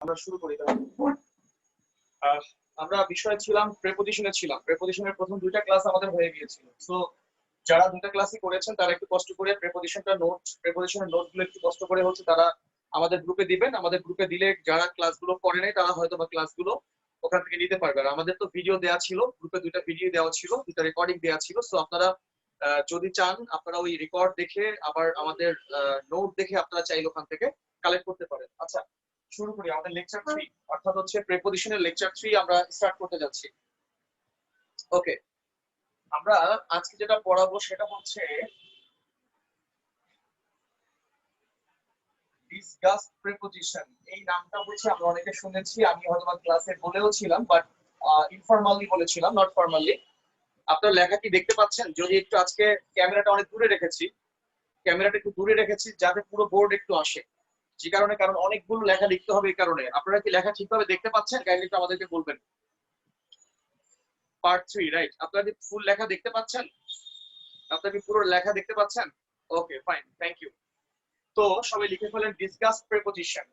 আমরা শুরু করি তাহলে। আমরা বিষয় ছিলাম প্রেপোজিশনে ছিলাম। প্রেপোজিশনের প্রথম দুইটা ক্লাস আমাদের হয়ে গিয়েছিল। সো যারা দুইটা ক্লাসই করেছেন তারা একটু কষ্ট করে প্রেপোজিশনের নোটগুলো একটু কষ্ট করে হচ্ছে তারা আমাদের গ্রুপে দিবেন। আমাদের গ্রুপে দিলে যারা ক্লাসগুলো করে নাই তারা হয়তো বা ক্লাসগুলো ওখান থেকে নিতে পারবে। আর আমাদের তো ভিডিও দেওয়া ছিল, গ্রুপে দুইটা ভিডিও দেওয়া ছিল, দুইটা রেকর্ডিং দেওয়া ছিল। সো আপনারা যদি চান আপনারা ওই রেকর্ড দেখে আবার আমাদের নোট দেখে আপনারা চাইলে ওখান থেকে কালেক্ট করতে পারেন। আচ্ছা, শুরু করি আমাদের লেকচার 3, অর্থাৎ হচ্ছে প্রেপোজিশনের লেকচার 3 আমরা স্টার্ট করতে যাচ্ছি। ওকে, আমরা আজকে যেটা পড়াবো সেটা হচ্ছে ডিসগাস্ট প্রেপোজিশন। এই নামটা হচ্ছে আমরা অনেকে শুনেছি, আমি হয়তো ক্লাসে বলেও ছিলাম, বাট ইনফরমালি বলেছিলাম, নট ফরমালি। আপনার লেখা কি দেখতে পাচ্ছেন? যদি একটু আজকে ক্যামেরাটা অনেক দূরে রেখেছি, ক্যামেরাটা একটু দূরে রেখেছি যাতে পুরো বোর্ড একটু আসে। যে কারণে, কারণ অনেকগুলো লেখা লিখতে হবে এই কারণে। আপনারা কি লেখা ঠিকভাবে দেখতে পাচ্ছেন? কাইন্ডলি একটু আমাদেরকে বলবেন। Part 3, right? আপনারা কি ফুল লেখা দেখতে পাচ্ছেন? আপনারা কি পুরো লেখা দেখতে পাচ্ছেন? ওকে, ফাইন, থ্যাংক ইউ। তো সবাই লিখে ফেলেন ডিসগাস্ট প্রেপোজিশন।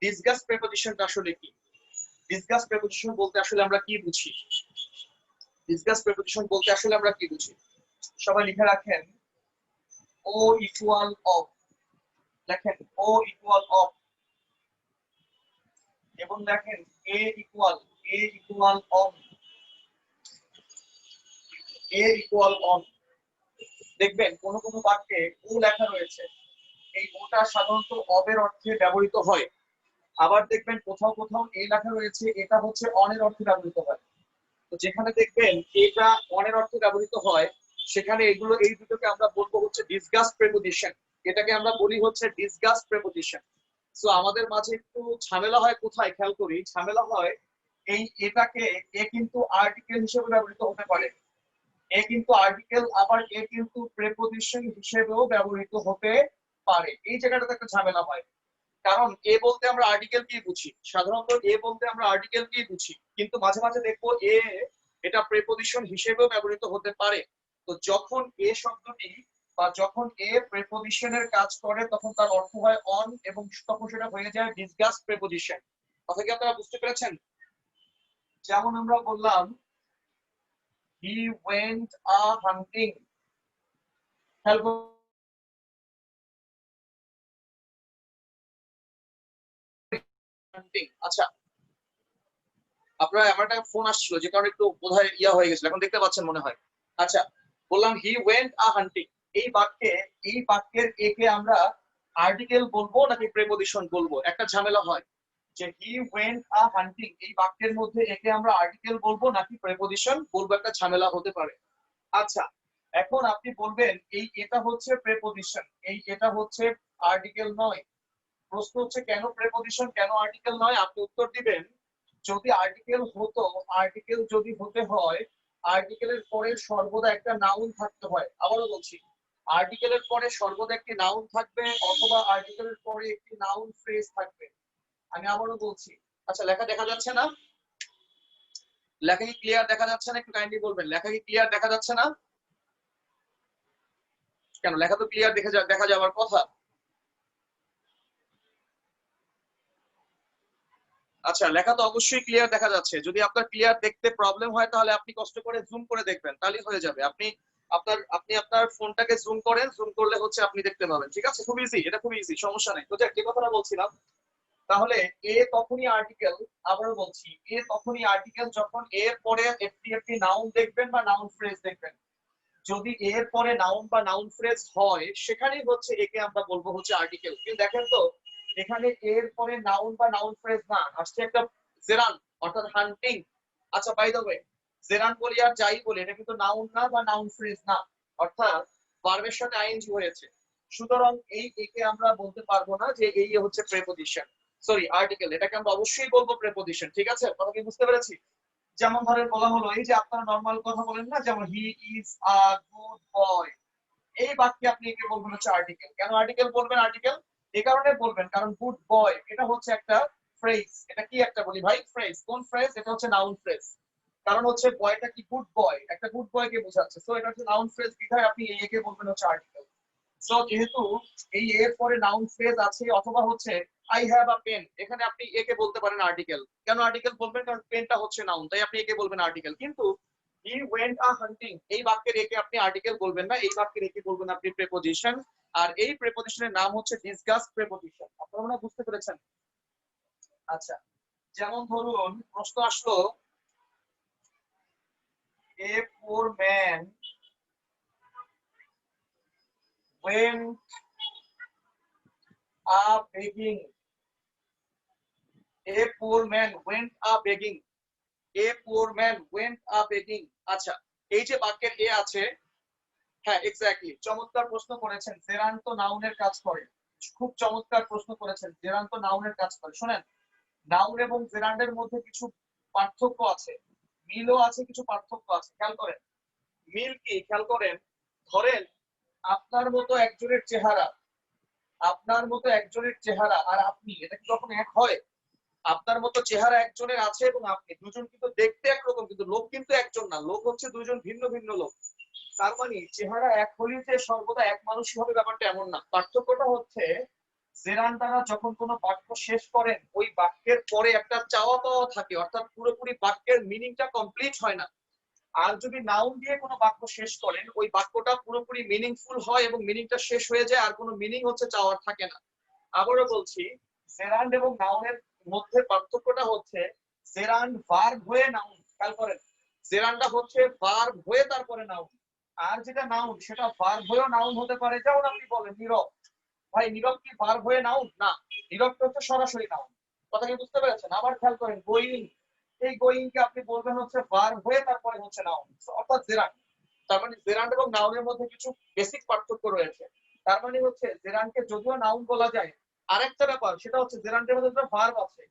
ডিসগাস্ট প্রেপোজিশনটা আসলে কি? ডিসগাস্ট প্রেপোজিশন বলতে আসলে আমরা কি বুঝি? ডিসগাস্ট প্রেপোজিশন বলতে আসলে আমরা কি বুঝি? সবাই লিখে রাখেন ও ইকুয়াল অফ। লেখেন ও ইকুয়াল অফ, এবং দেখেন এ equal on. A equal on. দেখবেন কোন কোন বাক্যে ও লেখা রয়েছে, এই ওটা সাধারণত অবের অর্থে ব্যবহৃত হয়। আবার দেখবেন কোথাও কোথাও এ লেখা রয়েছে, এটা হচ্ছে অনের অর্থে ব্যবহৃত হয়। তো যেখানে দেখবেন এটা অনের অর্থে ব্যবহৃত হয় সেখানে এগুলো, এই দুটোকে আমরা বলবো হচ্ছে ডিসগাস্ট প্রেপোজিশন। এটাকে আমরা বলি হচ্ছে ডিসগাস্ট প্রেপোজিশন। সো আমাদের মাঝে একটু ঝামেলা হয় কোথায়, খেয়াল করি, ঝামেলা হয় এই এটাকে এ কিন্তু আর্টিকেল হিসেবে ব্যবহৃত হতে পারে, এ কিন্তু আর্টিকেল, আবার এ কিন্তু প্রেপোজিশন হিসেবেও ব্যবহৃত হতে পারে। এই জায়গাটাতে একটা ঝামেলা হয়, কারণ এ বলতে আমরা আর্টিকেল কি বুঝি? সাধারণত এ বলতে আমরা আর্টিকেল কি বুঝি, কিন্তু মাঝে মাঝে দেখবো এ এটা প্রেপোজিশন হিসেবেও ব্যবহৃত হতে পারে। তো যখন এ শব্দটি বা যখন এ প্রেপোজিশনের কাজ করে তখন তার অর্থ হয় অন, এবং তখন সেটা হয়ে যায় ডিসগাস্ট প্রেপোজিশন। কথা কি আপনারা বুঝতে পেরেছেন? যেমন আমরা বললাম হি ওয়েন্ট আ হান্টিং। আচ্ছা, আপনারা, আমার একটা ফোন আসছিল যে কারণে একটু বোধহয় ইয়া হয়ে গেছিল, এখন দেখতে পাচ্ছেন মনে হয়। আচ্ছা, বললাম হি ওয়েন্ট আ হান্টিং। এই বাক্যের একে আমরা আর্টিকেল বলবো নাকি প্রেপোজিশন বলবো, একটা ঝামেলা হয় যে হি ওয়েন্ট আ হান্টিং এই বাক্যের মধ্যে একে আমরা আর্টিকেল বলবো নাকি প্রেপোজিশন বলবো, একটা ঝামেলা হতে পারে। আচ্ছা, এখন আপনি বলবেন এই এটা হচ্ছে প্রেপোজিশন, এই এটা হচ্ছে আর্টিকেল নয়। প্রশ্ন হচ্ছে কেন প্রেপোজিশন, কেন আর্টিকেল নয়? আপনি উত্তর দিবেন যদি আর্টিকেল হতো, আর্টিকেল যদি হতে হয় আর্টিকেলের পরে সর্বদা একটা নাউন থাকতে হয়। আবারও বলছি, আর্টিকেলের পরে সর্বদা একটি নাউন থাকবে, অথবা আর্টিকেলের পরে একটি নাউন ফ্রেজ থাকবে। আমি আবারও বলছি। আচ্ছা, লেখা দেখা যাচ্ছে না? লেখা কি ক্লিয়ার দেখা যাচ্ছে না? একটু কাইন্ডলি বলবেন, লেখা কি ক্লিয়ার দেখা যাচ্ছে না? কেন, লেখা তো ক্লিয়ার দেখা যাওয়ার কথা। আচ্ছা, লেখা তো অবশ্যই ক্লিয়ার দেখা যাচ্ছে। যদি আপনার ক্লিয়ার দেখতে প্রবলেম হয় তাহলে আপনি কষ্ট করে জুম করে দেখবেন, তাহলেই হয়ে যাবে। আপনি আপনার ফোনটাকে জুম করেন, জুম করলে হচ্ছে আপনি দেখতে পাবেন। ঠিক আছে, খুব ইজি, এটা খুব ইজি, সমস্যা নেই। তো যাক, যে কথাটা বলছিলাম, তাহলে এ তখনই আর্টিকেল, আবারও বলছি, এ তখনই আর্টিকেল যখন এর পরে একটি একটি নাউন দেখবেন বা নাউন ফ্রেজ দেখবেন। যদি এর পরে নাউন বা নাউন ফ্রেজ হয় সেখানেই হচ্ছে একে আমরা বলবো হচ্ছে আর্টিকেল। কিন্তু দেখেন তো, এখানে এর পরে নাউন বা নাউন ফ্রেজ না, আসছে একটা জেরান, অর্থাৎ হান্টিং। আচ্ছা, বাই দ্য ওয়ে, জেরান বলি আর যাই বলি, এটা কিন্তু নাউন না বা নাউন ফ্রেজ না, অর্থাৎ ভার্বের সাথে আইএনজি হয়েছে। সুতরাং এই একে আমরা বলতে পারবো না যে এই হচ্ছে প্রেপোজিশন, সরি আর্টিকেল। এটাকে আমরা অবশ্যই বলবো প্রেপোজিশন। ঠিক আছে, কথা কি বুঝতে পেরেছি? যেমন ধরেন বলা হলো, এই যে আপনারা নর্মাল কথা বলেন না, যেমন he is a good boy, এই বাক্যে আপনি একে বলবেন হচ্ছে আর্টিকেল। কেন আর্টিকেল বলবেন? আর্টিকেল এই কারণে বলবেন কারণ গুড বয় এটা হচ্ছে একটা ফ্রেজ। এটা কি একটা বলি ভাই? ফ্রেজ। কোন ফ্রেজ? এটা হচ্ছে নাউন ফ্রেজ। কারণ হচ্ছে বয়টা কি গুড বয়, একটা গুড বয় কে বোঝাচ্ছে। সো এটা হচ্ছে নাউন ফ্রেজ, বিধায় আপনি এই একে বলবেন হচ্ছে আর্টিকেল। সো যেহেতু এই এর পরে নাউন ফ্রেজ আছে অথবা হচ্ছে আই হ্যাভ আ পেন, এখানে আপনি এ কে বলতে পারেন আর্টিকেল। কেন আর্টিকেল বলবেন? কারণ পেনটা হচ্ছে নাউন, তাই আপনি একে বলবেন আর্টিকেল। কিন্তু হি ওয়েন্ট আ হান্টিং, এই বাক্যের একে আপনি আর্টিকেল বলবেন না, এই বাক্যের একে বলবেন আপনি প্রেপোজিশন। আর এই প্রেপোজিশনের নাম হচ্ছে ডিসকাস প্রেপোজিশন। আপনারা মনে হয় বুঝতে পেরেছেন। আচ্ছা, যেমন ধরুন প্রশ্ন আসলো, a poor man went a begging, a poor man went a begging, a poor man went a begging। আচ্ছা, এই যে বাক্যের এ আছে, হ্যাঁ এক্স্যাক্টলি, চমৎকার প্রশ্ন করেছেন। জেরান্ট তো নাউনের কাজ করে, খুব চমৎকার প্রশ্ন করেছেন। জেরান্ট তো নাউনের কাজ করে। শুনেন, নাউন এবং জেরান্ডের মধ্যে কিছু পার্থক্য আছে, মিলও আছে, কিছু পার্থক্য আছে। খেয়াল করেন মিল কি, খেয়াল করেন। ধরেন আপনার মতো একজনের চেহারা, আপনার মতো একজনের চেহারা আর আপনি, এটা কি কখনো এক হয়? আপনার মতো চেহারা একজনের আছে এবং আপনি দুজন কিন্তু দেখতে একরকম, কিন্তু লোক কিন্তু একজন না, লোক হচ্ছে দুজন ভিন্ন ভিন্ন লোক। তার মানে চেহারা এক হলেই যে সর্বদা এক মানুষই হবে ব্যাপারটা এমন না। পার্থক্যটা হচ্ছে জেরান দ্বারা যখন কোনো বাক্য শেষ করেন ওই বাক্যের পরে একটা চাওয়া পাওয়া থাকে, অর্থাৎ পুরোপুরি বাক্যের মিনিংটা কমপ্লিট হয় না। আর যদি নাউন দিয়ে কোনো বাক্য শেষ করেন ওই বাক্যটা পুরোপুরি মিনিংফুল হয় এবং মিনিংটা শেষ হয়ে যায়, আর কোনো মিনিং হচ্ছে চাওয়ার থাকে না। আবারও বলছি, জেরান্ড এবং নাউনের মধ্যে পার্থক্যটা হচ্ছে জেরান্ড ভার্ব হয়ে নাউন। খেয়াল করেন, জেরান্ডটা হচ্ছে ভার্ব হয়ে তারপরে নাউন, আর যেটা নাউন সেটা ভার্ব হয়েও নাউন হতে পারে। যেমন আপনি বলেন নীরব, ভাই নীরব কি ভার্ব হয়ে নাউন? না, নীরবটা হচ্ছে সরাসরি নাউন। কথা কি বুঝতে পেরেছেন? আবার খেয়াল করেন গোয়িং, এই গোয়িং কে আপনি বলবেন হচ্ছে ভার্ব হয়ে তারপরে হচ্ছে নাউন, অর্থাৎ জেরান্ড। তার মানে জেরান্ড এবং নাউনের মধ্যে কিছু বেসিক পার্থক্য রয়েছে। তার মানে হচ্ছে জেরান্ডকে যদিও নাউন বলা যায়, আরেকটা ব্যাপার সেটা হচ্ছে জেরান্ডের মধ্যে একটা ভার্ব আছে,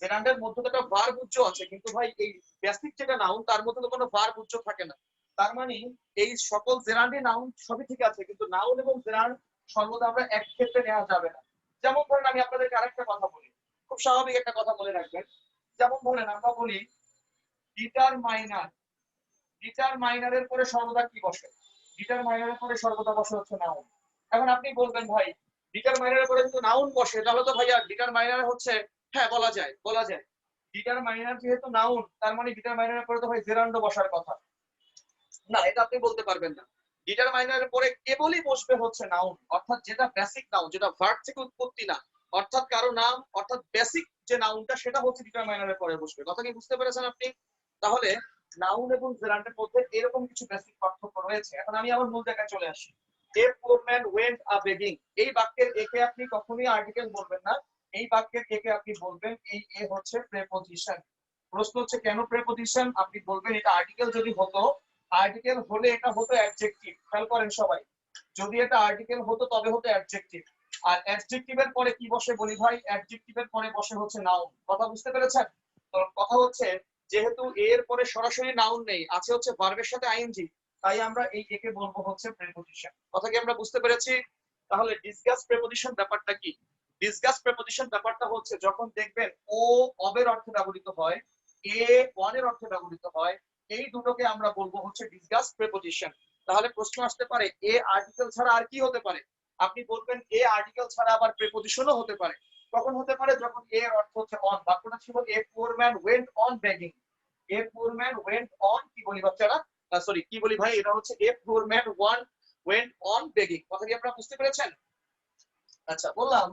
জেরান্ডের মধ্যে একটা ভার্ব উচ্চ আছে, কিন্তু ভাই এই বেসিক যেটা নাউন তার মধ্যে তো কোনো ভার্ব উচ্চ থাকে না। তার মানে এই সকল জেরান্ডে নাউন সবই ঠিক আছে, কিন্তু নাউন এবং জেরান্ড সর্বদা আমরা এক ক্ষেত্রে নেওয়া যাবে না। যেমন ধরেন আমি আপনাদেরকে আরেকটা কথা বলি, খুব স্বাভাবিক একটা কথা মনে রাখবেন। যেমন ধরেন আমরা বলি ডিটারমাইনার, ডিটারমাইনারের পরে সর্বদা কি বসে? ডিটারমাইনারের পরে সর্বদা বসে হচ্ছে নাউন। এখন আপনি বলবেন ভাই ডিটারমাইনারের পরে যদি নাউন বসে তাহলে তো ভাইয়া ডিটারমাইনার হচ্ছে, হ্যাঁ বলা যায়, বলা যায়। ডিটারমাইনার যেহেতু নাউন তার মানে ডিটারমাইনারের পরে তো ভাই জেরান্ড বসার কথা না, এটা আপনি বলতে পারবেন না। ডিটারমাইনারের পরে কেবলই বসবে হচ্ছে নাউন, অর্থাৎ যেটা বেসিক নাউন, যেটা ভার্ব থেকে উৎপত্তি না, অর্থাৎ কারো নাম, অর্থাৎ বেসিক যে নাউনটা সেটা হচ্ছে ডিটারমাইনারের পরে বসবে। কথা কি বুঝতে পেরেছেন আপনি? তাহলে নাউন এবং জেরান্ডের মধ্যে এরকম কিছু বেসিক পার্থক্য রয়েছে। এখন আমি আমার মূল জায়গায় চলে আসি। এ পোর ম্যান ওয়েন্ট আ বেগিং, এই বাক্যের একে আপনি কখনোই আর্টিকেল বলবেন না, এই বাক্যের একে আপনি বলবেন এই এ হচ্ছে প্রেপোজিশন। প্রশ্ন হচ্ছে কেন প্রেপোজিশন? আপনি বলবেন এটা আর্টিকেল যদি হতো, আর্টিকেল হলে এটা হতো অ্যাডজেক্টিভ। খেয়াল করেন সবাই, যদি এটা আর্টিকেল হতো তবে হতো অ্যাডজেক্টিভ। আর অ্যাডজেক্টিভের পরে কি বসে বলি ভাই? অ্যাডজেক্টিভের পরে বসে হচ্ছে নাউন। কথা বুঝতে পেরেছেন? তো কথা হচ্ছে যেহেতু এর পরে সরাসরি নাউন নেই, আছে হচ্ছে ভার্বের সাথে আইএনজি, তাই আমরা এই একে বলবো হচ্ছে প্রেপোজিশন। কথা কি আমরা বুঝতে পেরেছি? তাহলে ডিসকাস প্রেপোজিশন ব্যাপারটা কি? ডিসকাস প্রেপোজিশন ব্যাপারটা হচ্ছে যখন দেখবেন ও অবের অর্থে ব্যবহৃত হয়, এ ওয়ানের অর্থে ব্যবহৃত হয়, এই দুটোকে আমরা বলবো হচ্ছে ডিসকাস প্রেপোজিশন। তাহলে প্রশ্ন আসতে পারে এ আর্টিকেল ছাড়া আর কি হতে পারে? আপনি বলবেন এ আর্টিকেল ছাড়া আবার প্রেপোজিশনও হতে পারে। কখন হতে পারে? যখন এর অর্থ হচ্ছে অন। বাক্যটা ছিল a poor man went on begging, a poor man went on, কি বলি বাচ্চারা, সরি কি বলি ভাই, এটা হচ্ছে a poor man went on begging. কথা কি আপনারা বুঝতে পেরেছেন? আচ্ছা, বললাম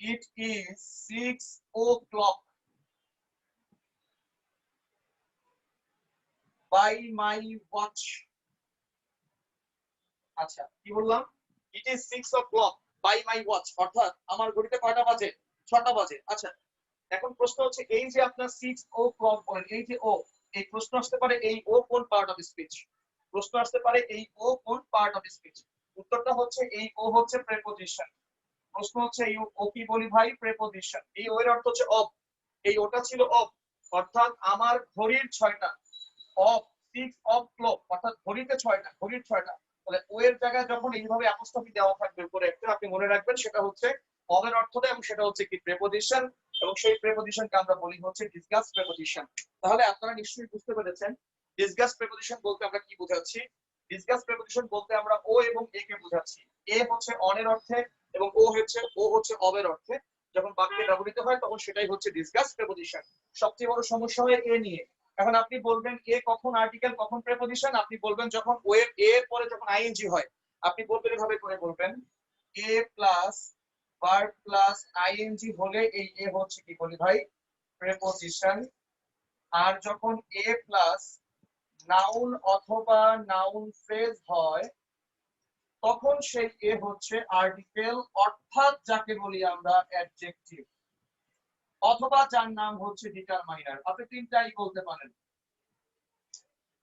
it is 6 o'clock by my watch. আচ্ছা, কি বললাম? It is 6 o'clock by my watch, অর্থাৎ আমার ঘড়িতে কয়টা বাজে? 6টা বাজে। আচ্ছা, এখন প্রশ্ন হচ্ছে এই যে আপনার 6 o'clock বলেন, এই যে ও, এই প্রশ্ন আসতে পারে এই ও কোন পার্ট অফ স্পিচ? প্রশ্ন আসতে পারে এই ও কোন পার্ট অফ স্পিচ? উত্তরটা হচ্ছে এই ও হচ্ছে প্রেপোজিশন। প্রশ্ন হচ্ছে এই ও কি বলি ভাই? প্রেপোজিশন। এই ও এর অর্থ হচ্ছে অফ, এই ওটা ছিল অফ, অর্থাৎ আমার ঘড়ির 6টা, অফ 6 o'clock অর্থাৎ ঘড়িতে 6টা, ঘড়ির 6টা। তাহলে ও এর জায়গায় যখন এইভাবে অ্যাপোস্ট্রফি দেওয়া থাকবে উপরে একটা, আপনি মনে রাখবেন সেটা হচ্ছে অফের অর্থ দেয় এবং সেটা হচ্ছে কি প্রেপোজিশন, এবং সেই প্রেপোজিশনকে আমরা বলি হচ্ছে ডিসকাস প্রেপোজিশন। তাহলে আপনারা নিশ্চয়ই বুঝতে পেরেছেন ডিসকাস প্রেপোজিশন বলতে আমরা কি বোঝাচ্ছি। ডিসকাস প্রিপোজিশন বলতে আমরা ও এবং এ কে বোঝাচ্ছি। এ হচ্ছে অন এর অর্থে এবং ও হচ্ছে অব এর অর্থে। যখন বাক্যে ব্যবহৃত হয় তখন সেটাই হচ্ছে ডিসকাস প্রিপোজিশন। সবচেয়ে বড় সমস্যা হয় এ নিয়ে। এখন আপনি বলবেন এ কখন আর্টিকেল কখন প্রিপোজিশন, আপনি বলবেন যখন ও এর এর পরে যখন আইএনজি হয়। আপনি বলবেন এভাবে করে বলবেন এ প্লাস ভার্ব প্লাস আইএনজি হলে এই এ হচ্ছে কি বলি ভাই প্রিপোজিশন। আর যখন এ প্লাস নাউন অথবা নাউন ফ্রেজ হয় তখন সেই এ হচ্ছে আর্টিকেল, অর্থাৎ যাকে বলি আমরা অ্যাডজেক্টিভ, অথবা যার নাম হচ্ছে ডিটারমাইনার। আপনি তিনটাই বলতে পারেন।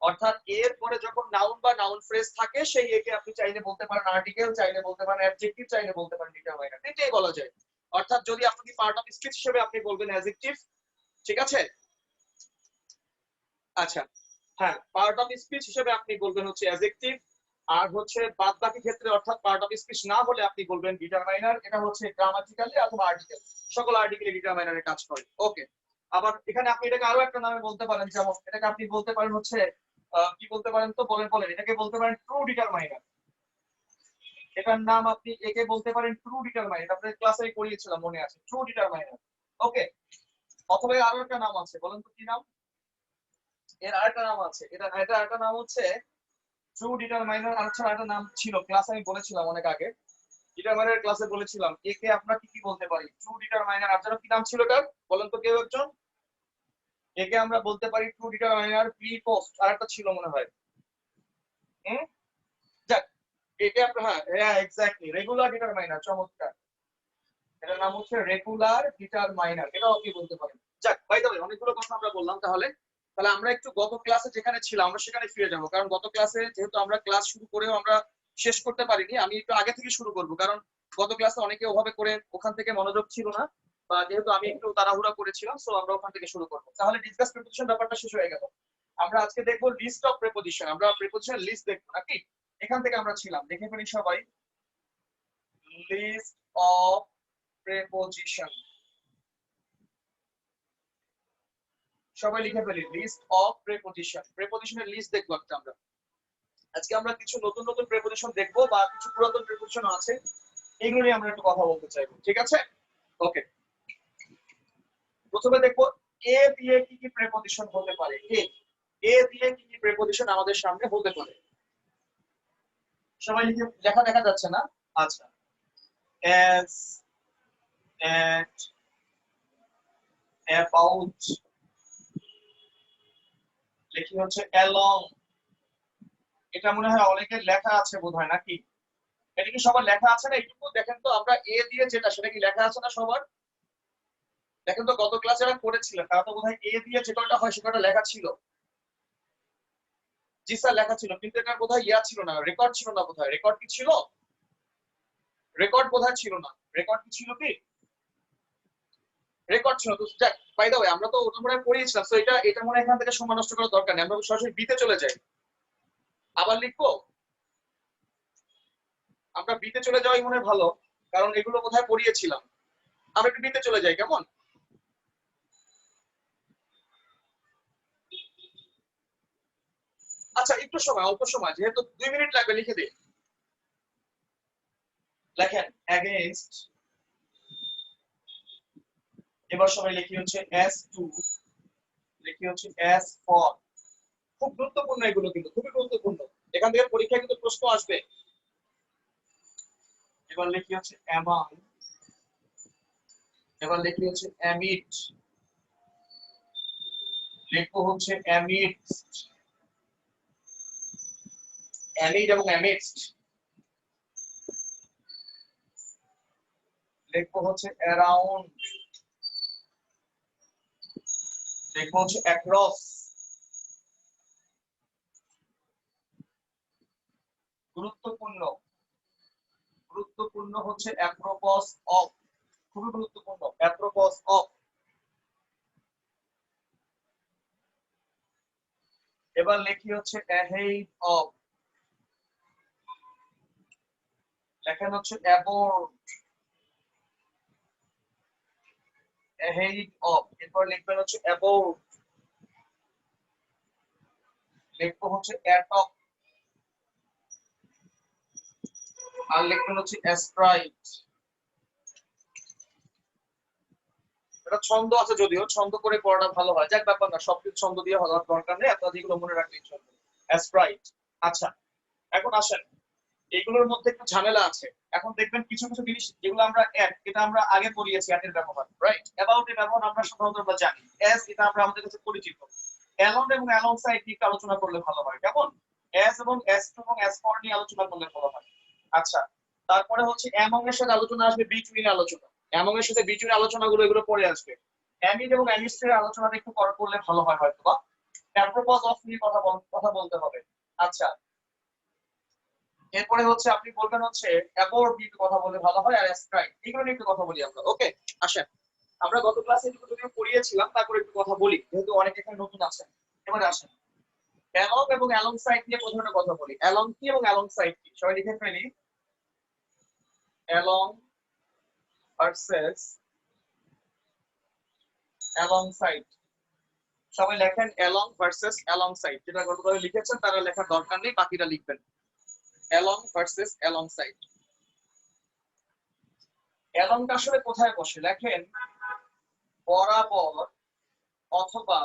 অর্থাৎ এর পরে যখন নাউন বা নাউন ফ্রেজ থাকে সেই একে আপনি চাইলে বলতে পারেন আর্টিকেল, চাইলে বলতে পারেন অ্যাডজেক্টিভ, চাইলে বলতে পারেন ডিটারমাইনার, তিনটাই বলা যায়। অর্থাৎ যদি আপনি পার্ট অফ স্পিচ হিসেবে আপনি বলবেন অ্যাডজেক্টিভ, ঠিক আছে? আচ্ছা, হ্যাঁ, পার্ট অফ স্পিচ হিসেবে আপনি বলবেন হচ্ছে অ্যাডজেক্টিভ। আর হচ্ছে বাদ বাকি ক্ষেত্রে অর্থাৎ পার্ট অফ স্পিচ না হলে আপনি বলবেন ডিটারমাইনার। এটা হচ্ছে গ্রামাটিক্যালি অথবা আর্টিকেল, সকল আর্টিকেলে ডিটারমাইনারের কাজ করে। ওকে, আবার এখানে আপনি এটাকে আরো একটা নামে বলতে পারেন, যেমন এটাকে আপনি বলতে পারেন হচ্ছে কি বলতে পারেন তো বলেন বলেন, এটাকে বলতে পারেন ট্রু ডিটারমাইনার। এটার নাম আপনি একে বলতে পারেন ট্রু ডিটারমাইনার। আপনাদের ক্লাসে পড়িয়েছিলাম মনে আছে, ট্রু ডিটারমাইনার। ওকে, অথবা আরো একটা নাম আছে, বলেন তো কি নাম? এর আরেকটা নাম আছে, এটা আরেকটা নাম হচ্ছে ট্রু ডিটারমাইনার। আচ্ছা, একটা নাম ছিল ক্লাসে আমি বলেছিলাম অনেক আগে, ডিটারমাইনার ক্লাসে বলেছিলাম একে আমরা কি কি বলতে পারি ট্রু ডিটারমাইনার। আপনারা কি নাম ছিল এটার বলেন তো কেউ একজন? একে আমরা বলতে পারি ট্রু ডিটারমাইনার, প্রি পোস্ট আর একটা ছিল মনে হয়। যাক, একে আমরা হ্যাঁ হ্যাঁ এক্স্যাক্টলি রেগুলার ডিটারমাইনার। চমৎকার, এটার নাম হচ্ছে রেগুলার ডিটারমাইনার, এটাও আপনি বলতে পারেন। যাক, বাই দ্য ওয়ে অনেকগুলো কথা আমরা বললাম। তাহলে তাহলে আমরা একটু গত ক্লাসে যেখানে ছিলাম আমরা সেখানে ফিরে যাব, কারণ গত ক্লাসে যেহেতু আমরা ক্লাস শুরু করেও আমরা শেষ করতে পারিনি, আমি একটু আগে থেকে শুরু করব, কারণ গত ক্লাসে অনেকে ওভাবে করে ওখান থেকে মনোযোগ ছিল না, বা যেহেতু আমি একটু তাড়াহুড়া করেছিলাম, সো আমরা ওখান থেকে শুরু করব। তাহলে ডিসকাস প্রিপোজিশন ব্যাপারটা শেষ হয়ে গেল। আমরা আজকে দেখব লিস্ট অফ প্রিপোজিশন। আমরা প্রিপোজিশন লিস্ট দেখবো নাকি? এখান থেকে আমরা ছিলাম, দেখে ফেলি সবাই। লিস্ট অফ প্রিপোজিশন, সবাই লিখে ফেলি লিস্ট অফ প্রিপোজিশন। প্রিপোজিশনের লিস্ট দেখবো একটা আমরা আজকে। আমরা কিছু নতুন নতুন প্রিপোজিশন দেখবো বা কিছু পুরাতন প্রিপোজিশন আছে, এগুলো নিয়ে আমরা একটু কথা বলতে চাইবো, ঠিক আছে? ওকে, প্রথমে দেখবো এ দিয়ে কি কি প্রিপোজিশন হতে পারে। এ দিয়ে কি কি প্রিপোজিশন আমাদের সামনে হতে পারে? সবাই লিখে, লেখা দেখা যাচ্ছে না? আচ্ছা, as, at, about, লিখি হচ্ছে along। এটা মনে হয় অনেকের লেখা আছে বোধহয় নাকি? এটা কি সবার লেখা আছে না? একটু দেখেন তো, আমরা এ দিয়ে যেটা সেটা কি লেখা আছে না সবার? দেখেন তো, গত ক্লাসে যারা করেছিলেন তারা তো বোধহয় এ দিয়ে যে কয়টা হয় সে কয়টা লেখা ছিল। জি স্যার, লেখা ছিল, কিন্তু এটা বোধহয় ইয়া ছিল না, রেকর্ড ছিল না বোধহয়। রেকর্ড কি ছিল? রেকর্ড বোধহয় ছিল না। রেকর্ড কি ছিল কি? রেকর্ড ছিল তো। যাক, বাই দ্য ওয়ে আমরা তো ওটা মনে হয় পড়িয়েছিলাম, তো এটা এটা মনে হয় এখান থেকে সময় নষ্ট করার দরকার নেই, আমরা সরাসরি বিতে চলে যাই। আবার লিখবো? আমরা বিতে চলে যাওয়াই মনে হয় ভালো, কারণ এগুলো বোধহয় পড়িয়েছিলাম। আমরা একটু বিতে চলে যাই, কেমন? আচ্ছা, একটু সময়, অল্প সময়, যেহেতু 2 মিনিট লাগবে, লিখে দিই। লেখেন এগেইনস্ট, এবার সবাই লিখি হচ্ছে as to, লিখি হচ্ছে as for। খুব গুরুত্বপূর্ণ এগুলো, কিন্তু খুবই গুরুত্বপূর্ণ, এখান থেকে পরীক্ষায় কিন্তু প্রশ্ন আসবে। এবার লিখি হচ্ছে among, এবার লিখি হচ্ছে amid, লিখবো হচ্ছে amidst, amid এবং amidst। লিখবো হচ্ছে around, লিখবো হচ্ছে across। গুরুত্বপূর্ণ, গুরুত্বপূর্ণ হচ্ছে apropos of, খুবই গুরুত্বপূর্ণ, apropos of। এবার লিখি হচ্ছে ahead of, লেখেন হচ্ছে aboard, ahead of। এরপর লিখবেন হচ্ছে aboard, লিখবো হচ্ছে atop, আর লিখবেন হচ্ছে স্প্রাইট। এটা ছন্দ আছে, যদিও ছন্দ করে পড়াটা ভালো হয়, যাক ব্যাপার না, সবকিছু ছন্দ দিয়ে হওয়ার দরকার নেই, আপনারা যেগুলো মনে রাখলেই চলবে। স্প্রাইট। আচ্ছা, এখন আসেন, এগুলোর মধ্যে একটু ঝামেলা আছে। এখন দেখবেন কিছু কিছু জিনিস যেগুলো আমরা অ্যাড, এটা আমরা আগে পড়িয়েছি অ্যাড এর ব্যবহার, রাইট? অ্যাবাউট এর ব্যবহার আমরা সাধারণত আমরা জানি, অ্যাজ এটা আমরা আমাদের কাছে পরিচিত। অ্যালং এবং অ্যালং সাইড নিয়ে আলোচনা করলে ভালো হয়, কেমন? অ্যাজ এবং অ্যাজ টু এবং অ্যাজ ফর নিয়ে আলোচনা করলে ভালো হয়। আচ্ছা, তারপরে হচ্ছে অ্যামং এর সাথে আলোচনা আসবে, বিটুইন আলোচনা, অ্যামং এর সাথে বিটুইন আলোচনাগুলো এগুলো পরে আসবে। অ্যামিড এবং অ্যামিস্ট এর আলোচনাটা একটু পরে করলে ভালো হয় হয়তো, বা অ্যাপ্রোপোজ অফ নিয়ে কথা বলতে হবে। আচ্ছা, এরপরে হচ্ছে আপনি বলবেন হচ্ছে অ্যাবোর্ড নিয়ে কথা বললে ভালো হয়, আর স্ট্রাইক, এগুলো নিয়ে একটু কথা বলি আমরা। ওকে, আসেন, আমরা গত ক্লাসে একটু যদিও পড়িয়েছিলাম, তারপরে একটু কথা বলি, যেহেতু অনেক এখানে নতুন আছেন। এবারে আসেন, অ্যালং এবং অ্যালং সাইড নিয়ে প্রথমে কথা বলি। অ্যালং কি এবং অ্যালং সাইড কি, সবাই লিখে ফেলি। Along versus along side. সবাই লেখেন অ্যালং ভার্সেস অ্যালং সাইড, যেটা গতকালে লিখেছেন তারা লেখার দরকার নেই, বাকিরা লিখবেন। Along versus alongside. অ্যালংটা আসলে কোথায় বসে, লেখেন বরাবর অথবা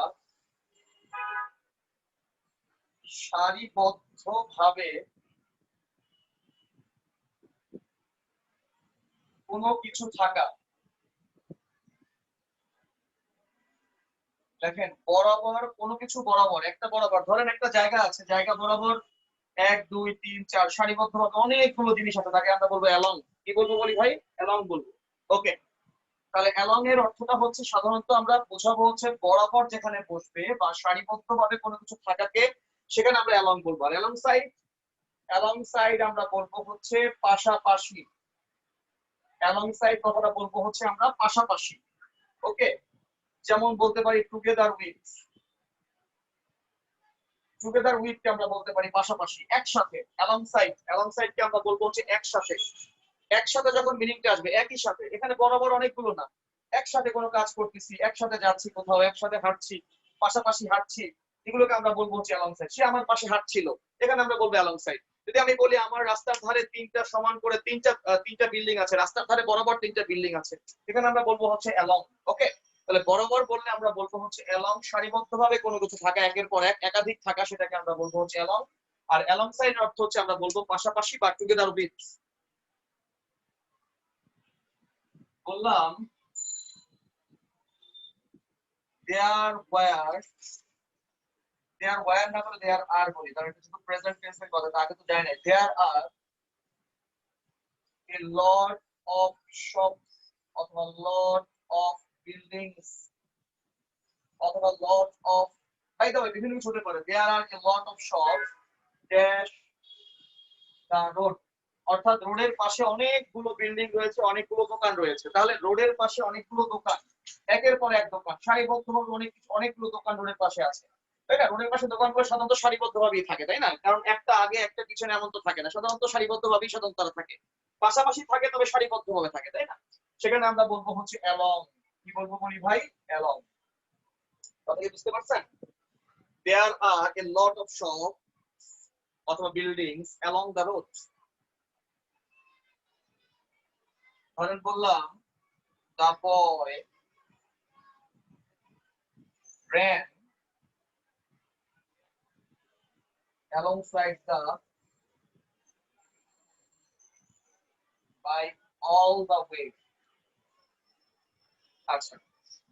সারিবদ্ধভাবে কোনো কিছু থাকা। দেখেন, বরাবর কোনো কিছু বরাবর, একটা বরাবর, ধরেন একটা জায়গা আছে, জায়গা বরাবর 1 2 3 4 সারিবদ্ধভাবে অনেকগুলো জিনিস আছে, তাকে আমরা বলবো অ্যালং। কি বলবো বলি ভাই? অ্যালং বলবো। ওকে, তাহলে অ্যালং এর অর্থটা হচ্ছে সাধারণত আমরা বোঝাবো হচ্ছে বরাবর যেখানে বসবে বা সারিবদ্ধভাবে কোনো কিছু থাকাকে, সেখানে আমরা অ্যালং বলবো। আর অ্যালং সাইড আমরা বলবো হচ্ছে পাশাপাশি। অ্যালং সাইড কথাটা বলবো হচ্ছে আমরা পাশাপাশি। ওকে, যেমন বলতে পারি টুগেদার উইথ, টুগেদার উইথ কে আমরা বলতে পারি পাশাপাশি, একসাথে। অ্যালং সাইড কে আমরা বলবো হচ্ছে একসাথে। একসাথে যখন মিনিংটা আসবে, একই সাথে, এখানে বরাবর অনেকগুলো না, একসাথে কোনো কাজ করতেছি, একসাথে যাচ্ছি কোথাও, একসাথে হাঁটছি, পাশাপাশি হাঁটছি, এগুলোকে আমরা বলবো হচ্ছে অ্যালং সাইড। সে আমার পাশে হাঁটছিল, এখানে আমরা বলবো অ্যালং সাইড। যদি আমি বলি আমার রাস্তার ধারে তিনটা সমান করে তিনটা বিল্ডিং আছে, রাস্তার ধারে বরাবর তিনটা বিল্ডিং আছে, এখানে আমরা বলবো হচ্ছে অ্যালং। ওকে, তাহলে বরাবর বললে আমরা বলবো হচ্ছে অ্যালং, সারিবদ্ধভাবে কোনো কিছু থাকা, একের পর এক একাধিক থাকা, সেটাকে আমরা বলবো হচ্ছে অ্যালং। আর অ্যালং সাইড অর্থ হচ্ছে আমরা বলবো পাশাপাশি বা টুগেদার উইথ। বললাম দেয়ার ওয়্যার, দেয়ার ওয়্যার না করে দেয়ার আর বলি, কারণ এটা শুধু প্রেজেন্ট টেন্সের কথা, আগে তো যায় না। দেয়ার are a lot of shops অথবা লট অফ বিল্ডিংস অথবা lot of, by the way বিভিন্ন কিছু হতে পারে। There are a lot of shops dash the road, অর্থাৎ রোডের পাশে অনেকগুলো বিল্ডিং রয়েছে, অনেকগুলো দোকান রয়েছে। তাহলে রোডের পাশে অনেকগুলো দোকান, একের পর এক দোকান, সারিবদ্ধভাবে অনেকগুলো দোকান রোডের পাশে আছে, তাই না? রোডের পাশে দোকানগুলো সাধারণত সারিবদ্ধভাবেই থাকে, তাই না? কারণ একটা আগে একটা পিছনে এমন তো থাকে না, সাধারণত সারিবদ্ধভাবেই সাধারণত তারা থাকে, পাশাপাশি থাকে তবে সারিবদ্ধভাবে থাকে, তাই না? সেখানে আমরা বলবো হচ্ছে অ্যালং। কি বলবো বলি ভাই? অ্যালং। কথা কি বুঝতে পারছেন? দেয়ার are a lot of shop অথবা বিল্ডিংস অ্যালং দ্য রোড। ধরেন বললাম the boy ran alongside the bike all the way. আচ্ছা,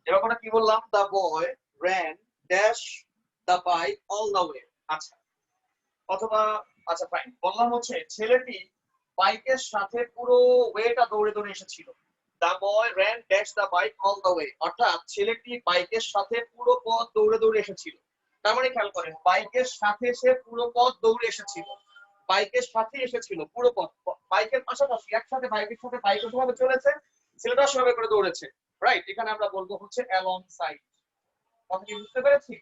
এবার কথা কি বললাম? the boy ran dash the bike all the way। আচ্ছা, অথবা আচ্ছা ফাইন, বললাম হচ্ছে ছেলেটি বাইকের সাথে পুরো ওয়েটা দৌড়ে দৌড়ে এসেছিল। the boy ran dash the bike all the way, অর্থাৎ ছেলেটি বাইকের সাথে পুরো পথ দৌড়ে দৌড়ে এসেছিল। তার মানে খেয়াল করেন, বাইকের সাথে সে পুরো পথ দৌড়ে এসেছিল, বাইকের সাথে এসেছিল পুরো পথ, বাইকের পাশাপাশি একসাথে বাইকের সাথে বাইক ভাবে চলেছে, ছেলেটা সেভাবে করে দৌড়েছে, রাইট? এখানে আমরা বলবো হচ্ছে অ্যালং সাইড। কথা কি বুঝতে পেরেছি?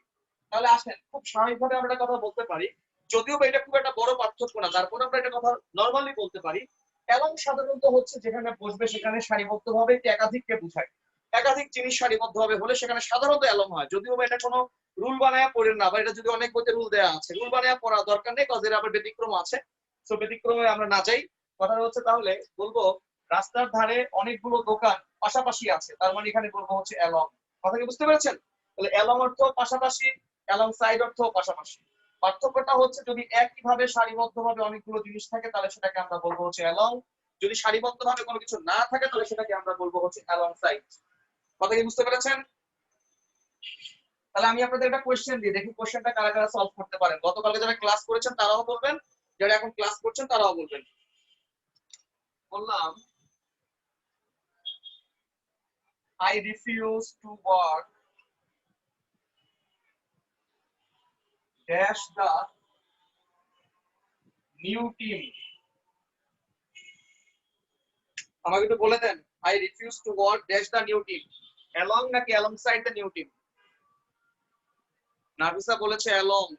তাহলে আসেন, খুব স্বাভাবিকভাবে আমরা একটা কথা বলতে পারি, যদিও বা এটা খুব একটা বড় পার্থক্য না, তারপর আমরা একটা কথা নরমালি বলতে পারি। অ্যালং সাধারণত হচ্ছে যেখানে বসবে সেখানে সারিবদ্ধভাবে একাধিককে বোঝায়, একাধিক জিনিস সারিবদ্ধভাবে হলে সেখানে সাধারণত অ্যালং হয়, যদিও বা এটা কোনো রুল বানায়া পড়েন না, বা এটা যদি অনেক বইতে রুল দেওয়া আছে, রুল বানায়া পড়া দরকার নেই, কারণ এর আবার ব্যতিক্রম আছে, তো ব্যতিক্রমে আমরা না যাই। কথাটা হচ্ছে তাহলে বলবো রাস্তার ধারে অনেকগুলো দোকান পাশাপাশি আছে, তার মানে এখানে বলবো হচ্ছে অ্যালং। কথা কি বুঝতে পেরেছেন? তাহলে অ্যালং অর্থ পাশাপাশি, অ্যালং সাইড অর্থ পাশাপাশি। পার্থক্যটা হচ্ছে যদি একইভাবে সারিবদ্ধভাবে অনেকগুলো জিনিস থাকে তাহলে সেটাকে আমরা বলবো হচ্ছে অ্যালং, যদি সারিবদ্ধভাবে কোনো কিছু না থাকে তাহলে সেটাকে আমরা বলবো হচ্ছে অ্যালং সাইড। কথা কি বুঝতে পেরেছেন? তাহলে আমি আপনাদের একটা কোশ্চেন দিই, দেখি কোশ্চেনটা কারা কারা সলভ করতে পারেন। গতকালকে যারা ক্লাস করেছেন তারাও বলবেন, যারা এখন ক্লাস করছেন তারাও বলবেন। বললাম I refuse to work dash the new team। আমাকে একটু বলে দেন, I refuse to work dash the new team, along নাকি alongside the new team? Nafisa বলেছে along।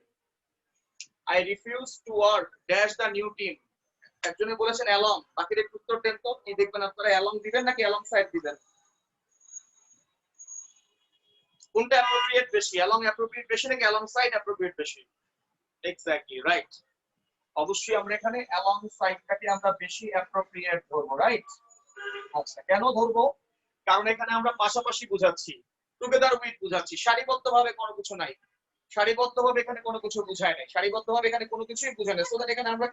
I refuse to work dash the new team, একজনে বলেছেন along, বাকিদের উত্তর দেন তো। কি দেখবেন আপনারা, along দিবেন নাকি alongside দিবেন? কোনটা অ্যাপ্রোপ্রিয়েট বেশি, along অ্যাপ্রোপ্রিয়েট বেশি নাকি alongside অ্যাপ্রোপ্রিয়েট বেশি? Exactly right. অবশ্যই আমরা এখানে alongside-টাকে আমরা বেশি অ্যাপ্রোপ্রিয়েট ধরবো, রাইট? আচ্ছা, কেন ধরবো? কারণ এখানে আমরা পাশাপাশি বুঝাচ্ছি, টুগেদার উইথ বুঝাচ্ছি, সারিবদ্ধভাবে কোনো কিছু নাই। সারিবদ্ধভাবে এখানে কোনো কিছু বুঝায় নাই, সারিবদ্ধভাবে এখানে কোনো কিছুই বুঝায় না। সো দ্যাট এখানে আমরা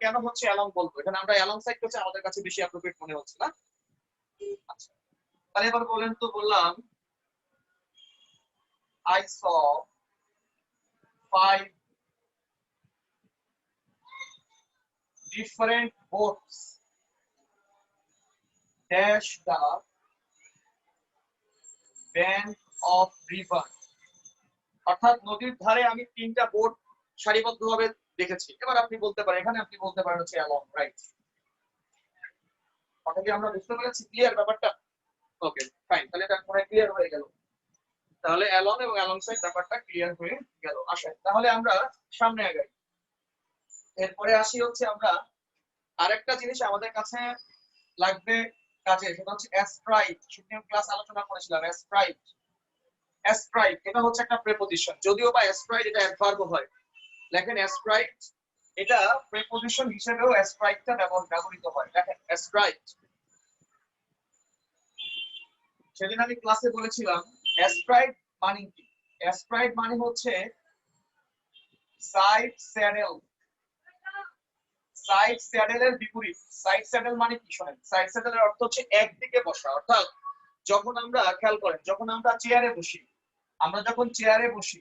কেন হচ্ছে অ্যালং বলবো? এখানে আমরা অ্যালং সাইড হচ্ছে আমাদের কাছে বেশি অ্যাপ্রোপ্রিয়েট মনে হচ্ছে না। আচ্ছা, তাহলে এবার বলেন তো, বললাম I saw 5 different boats dash the bank of river। অর্থাৎ নদীর ধারে আমি 3টা বোট সারিবদ্ধভাবে দেখেছি। এবার আপনি বলতে পারেন, এখানে আপনি বলতে পারেন হচ্ছে অ্যালং, রাইট? কথা কি আমরা বুঝতে পেরেছি? ক্লিয়ার ব্যাপারটা? ওকে ফাইন, তাহলে এটা পুরো ক্লিয়ার হয়ে গেল। তাহলে অ্যালং এবং অ্যালংসাইড ব্যাপারটা ক্লিয়ার হয়ে গেল। আসেন তাহলে আমরা সামনে আগাই। এরপরে আসি হচ্ছে আমরা আরেকটা জিনিস আমাদের কাছে লাগবে কাজে, সেটা হচ্ছে অ্যাস্ট্রাইট। সেদিন ক্লাস আলোচনা করেছিলাম অ্যাস্ট্রাইট। অ্যাস্ট্রাইট এটা হচ্ছে একটা প্রেপোজিশন, যদিও বা অ্যাস্ট্রাইট এটা অ্যাডভার্ব হয়। দেখেন অ্যাস্ট্রাইট এটা প্রেপোজিশন হিসেবেও অ্যাস্ট্রাইটটা ব্যবহৃত হয়। দেখেন অ্যাস্ট্রাইট, সেদিন আমি ক্লাসে বলেছিলাম অ্যাস্ট্রাইট মানে কি। অ্যাস্ট্রাইট মানে হচ্ছে সাইড স্যাডেল। সাইড স্যাডেলের বিপরীত। সাইড স্যাডেল মানে কি শোনেন, সাইড স্যাডেলের অর্থ হচ্ছে একদিকে বসা। অর্থাৎ যখন আমরা, খেয়াল করেন, যখন আমরা চেয়ারে বসি, আমরা যখন চেয়ারে বসি,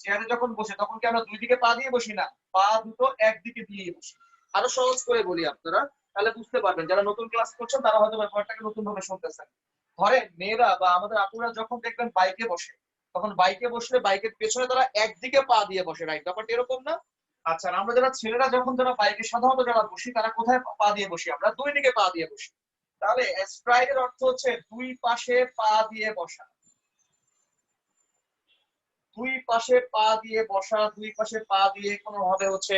চেয়ারে যখন বসে তখন কি আমরা দুই দিকে পা দিয়ে বসি না, পা দুটো একদিকে দিয়ে বসি। আরো সহজ করে বলি আপনারা তাহলে বুঝতে পারবেন, যারা নতুন ক্লাস করছেন তারা হয়তো ব্যাপারটাকে নতুন ভাবে শুনতেছেন। ধরেন মেয়েরা বা আমাদের আপুরা যখন দেখবেন বাইকে বসে, তখন বাইকে বসলে বাইকের পেছনে তারা একদিকে পা দিয়ে বসে, রাইট? ব্যাপারটা এরকম না? আচ্ছা, আমরা যারা ছেলেরা যখন যারা বাইকে সাধারণত যারা বসি তারা কোথায় পা দিয়ে বসি? আমরা দুই দিকে পা দিয়ে বসি। তাহলে স্ট্রাইডের অর্থ হচ্ছে দুই পাশে পা দিয়ে বসা। দুই পাশে পা দিয়ে বসা, দুই পাশে পা দিয়ে কোনোভাবে হচ্ছে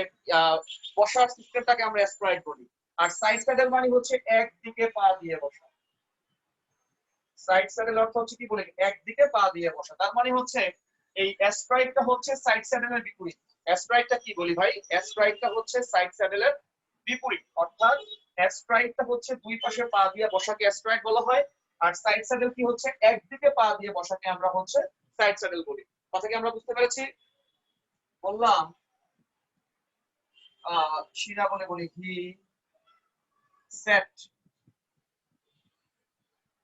বসার সিস্টেমটাকে আমরা স্ট্রাইড বলি। আর সাইড স্যাডেল মানে হচ্ছে একদিকে পা দিয়ে বসা। সাইড স্যাডেল অর্থ হচ্ছে কি বলে, একদিকে পা দিয়ে বসা। তার মানে হচ্ছে এই স্ট্রাইডটা হচ্ছে সাইড স্যাডেলের বিপরীত। স্ট্রাইডটা কি বলি ভাই? স্ট্রাইডটা হচ্ছে সাইড স্যাডেলের বিপরীত। অর্থাৎ স্ট্রাইডটা হচ্ছে দুই পাশে পা দিয়ে বসাকে স্ট্রাইড বলা হয়, আর সাইড স্যাডেল কি হচ্ছে একদিকে পা দিয়ে বসাকে আমরা হচ্ছে সাইড স্যাডেল বলি। কথা কি আমরা বুঝতে পেরেছি? বললাম শিরা বলে বলি he said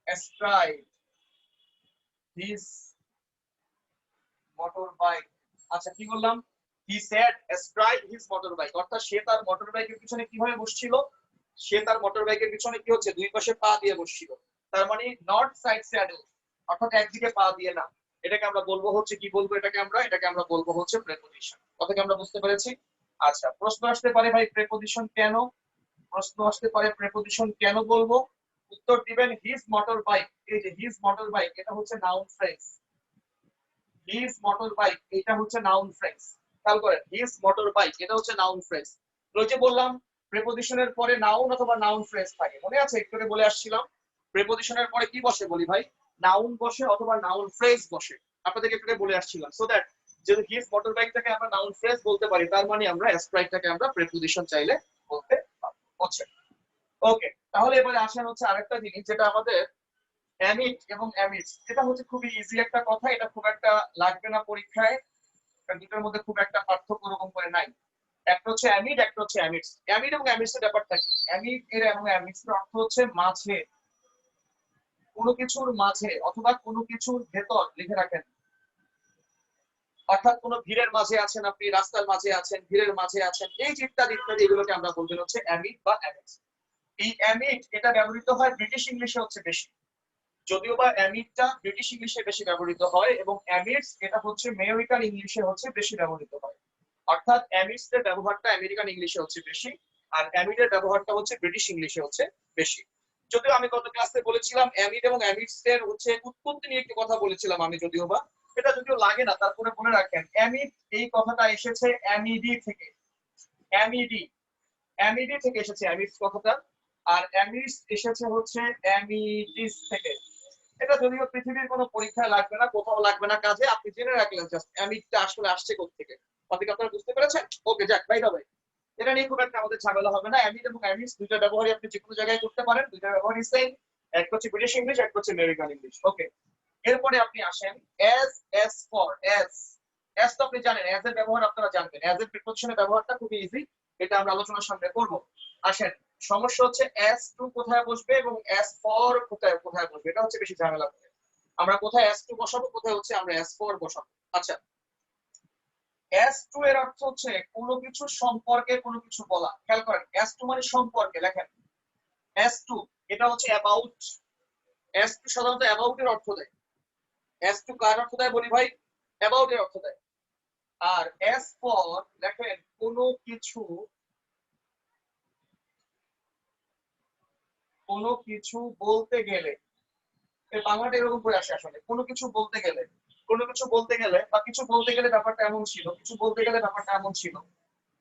astride his motorbike। আচ্ছা কি বললাম? He said astride his motorbike, অর্থাৎ সে তার মোটরবাইকের পিছনে কিভাবে বসছিল? সে তার মোটরবাইকের পিছনে কি হচ্ছে, দুই পাশে পা দিয়ে বসছিল। তার মানে নট সাইড স্যাডেল, অর্থাৎ একদিকে পা দিয়ে না। এটাকে আমরা বলবো হচ্ছে, কি বলবো এটাকে আমরা বলবো হচ্ছে প্রেপোজিশন। কথা কি আমরা বুঝতে পেরেছি? আচ্ছা, প্রশ্ন আসতে পারে ভাই প্রেপোজিশন কেন? প্রশ্ন আসতে পারে প্রেপোজিশন কেন বলবো? উত্তর দিবেন হিজ মোটর বাইক। এই যে হিজ মোটর বাইক, এটা হচ্ছে noun phrase. His motor bike এটা হচ্ছে নাউন ফ্রেজ। খেয়াল করেন, হিজ মোটর বাইক এটা হচ্ছে নাউন ফ্রেজ। ওই যে বললাম প্রেপোজিশনের পরে নাউন অথবা নাউন ফ্রেজ থাকে, মনে আছে? একটু আগে বলে আসছিলাম প্রেপোজিশনের পরে কি বসে বলি ভাই? নাউন বসে অথবা নাউন ফ্রেজ বসে। আপনাদেরকে একটু বলে আসছিলাম। সো দ্যাট যদি হিজ মোটর বাইকটাকে আমরা নাউন ফ্রেজ বলতে পারি, তার মানে আমরা স্ট্রাইকটাকে আমরা প্রেপোজিশন চাইলে বলতে হচ্ছে। ওকে, তাহলে এবারে আসেন হচ্ছে আরেকটা জিনিস যেটা আমাদের অ্যামিড এবং অ্যামিডস। এটা হচ্ছে খুবই ইজি একটা কথা, এটা খুব একটা লাগবে না পরীক্ষায়, কারণ দুটোর মধ্যে খুব একটা পার্থক্য ওরকম করে নাই। একটা হচ্ছে অ্যামিড, একটা হচ্ছে অ্যামিডস। অ্যামিড এবং অ্যামিডস এর ব্যাপারটা কি? অ্যামিড এর এবং অ্যামিডস এর অর্থ হচ্ছে মাঝে, কোনো কিছুর মাঝে অথবা কোনো কিছুর ভেতর, লিখে রাখেন। অর্থাৎ কোনো ভিড়ের মাঝে আছেন আপনি, রাস্তার মাঝে আছেন, ভিড়ের মাঝে আছেন, এই যে ইত্যাদি ইত্যাদি, এগুলোকে আমরা বলবেন হচ্ছে অ্যামিড বা অ্যামিডস। এই অ্যামিড এটা ব্যবহৃত হয় ব্রিটিশ ইংলিশে হচ্ছে বেশি, যদিও বা অ্যামিডটা ব্রিটিশ ইংলিশে বেশি ব্যবহৃত হয়, এবং অ্যামিডস এটা হচ্ছে আমেরিকান ইংলিশে হচ্ছে বেশি ব্যবহৃত হয়। অর্থাৎ অ্যামিডস এর ব্যবহারটা আমেরিকান ইংলিশে হচ্ছে বেশি, আর অ্যামিডের ব্যবহারটা হচ্ছে ব্রিটিশ ইংলিশে হচ্ছে বেশি। যদিও আমি গত ক্লাসে বলেছিলাম অ্যামিড এবং অ্যামিডস এর হচ্ছে উৎপত্তি নিয়ে একটু কথা বলেছিলাম আমি, যদিও বা এটা যদিও লাগে না, তারপরে মনে রাখেন অ্যামিড এই কথাটা এসেছে অ্যামিডি থেকে। অ্যামিডি, অ্যামিডি থেকে এসেছে অ্যামিডস কথাটা, আর অ্যামিডস এসেছে হচ্ছে অ্যামিডিস থেকে। এটা যদিও পৃথিবীর কোনো পরীক্ষায় লাগবে না, কোথাও লাগবে না কাজে, আপনি জেনে রাখলেন জাস্ট অ্যামিডটা আসলে আসছে কোত্থেকে। কথা কি আপনারা বুঝতে পেরেছেন? ওকে, যাক, বাই দ্য ওয়ে, এটা নিয়ে খুব একটা আমাদের ঝামেলা হবে না। অ্যামিড এবং অ্যামিডস দুইটা ব্যবহারই আপনি যে কোনো জায়গায় করতে পারেন, দুইটা ব্যবহারই সেম। একটা হচ্ছে ব্রিটিশ ইংলিশ, একটা হচ্ছে আমেরিকান ইংলিশ। ওকে, এরপরে আপনি আসেন S. S for S. S তো আপনি জানেন, এস এর ব্যবহার আপনারা জানবেন, এস এর প্রিপোজিশনের ব্যবহারটা খুবই ইজি, এটা আমরা আলোচনার সামনে করব। আসেন, সমস্যা হচ্ছে এস টু কোথায় বসবে এবং এস ফর কোথায় কোথায় বসবে, এটা হচ্ছে বেশি ঝামেলা করে। আমরা কোথায় এস টু বসাবো, কোথায় হচ্ছে আমরা এস ফর বসাবো। আচ্ছা, এস টু এর অর্থ হচ্ছে কোনো কিছু সম্পর্কে কোনো কিছু বলা। খেয়াল করেন, এস টু মানে সম্পর্কে, লেখেন এস টু, এটা হচ্ছে অ্যাবাউট। এস টু সাধারণত অ্যাবাউট এর অর্থ দেয়। এস টু কার অর্থ দেয় বলি ভাই? অ্যাবাউট এর অর্থ দেয়। আর এস ফর দেখেন কোনো কিছু, কোনো কিছু বলতে গেলে, এই বাংলাটা এরকম করে আসে আসলে, কোনো কিছু বলতে গেলে, কোনো কিছু বলতে গেলে বা কিছু বলতে গেলে ব্যাপারটা এমন ছিল, কিছু বলতে গেলে ব্যাপারটা এমন ছিল,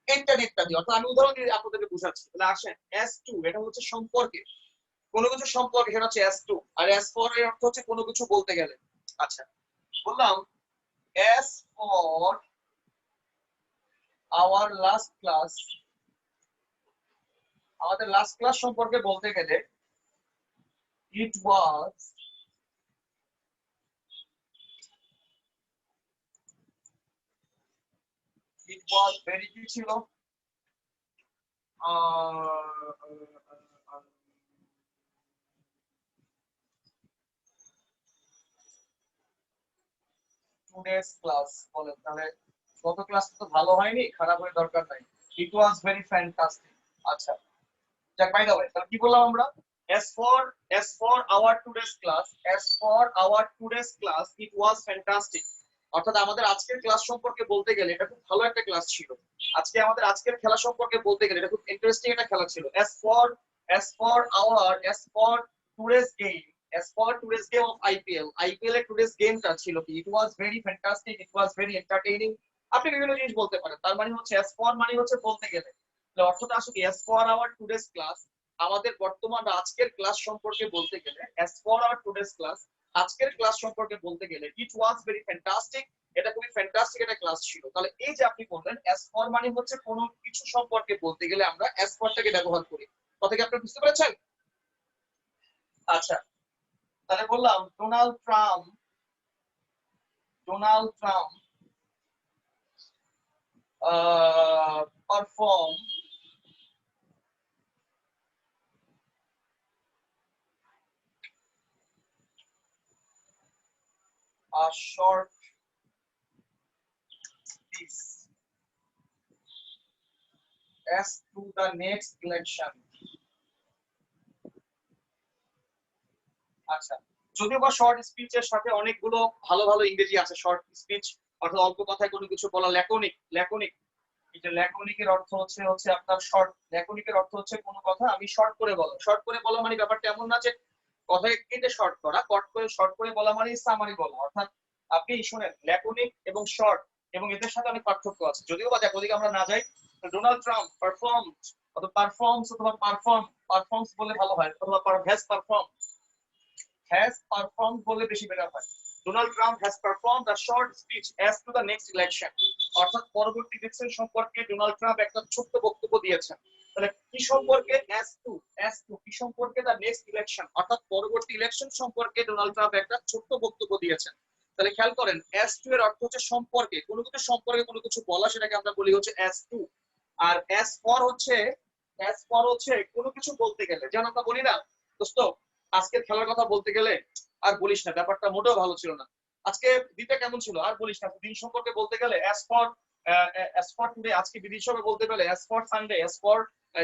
ইত্যাদি ইত্যাদি। অর্থাৎ আমি উদাহরণ দিয়ে আপনাদেরকে বুঝাচ্ছি। তাহলে আসেন, এস টু এটা হচ্ছে সম্পর্কে, কোনো কিছু সম্পর্কে, সেটা হচ্ছে এস টু। আর এস ফর এর অর্থ হচ্ছে কোনো কিছু বলতে গেলে। আচ্ছা, বললাম as for our last class, আমাদের লাস্ট ক্লাস সম্পর্কে বলতে গেলে ইট ওয়াজ, ইট ওয়াজ ভেরি, কি ছিল, টুডেস ক্লাস বলেন তাহলে। গত ক্লাস তো ভালো হয়নি, খারাপ হয়ে দরকার নাই, ইট ওয়াজ ভেরি ফ্যান্টাস্টিক। আচ্ছা, যাক, বাই দ্য ওয়ে, তাহলে কি বললাম আমরা? as for as for our today's class, as for our today's class it was fantastic। অর্থাৎ আমাদের আজকের ক্লাস সম্পর্কে বলতে গেলে এটা খুব ভালো একটা ক্লাস ছিল। আজকে আমাদের আজকের খেলা সম্পর্কে বলতে গেলে এটা খুব ইন্টারেস্টিং একটা খেলা ছিল। as for today's game, as for today's game of IPL এর today's গেমটা ছিল কি, it was very fantastic, it was very entertaining। আপনি বিভিন্ন জিনিস বলতে পারেন, তার মানে হচ্ছে as for মানে হচ্ছে বলতে গেলে, তাহলে অর্থটা আসলে as for our today's class, আমাদের বর্তমান আজকের ক্লাস সম্পর্কে বলতে গেলে, as for our today's class, আজকের ক্লাস সম্পর্কে বলতে গেলে it was very fantastic, এটা খুবই ফ্যান্টাস্টিক একটা ক্লাস ছিল। তাহলে এই যে আপনি বললেন as for মানে হচ্ছে কোনো কিছু সম্পর্কে বলতে গেলে আমরা as for টাকে ব্যবহার করি। কথা কি আপনি বুঝতে পেরেছেন? আচ্ছা, তাহলে বললাম Donald Trump perform a short speech as to the next election। আচ্ছা, যদিও বা শর্ট স্পিচের সাথে অনেকগুলো ভালো ভালো ইংরেজি আছে। শর্ট স্পিচ অর্থাৎ অল্প কথায় কোনো কিছু বলা, ল্যাকোনিক। ল্যাকোনিক, এই যে ল্যাকোনিকের অর্থ হচ্ছে হচ্ছে আপনার শর্ট। ল্যাকোনিকের অর্থ হচ্ছে কোনো কথা আমি শর্ট করে বলা। শর্ট করে বলা মানে ব্যাপারটা এমন না যে কথায় কেটে শর্ট করা, শর্ট করে বলা মানে সামারি বলা। অর্থাৎ আপনি শুনেন, ল্যাকোনিক এবং শর্ট এবং এদের সাথে অনেক পার্থক্য আছে। যদিও বা দেখো, ওদিকে আমরা না যাই, ডোনাল্ড ট্রাম্প পারফর্মড অথবা পারফর্মস অথবা পারফর্মস বলে ভালো হয়, অথবা হ্যাজ পারফর্ম বলে বেশি বেটার হয়। Donald Trump has performed a short speech as to the next election. অর্থাৎ পরবর্তী ইলেকশন সম্পর্কে ডোনাল্ড ট্রাম্প একটা ছোট্ট বক্তব্য দিয়েছেন। তাহলে কি সম্পর্কে S2 কি সম্পর্কে দ্য নেক্সট ইলেকশন, অর্থাৎ পরবর্তী ইলেকশন সম্পর্কে ডোনাল্ড ট্রাম্প একটা ছোট্ট বক্তব্য দিয়েছেন। তাহলে খেয়াল করেন S2 এর অর্থ হচ্ছে সম্পর্কে, কোনো কিছু সম্পর্কে কোনো কিছু বলা, সেটাকে আমরা বলি হচ্ছে S2। আর S4 হচ্ছে কোনো কিছু বলতে গেলে, যেন আমরা বলি না দোস্ত আজকের খেলার কথা বলতে গেলে আর বলিস না, ব্যাপারটা মোটেও ভালো ছিল না, আজকে দিনটা কেমন ছিল আর বলিস না, দিন সম্পর্কে বলতে গেলে S4 টুডে, আজকে বিদেশ সম্পর্কে বলতে গেলে S4 সানডে, S4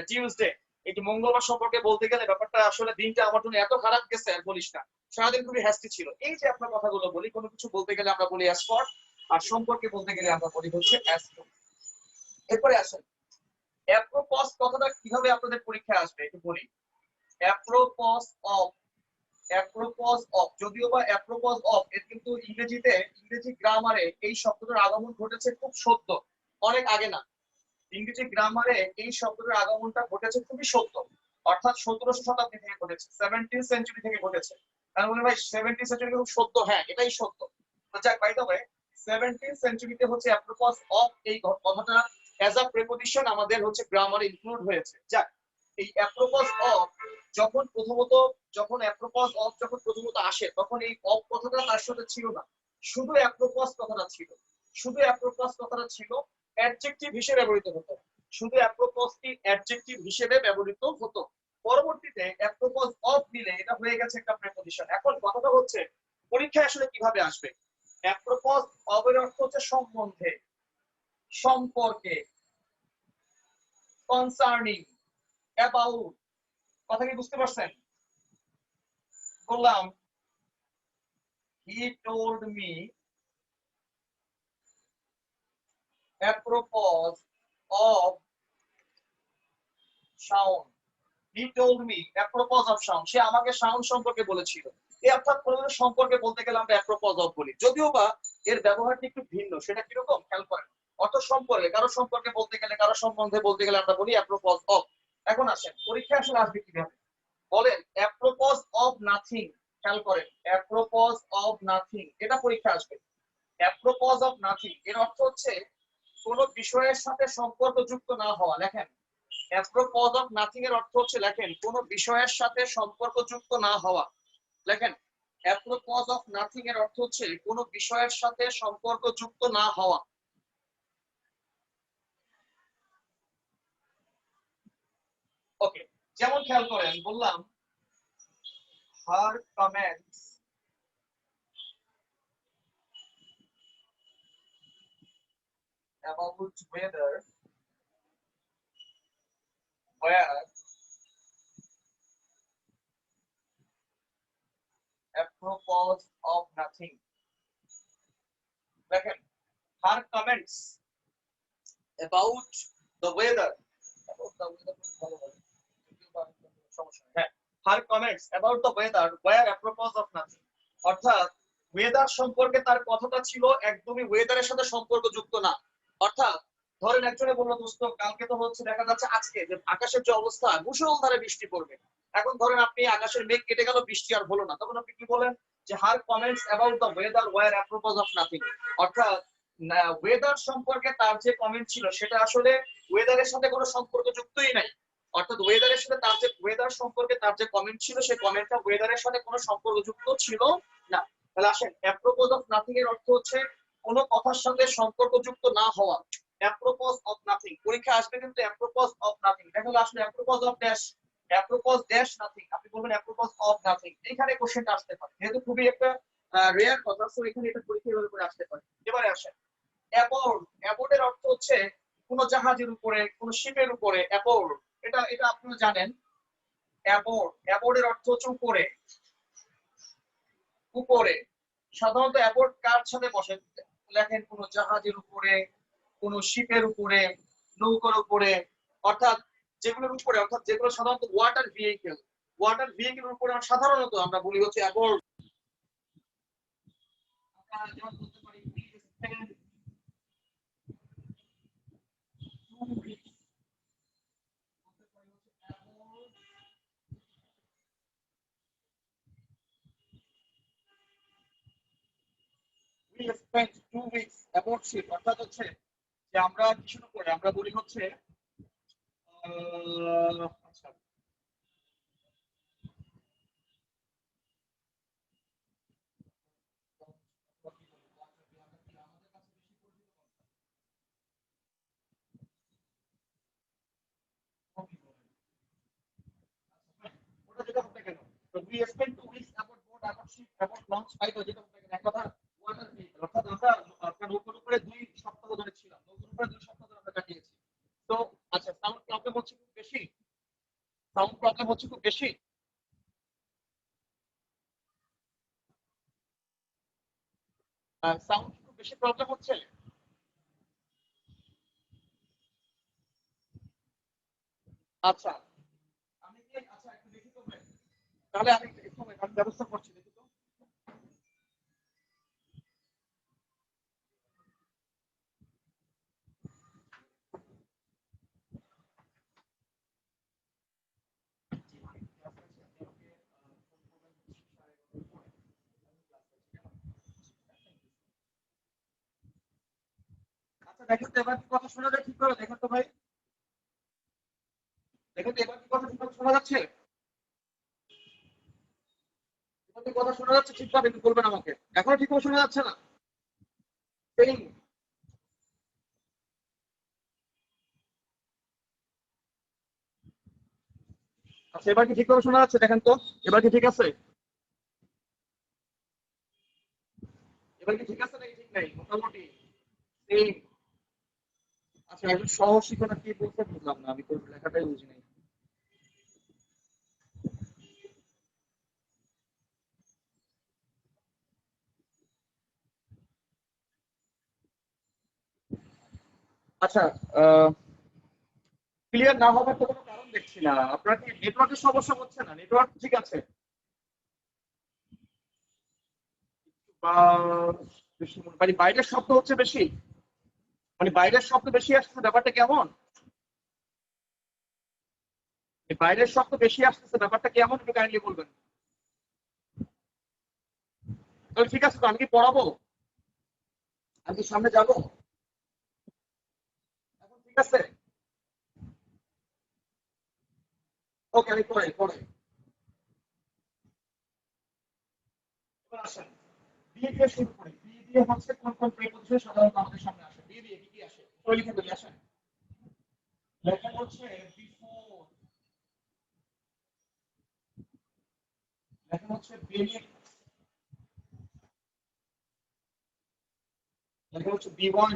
টিউসডে, এটি মঙ্গলবার সম্পর্কে বলতে গেলে ব্যাপারটা আসলে দিনটা আমার জন্য এত খারাপ গেছে আর বলিস না, সারাদিন খুবই হ্যাস্টি ছিল। এই যে আপনার কথাগুলো বলি, কোনো কিছু বলতে গেলে আমরা বলি S4, আর সম্পর্কে বলতে গেলে আমরা বলি হচ্ছে S2। এরপরে আসেন অ্যাপ্রোপস কথাটা কিভাবে আপনাদের পরীক্ষায় আসবে একটু বলি। অ্যাপ্রোপস অফ, যদিও বা অ্যাপ্রোপস অফ এর কিন্তু ইংরেজি গ্রামারে এই শব্দটার আগমন ঘটেছে খুব সদ্য, অনেক আগে না। ইংরেজি গ্রামারে এই শব্দটার আগমনটা ঘটেছে খুবই সদ্য, অর্থাৎ 1700 শতাব্দী থেকে ঘটেছে, 17th সেঞ্চুরি থেকে ঘটেছে। তার মানে ভাই 17th সেঞ্চুরি খুব সদ্য, হ্যাঁ এটাই সত্য। তো যাক, বাই দ্য ওয়ে 17th সেঞ্চুরিতে হচ্ছে অ্যাপ্রোপস অফ এই কথাটা অ্যাজ আ প্রিপোজিশন আমাদের হচ্ছে গ্রামারে ইনক্লুড হয়েছে। যাক, এই অ্যাপ্রোপস অফ যখন প্রথমত আসে, তখন এই অফ কথাটা তার সাথে ছিল না, শুধু অ্যাপ্রোপস কথাটা ছিল, অ্যাডজেক্টিভ হিসেবে ব্যবহৃত হতো, শুধু অ্যাপ্রোপসটি অ্যাডজেক্টিভ হিসেবে ব্যবহৃত হতো। পরবর্তীতে অ্যাপ্রোপস অফ দিলে এটা হয়ে গেছে একটা প্রিপোজিশন। এখন কথাটা হচ্ছে পরীক্ষায় আসলে কিভাবে আসবে। অ্যাপ্রোপস অফ এর অর্থ হচ্ছে সম্বন্ধে, সম্পর্কে, কনসার্নিং, অ্যাবাউট। কথা কি বুঝতে পারছেন? বললাম he told me apropos of sound, he told me apropos of sound, সে আমাকে সাউন্ড সম্পর্কে বলেছিল। এই অর্থাৎ কোনো সম্পর্কে বলতে গেলে আমরা apropos of বলি, যদিও বা এর ব্যবহারটা একটু ভিন্ন। সেটা কিরকম খেয়াল করেন, অর্থ সম্পর্কে, কারো সম্পর্কে বলতে গেলে, কারো সম্বন্ধে বলতে গেলে আমরা বলি apropos of। এখন আসেন পরীক্ষা আসলে আসবে কিভাবে, বলেন apropos of nothing। খেয়াল করেন apropos of nothing, এটা পরীক্ষা আসবে। apropos of nothing এর অর্থ হচ্ছে কোন বিষয়ের সাথে সম্পর্কযুক্ত না হওয়া। লেখেন apropos of nothing এর অর্থ হচ্ছে, লেখেন কোন বিষয়ের সাথে সম্পর্কযুক্ত না হওয়া। লেখেন apropos of nothing এর অর্থ হচ্ছে কোন বিষয়ের সাথে সম্পর্কযুক্ত না হওয়া। ওকে, যেমন খেয়াল করেন বললাম her comments about whether were apropos of nothing। দেখেন her comments about the weather, her comments about the weather were apropos of nothing, অর্থাৎ ওয়েদার সম্পর্কে তার কথাটা ছিল একদমই ওয়েদারের সাথে সম্পর্কযুক্ত না। অর্থাৎ ধরেন একজনে বললো দোস্ত কালকে তো হচ্ছে দেখা যাচ্ছে আজকে যে আকাশের যে অবস্থা মুষলধারে বৃষ্টি পড়বে। এখন ধরেন আপনি আকাশের মেঘ কেটে গেল, বৃষ্টি আর হলো না, তখন আপনি কি বলেন যে her comments about the weather were apropos of nothing, অর্থাৎ ওয়েদার সম্পর্কে তার যে কমেন্ট ছিল সেটা আসলে ওয়েদারের সাথে কোনো সম্পর্কযুক্তই নাই। অর্থাৎ ওয়েদারের সাথে তার যে ওয়েদার সম্পর্কে তার যে কমেন্ট ছিল সেই কমেন্টটা ওয়েদারের সাথে কোনো সম্পর্কযুক্ত ছিল না। তাহলে আসেন অ্যাপ্রোপোজ অফ নাথিং এর অর্থ হচ্ছে কোনো কথার সাথে সম্পর্কযুক্ত না হওয়া। অ্যাপ্রোপোজ অফ নাথিং পরীক্ষা আসবে কিন্তু অ্যাপ্রোপোজ অফ নাথিং, দেখা হলো আসলে অ্যাপ্রোপোজ অফ ড্যাশ, অ্যাপ্রোপোজ ড্যাশ নাথিং, আপনি বলবেন অ্যাপ্রোপোজ অফ নাথিং। এখানে কোশ্চেনটা আসতে পারে, যেহেতু খুবই একটা রেয়ার কথা, সো এখানে এটা পরীক্ষার উপরে আসতে পারে। এবারে আসেন অ্যাবোর্ড, অ্যাবোর্ডের অর্থ হচ্ছে কোন জাহাজের উপরে, কোন শিপের উপরে অ্যাবোর্ড, এটা আপনারা জানেন। অ্যাবোর্ড, অ্যাবোর্ডের অর্থ হচ্ছে উপরে, উপরে। সাধারণত অ্যাবোর্ড কার সাথে বসে, লেখেন কোন জাহাজের উপরে, কোন শিপের উপরে, নৌকার উপরে, অর্থাৎ যেগুলোর উপরে, অর্থাৎ যেগুলো সাধারণত ওয়াটার ভেহিকেল, ওয়াটার ভেহিকেলের উপরে সাধারণত আমরা বলি হচ্ছে অ্যাবোর্ড। আমরা যেমন বলতে পারি we spent 2 weeks aboard ship, অর্থাৎ হচ্ছে যে আমরা কিছুর উপরে, আমরা বলি হচ্ছে আচ্ছা ওটা যেটা হবে কেন তো we spend 2 weeks about board about ship about launch fight যেটা হবে কেন এক কথা ওয়াটার ভেহিকল অর্থাৎ আমরা আপনার নৌকার উপরে 2 সপ্তাহ ধরে ছিলাম নৌকার উপরে 2 সপ্তাহ ধরে আমরা কাটিয়েছি তো আচ্ছা সাউন্ড প্রবলেম হচ্ছে খুব বেশি সাউন্ড প্রবলেম হচ্ছে খুব বেশি সাউন্ড খুব বেশি প্রবলেম হচ্ছে আচ্ছা আমি কি আচ্ছা একটু দেখি তো ভাই তাহলে আমি একটু আমি ব্যবস্থা করছি দেখি তো আচ্ছা দেখেন তো এবার কি কথা শোনা যায় ঠিক করে দেখেন তো ভাই দেখেন তো এবার কি কথা ঠিকভাবে শোনা যাচ্ছে এবার কি কথা শোনা যাচ্ছে ঠিকভাবে একটু বলবেন আমাকে এখনো ঠিকভাবে শোনা যাচ্ছে না সেই আচ্ছা এবার কি ঠিকভাবে শোনা যাচ্ছে দেখেন তো এবার কি ঠিক আছে এবার কি ঠিক আছে নাকি ঠিক নাই মোটামুটি সেই আচ্ছা একজন সহ শিক্ষকরা কি বলতে বুঝলাম না আমি তো লেখাটাই বুঝি নাই আচ্ছা ক্লিয়ার না হওয়ার তো কোনো কারণ দেখছি না আপনার কি নেটওয়ার্কের সমস্যা হচ্ছে না নেটওয়ার্ক ঠিক আছে বা বেশি মানে বাইরের শব্দ হচ্ছে বেশি মানে বাইরের শব্দ বেশি আসছে ব্যাপারটা কেমন বাইরের শব্দ বেশি আসতেছে ব্যাপারটা কেমন একটু কাইন্ডলি বলবেন তাহলে ঠিক আছে তো আমি কি পড়াবো আমি কি সামনে যাবো এখন ঠিক আছে ওকে আমি পড়াই পড়াই এবার আসেন বি দিয়ে শুরু করি বি দিয়ে হচ্ছে কোন কোন প্রিপজিশন সাধারণত আমাদের সামনে আসে বি দিয়ে কি কি আসে ওই লিখে দিলে আসেন লেখা হচ্ছে বিফোর লেখা হচ্ছে বেনিফ লেখা হচ্ছে বি ওয়ান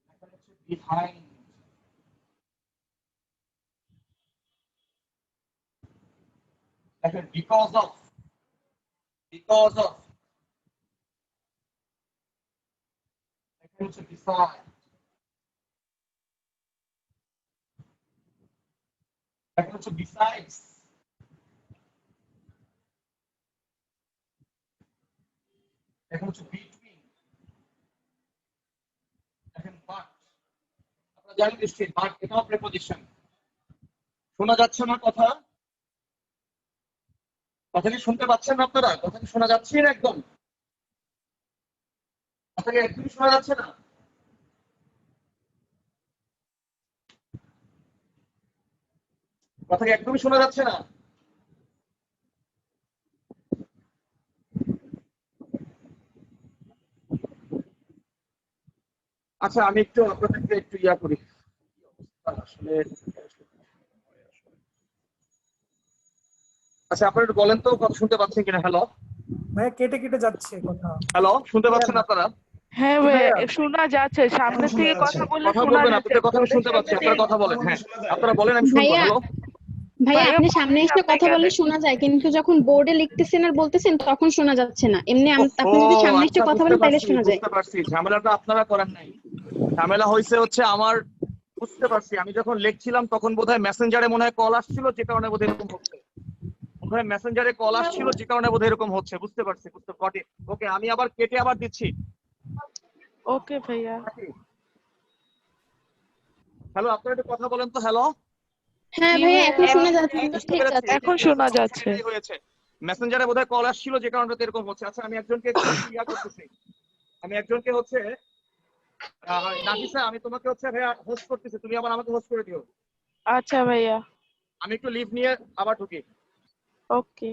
লেখা হচ্ছে বিহাইন্ড লেখা বিকজ অফ লেখা হচ্ছে বিসাইড লেখা হচ্ছে বিসাইডস লেখা হচ্ছে বিটুইন লেখেন বাট আপনারা জানেন নিশ্চয়ই বাট এটাও প্রিপজিশন শোনা যাচ্ছে না কথা কথা কি শুনতে পাচ্ছেন না আপনারা কথা কি শোনা যাচ্ছে না একদম কথা কি একদমই শোনা যাচ্ছে না কথা কি একদমই শোনা যাচ্ছে না আচ্ছা আমি একটু আপনাদেরকে একটু ইয়া করি আসলে আচ্ছা আপনারা একটু বলেন তো কথা শুনতে পাচ্ছেন কিনা হ্যালো ভাইয়া কেটে কেটে যাচ্ছে কথা। হ্যালো শুনতে পাচ্ছেন আপনারা হ্যাঁ ভাই শোনা যাচ্ছে সামনে থেকে কথা বললে কথা শোনা বলবেন যাচ্ছে আপনাদের কথা আমি শুনতে পাচ্ছি আপনারা কথা বলেন হ্যাঁ আপনারা বলেন আমি শুনবো ভাইয়া হ্যালো ভাইয়া ভাইয়া আপনি সামনে বলেন এসে আপনি কথা কেন বললে শোনা যায়, কিন্তু যখন বোর্ডে লিখতেছেন আর বলতেছেন তখন শোনা যাচ্ছে না। এমনি ও আপনি যদি সামনে এসে আচ্ছা কথা বুঝতে বলেন তাহলে পারছি শোনা যায়। বুঝতে পারছি ঝামেলাটা আপনারা করেন নাই ঝামেলা হয়েছে হচ্ছে আমার বুঝতে পারছি আমি যখন লিখছিলাম তখন বোধহয় মেসেঞ্জারে মনে হয় কল আসছিল যে কারণে বোধহয় এরকম হচ্ছে ওখানে মেসেঞ্জারে কল আসছিল যে কারণে বোধহয় এরকম হচ্ছে বুঝতে পারছি বুঝতে পারছি ওকে আমি আবার কেটে আবার দিচ্ছি ওকে ভাইয়া হ্যালো আপনারা একটু কথা বলেন তো হ্যালো হ্যাঁ জি ভাইয়া ভাইয়া এখন শোনা যাচ্ছে, বুঝতে ঠিক পেরেছি আছে। এখন শোনা যাচ্ছে হয়েছে মেসেঞ্জারে বোধহয় কল আসছিল যে কারণে এরকম হচ্ছে আচ্ছা আমি একজনকে একটু ইয়া করতেছি আমি একজনকে হচ্ছে নাফিসা, আমি তোমাকে হচ্ছে ভাইয়া হোস্ট করতেছি, তুমি আবার আমাকে হোস্ট করে দিও। আচ্ছা ভাইয়া, আমি একটু লিভ নিয়ে আবার ঢুকি। ওকে।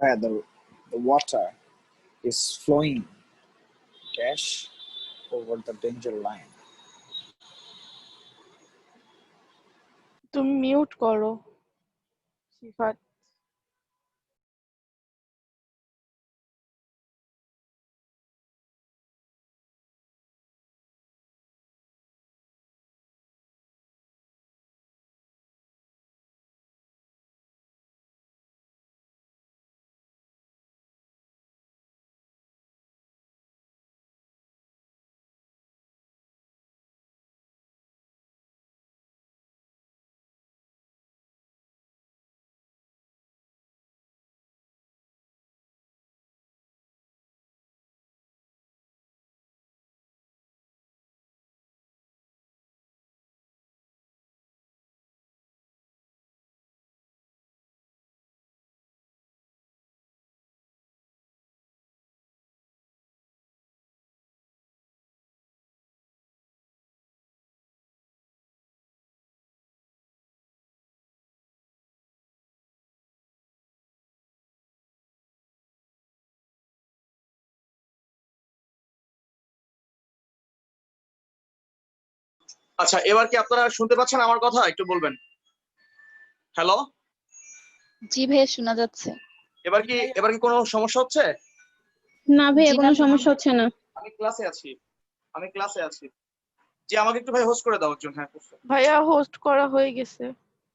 Where the water is flowing dash over the danger line. তুমি মিউট করো সিফাত। আচ্ছা, এবার কি আপনারা শুনতে পাচ্ছেন আমার কথা? একটু বলবেন। হ্যালো, জি ভাইয়া শোনা যাচ্ছে। এবার কি কোনো সমস্যা হচ্ছে? না ভাইয়া কোনো সমস্যা হচ্ছে না। আমি ক্লাসে আছি, আমি ক্লাসে আছি। জি, আমাকে একটু ভাই হোস্ট করে দাও একজন। হ্যাঁ, করছো। ভাইয়া হোস্ট করা হয়ে গেছে।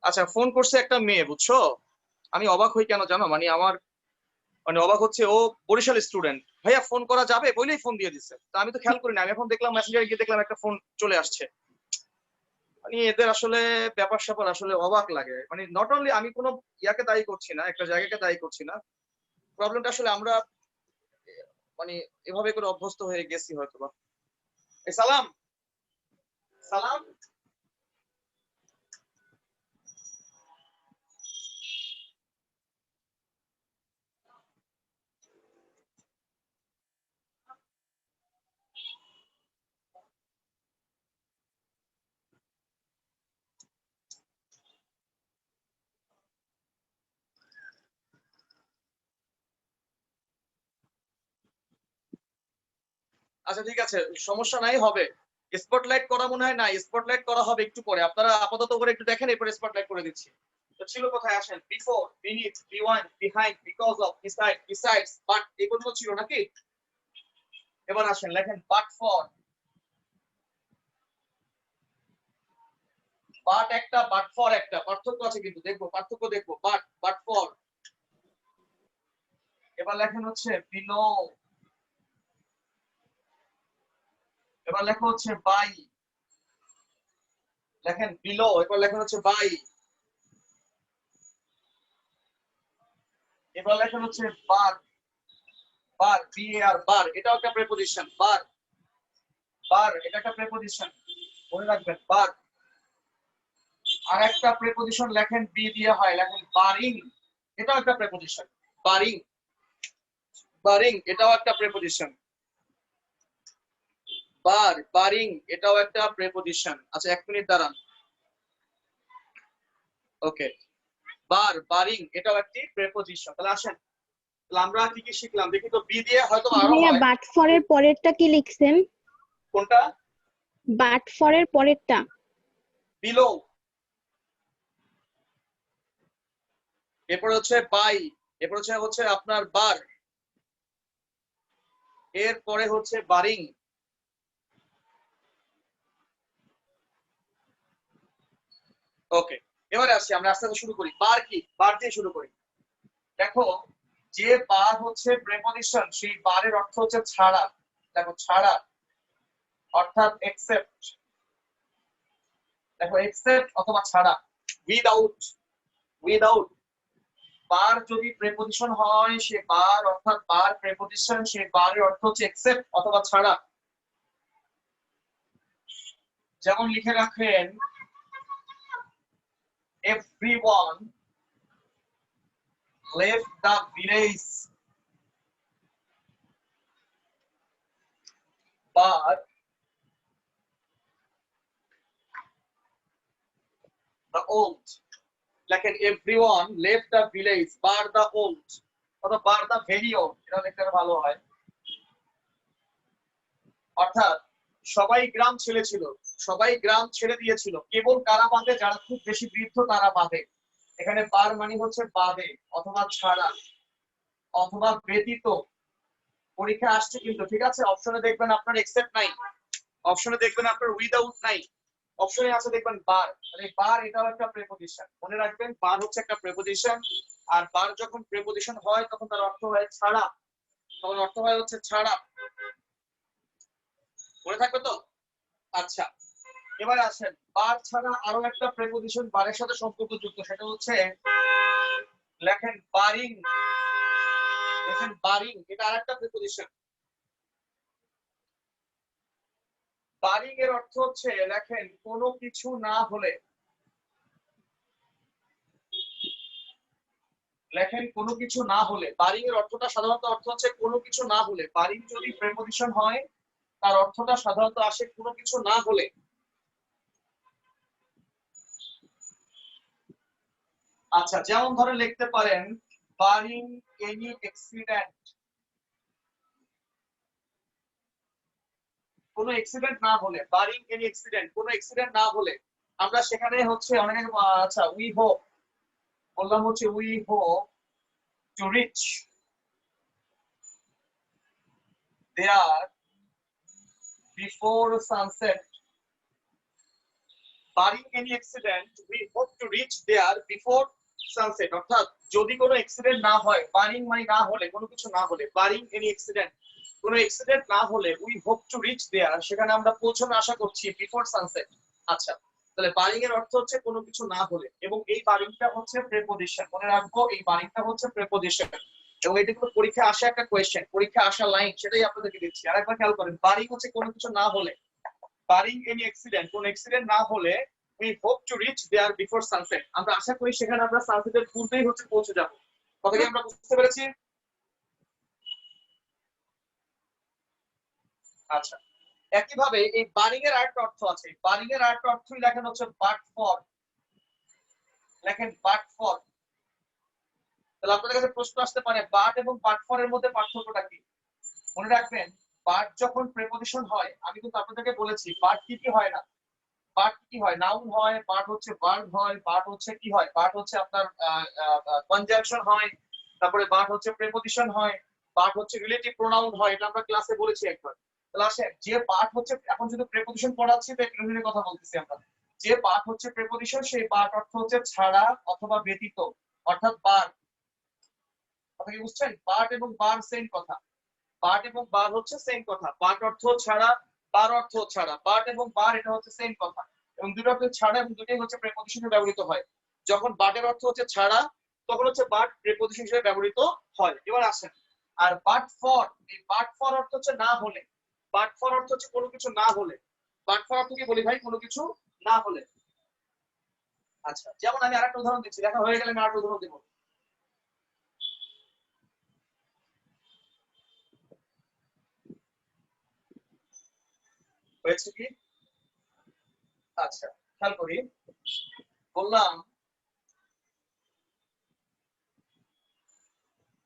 আচ্ছা, ফোন করছে একটা মেয়ে, বুঝছো? আমি অবাক হই কেন জানো, মানে অবাক হচ্ছে, ও বরিশাল স্টুডেন্ট। ভাইয়া ফোন করা যাবে বলেই ফোন দিয়ে দিচ্ছে। তা আমি তো খেয়াল করি না, আমি এখন দেখলাম মেসেঞ্জারে গিয়ে দেখলাম একটা ফোন চলে আসছে। মানে এদের আসলে ব্যাপার স্যাপার আসলে অবাক লাগে। মানে নট অনলি আমি কোনো ইয়াকে দায়ী করছি না, একটা জায়গাকে দায়ী করছি না। প্রবলেমটা আসলে আমরা মানে এভাবে করে অভ্যস্ত হয়ে গেছি হয়তো বা। এই সালাম, সালাম। আচ্ছা ঠিক আছে, সমস্যা নাই, হবে। স্পটলাইট করা মনে হয় না, স্পটলাইট করা হবে একটু পরে, আপনারা আপাতত করে একটু দেখেন, এরপর স্পটলাইট করে দিচ্ছি। তো ছিল কোথায় আসেন, before, beneath, beyond, behind, because of, beside, besides, but, এগুলো ছিল নাকি? এবার আসেন লেখেন বাট ফর। বাট একটা, বাট ফর একটা, পার্থক্য আছে কিন্তু, দেখবো পার্থক্য দেখবো। But, but for. এবার লেখেন হচ্ছে বিলো। এবার লেখা হচ্ছে বাই। লেখেন বিলো, এবার লেখেন হচ্ছে বাই। এবার লেখেন হচ্ছে বার। বার, বিআর, বার, এটাও একটা প্রেপোজিশন। বার, বার, এটা একটা প্রেপোজিশন, মনে রাখবেন বার। আর একটা প্রেপোজিশন লেখেন বি দিয়ে হয়, লেখেন বারিং, এটাও একটা প্রেপোজিশন। বারিং, বারিং, এটাও একটা প্রেপোজিশন। বার, বারিং, এটাও একটা প্রেপোজিশন। আচ্ছা 1 মিনিট দাঁড়ান। ওকে, বার, বারিং, এটাও একটি প্রেপোজিশন। তাহলে আসেন, তাহলে আমরা কি কি শিখলাম দেখি তো। বি দিয়ে হয়তো আরো ভাইয়া হয়। বাট ফরের পরেরটা কি লিখছেন? কোনটা? বাট ফরের পরেরটা। বিলো। এরপর হচ্ছে বাই। এরপর হচ্ছে আপনার বার। এরপরে হচ্ছে বারিং। ওকে, এবারে আসছি, আমরা আস্তে আস্তে শুরু করি। বার কি? বার দিয়ে শুরু করি। দেখো, যে বার হচ্ছে প্রেপোজিশন, সেই বারের অর্থ হচ্ছে ছাড়া। দেখো ছাড়া, অর্থাৎ এক্সেপ্ট। দেখো এক্সেপ্ট অথবা ছাড়া। Without, without. বার যদি প্রেপোজিশন হয়, সে বার অর্থাৎ বার প্রেপোজিশন, সে বারের অর্থ হচ্ছে এক্সেপ্ট অথবা ছাড়া। যেমন লিখে রাখেন everyone left the village but the old। লেখেন everyone left the village but the old, অথবা but the very old, এটা লিখতে ভালো হয়। অর্থাৎ সবাই গ্রাম ছেড়েছিল, সবাই গ্রাম ছেড়ে দিয়েছিল, কেবল কারা বাঁধে? যারা খুব বেশি বৃদ্ধ তারা বাঁধে। এখানে বার মানে হচ্ছে বাদে অথবা ছাড়া অথবা ব্যতীত। পরীক্ষা আসছে কিন্তু, ঠিক আছে? অপশনে দেখবেন আপনার এক্সেপ্ট নাই, অপশনে দেখবেন আপনার উইদাউট নাই, অপশনে আছে দেখবেন বার। মানে বার এটাও একটা প্রেপোজিশন, মনে রাখবেন বার হচ্ছে একটা প্রেপোজিশন। আর বার যখন প্রেপোজিশন হয় তখন তার অর্থ হয় ছাড়া, তখন অর্থ হয় হচ্ছে ছাড়া। মনে থাকবে তো? আচ্ছা, এবারে আসেন, বার ছাড়া আরো একটা প্রেপোজিশন বারের সাথে সম্পর্কযুক্ত, সেটা হচ্ছে লেখেন বারিং। লেখেন বারিং, এটা আরেকটা প্রেপোজিশন। বারিং এর অর্থ হচ্ছে, লেখেন কোনো কিছু না হলে। লেখেন কোনো কিছু না হলে। বারিং এর অর্থটা সাধারণত অর্থ হচ্ছে কোনো কিছু না হলে। বারিং যদি প্রেপোজিশন হয়, তার অর্থটা সাধারণত আসে কোনো কিছু না হলে। আচ্ছা, যেমন ধরে লিখতে পারেন বারিং এনি অ্যাক্সিডেন্ট। কোনো অ্যাক্সিডেন্ট না হলে, বারিং এনি অ্যাক্সিডেন্ট, কোনো অ্যাক্সিডেন্ট না হলে। আমরা সেখানে হচ্ছে অনেক, আচ্ছা উই হোপ, বললাম হচ্ছে we hope to reach there before sunset. Barring any accident we hope to reach there before sunset. অর্থাৎ যদি কোনো অ্যাক্সিডেন্ট না হয়, বারিং মানে না হলে, কোনো কিছু না হলে, বারিং এনি অ্যাক্সিডেন্ট, কোনো অ্যাক্সিডেন্ট না হলে, উই হোপ টু রিচ দেয়ার, সেখানে আমরা পৌঁছানো আশা করছি বিফোর সানসেট। আচ্ছা, তাহলে বারিং এর অর্থ হচ্ছে কোনো কিছু না হলে, এবং এই বারিংটা হচ্ছে প্রেপোজিশন। মনে রাখবো এই বারিংটা হচ্ছে প্রেপোজিশন, এবং এটি কিন্তু পরীক্ষা আসা একটা কোয়েশ্চেন, পরীক্ষা আসা লাইন, সেটাই আপনাদেরকে দিচ্ছি। আরেকবার খেয়াল করেন, বারিং হচ্ছে কোনো কিছু না হলে, বারিং এনি অ্যাক্সিডেন্ট, কোন অ্যাক্সিডেন্ট না হলে, we hope to reach there before sunset, আমরা আশা করি সেখানে আমরা সানসেটের পূর্বেই হচ্ছে পৌঁছে যাব। কথা কি আমরা বুঝতে পেরেছি? আচ্ছা, একইভাবে এই বারিং এর আরেকটা অর্থ আছে। বারিং এর আরেকটা অর্থই লেখেন হচ্ছে বাট ফর। লেখেন বাট ফর। তাহলে আপনাদের কাছে প্রশ্ন আসতে পারে, বাট এবং বাট ফর এর মধ্যে পার্থক্যটা কি? মনে রাখবেন পার্ট যখন প্রেপোজিশন হয়, আমি কিন্তু আপনাদেরকে বলেছি পার্ট কি কি হয় না, পার্ট কি হয়, নাউন হয়, পার্ট হচ্ছে ভার্ব হয়, পার্ট হচ্ছে কি হয়, পার্ট হচ্ছে আপনার কনজাংশন হয়, তারপরে পার্ট হচ্ছে প্রেপোজিশন হয়, পার্ট হচ্ছে রিলেটিভ প্রোনাউন হয়, এটা আমরা ক্লাসে বলেছি একবার। তাহলে আসেন, যে পার্ট হচ্ছে, এখন যদি প্রেপোজিশন পড়াচ্ছি তো একটু ধরে কথা বলতেছি আমরা, যে পার্ট হচ্ছে প্রেপোজিশন সেই পার্ট অর্থ হচ্ছে ছাড়া অথবা ব্যতীত, অর্থাৎ বার। কথা কি বুঝছেন? পার্ট এবং বার সেম কথা, পার্ট এবং বার হচ্ছে সেম কথা, পার্ট অর্থ ছাড়া, বার অর্থ ছাড়া, পার্ট এবং বার এটা হচ্ছে সেম কথা, এবং দুটো অর্থ ছাড়া এবং দুটোই হচ্ছে প্রেপোজিশনে ব্যবহৃত হয়। যখন বাটের অর্থ হচ্ছে ছাড়া তখন হচ্ছে বাট প্রেপোজিশন হিসেবে ব্যবহৃত হয়। এবার আসেন, আর বাট ফর, এই বাট ফর অর্থ হচ্ছে না হলে, বাট ফর অর্থ হচ্ছে কোনো কিছু না হলে, বাট ফর অর্থ কি বলি ভাই, কোনো কিছু না হলে। আচ্ছা, যেমন আমি আরেকটা উদাহরণ দিচ্ছি, দেখা হয়ে গেলে আমি আরেকটা উদাহরণ দেবো। হয়েছে কি? আচ্ছা, খেয়াল করি, বললাম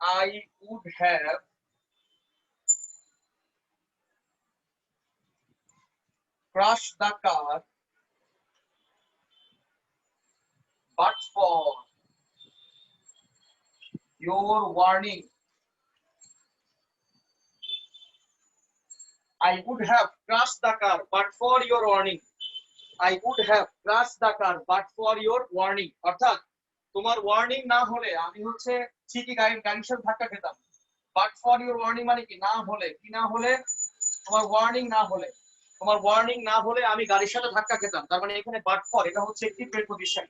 I would have crushed the car but for your warning. I would have crushed the car but for your warning. I would have crushed the car but for your warning. অর্থাৎ তোমার ওয়ার্নিং না হলে আমি হচ্ছে ঠিকই গাড়ির সাথে ধাক্কা খেতাম। বাট ফর ইউর ওয়ার্নিং মানে কি, না হলে, কি না হলে, তোমার ওয়ার্নিং না হলে, তোমার ওয়ার্নিং না হলে আমি গাড়ির সাথে ধাক্কা খেতাম। তার মানে এখানে বাট ফর এটা হচ্ছে একটি প্রেপোজিশন।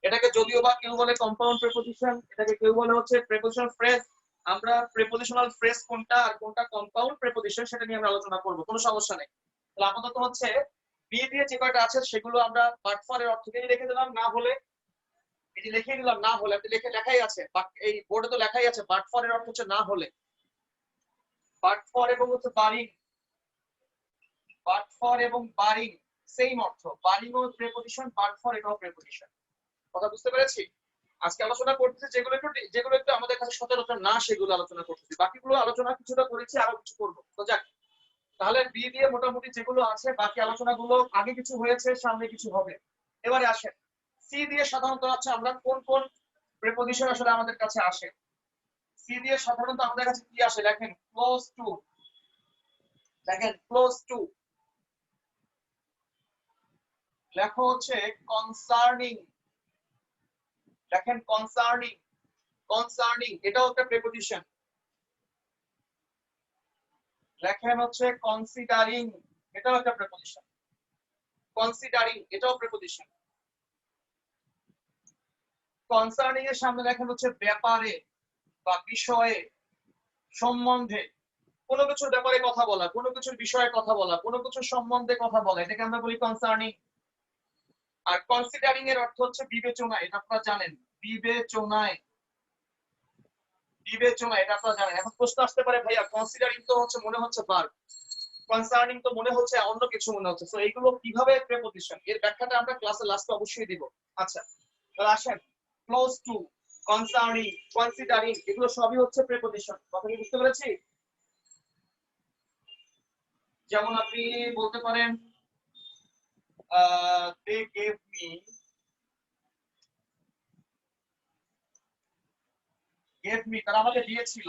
এটাকে যদিও বা কেউ বলে কম্পাউন্ড প্রেপোজিশন, এটাকে কেউ বলে হচ্ছে প্রেপোজিশনাল ফ্রেজ। আমরা প্রেপোজিশনাল ফ্রেজ কোনটা আর কোনটা কম্পাউন্ড প্রেপোজিশন সেটা নিয়ে আমরা আলোচনা করব, কোনো সমস্যা নেই। তাহলে আপাতত হচ্ছে বি দিয়ে যে কয়টা আছে সেগুলো আমরা বাট ফর এর অর্থকে লিখে দিলাম, না হলে এটি লিখে দিলাম, না হলে, আপনি লেখাই আছে, এই বোর্ডে তো লেখাই আছে বাট ফর এর অর্থ হচ্ছে না হলে। বাট ফর এবং হচ্ছে বারিং, বাট ফর এবং বারিং সেম অর্থ, বারিং ও প্রেপোজিশন, বাট ফর এটাও প্রেপোজিশন। কথা বুঝতে পেরেছি? আজকে আলোচনা করতেছি যেগুলো একটু আমাদের কাছে সচরাচর না সেগুলো আলোচনা করতেছি, বাকিগুলো আলোচনা কিছুটা করেছি, আরো কিছু করবো। তো যাক, তাহলে বি দিয়ে মোটামুটি যেগুলো আছে বাকি আলোচনাগুলো আগে কিছু হয়েছে, সামনে কিছু হবে। এবারে আসেন, সি দিয়ে সাধারণত আছে আমরা কোন কোন প্রেপোজিশন আসলে আমাদের কাছে আসে। সি দিয়ে সাধারণত আমাদের কাছে কি আসে, দেখেন ক্লোজ টু, দেখেন ক্লোজ টু, লেখা হচ্ছে কনসার্নিং, দেখেন কনসার্নিং, কনসার্নিং এটাও একটা প্রেপোজিশন। লেখেন হচ্ছে কনসিডারিং, এটাও একটা প্রেপোজিশন। কনসিডারিং এটাও প্রেপোজিশন। কনসার্নিং এর সামনে লেখেন হচ্ছে ব্যাপারে বা বিষয়ে, সম্বন্ধে, কোনো কিছুর ব্যাপারে কথা বলা, কোনো কিছুর বিষয়ে কথা বলা, কোনো কিছুর সম্বন্ধে কথা বলা, এটাকে আমরা বলি কনসার্নিং। আর কনসিডারিং এর অর্থ হচ্ছে বিবেচনায়, এটা আপনারা জানেন, বিবেচনায়, বিবেচনা এটা আপনারা জানেন। এখন প্রশ্ন আসতে পারে ভাইয়া কনসিডারিং তো হচ্ছে মনে হচ্ছে ভার্ব, কনসার্নিং তো মনে হচ্ছে অন্য কিছু মনে হচ্ছে, তো এইগুলো কিভাবে প্রেপোজিশন এর ব্যাখ্যাটা আমরা ক্লাসে লাস্টে অবশ্যই দিব। আচ্ছা, তাহলে আসেন, ক্লোজ টু, কনসার্নিং, কনসিডারিং এগুলো সবই হচ্ছে প্রেপোজিশন। কথা কি বুঝতে পেরেছি? যেমন আপনি বলতে পারেন they gave me, তারা আমাকে দিয়েছিল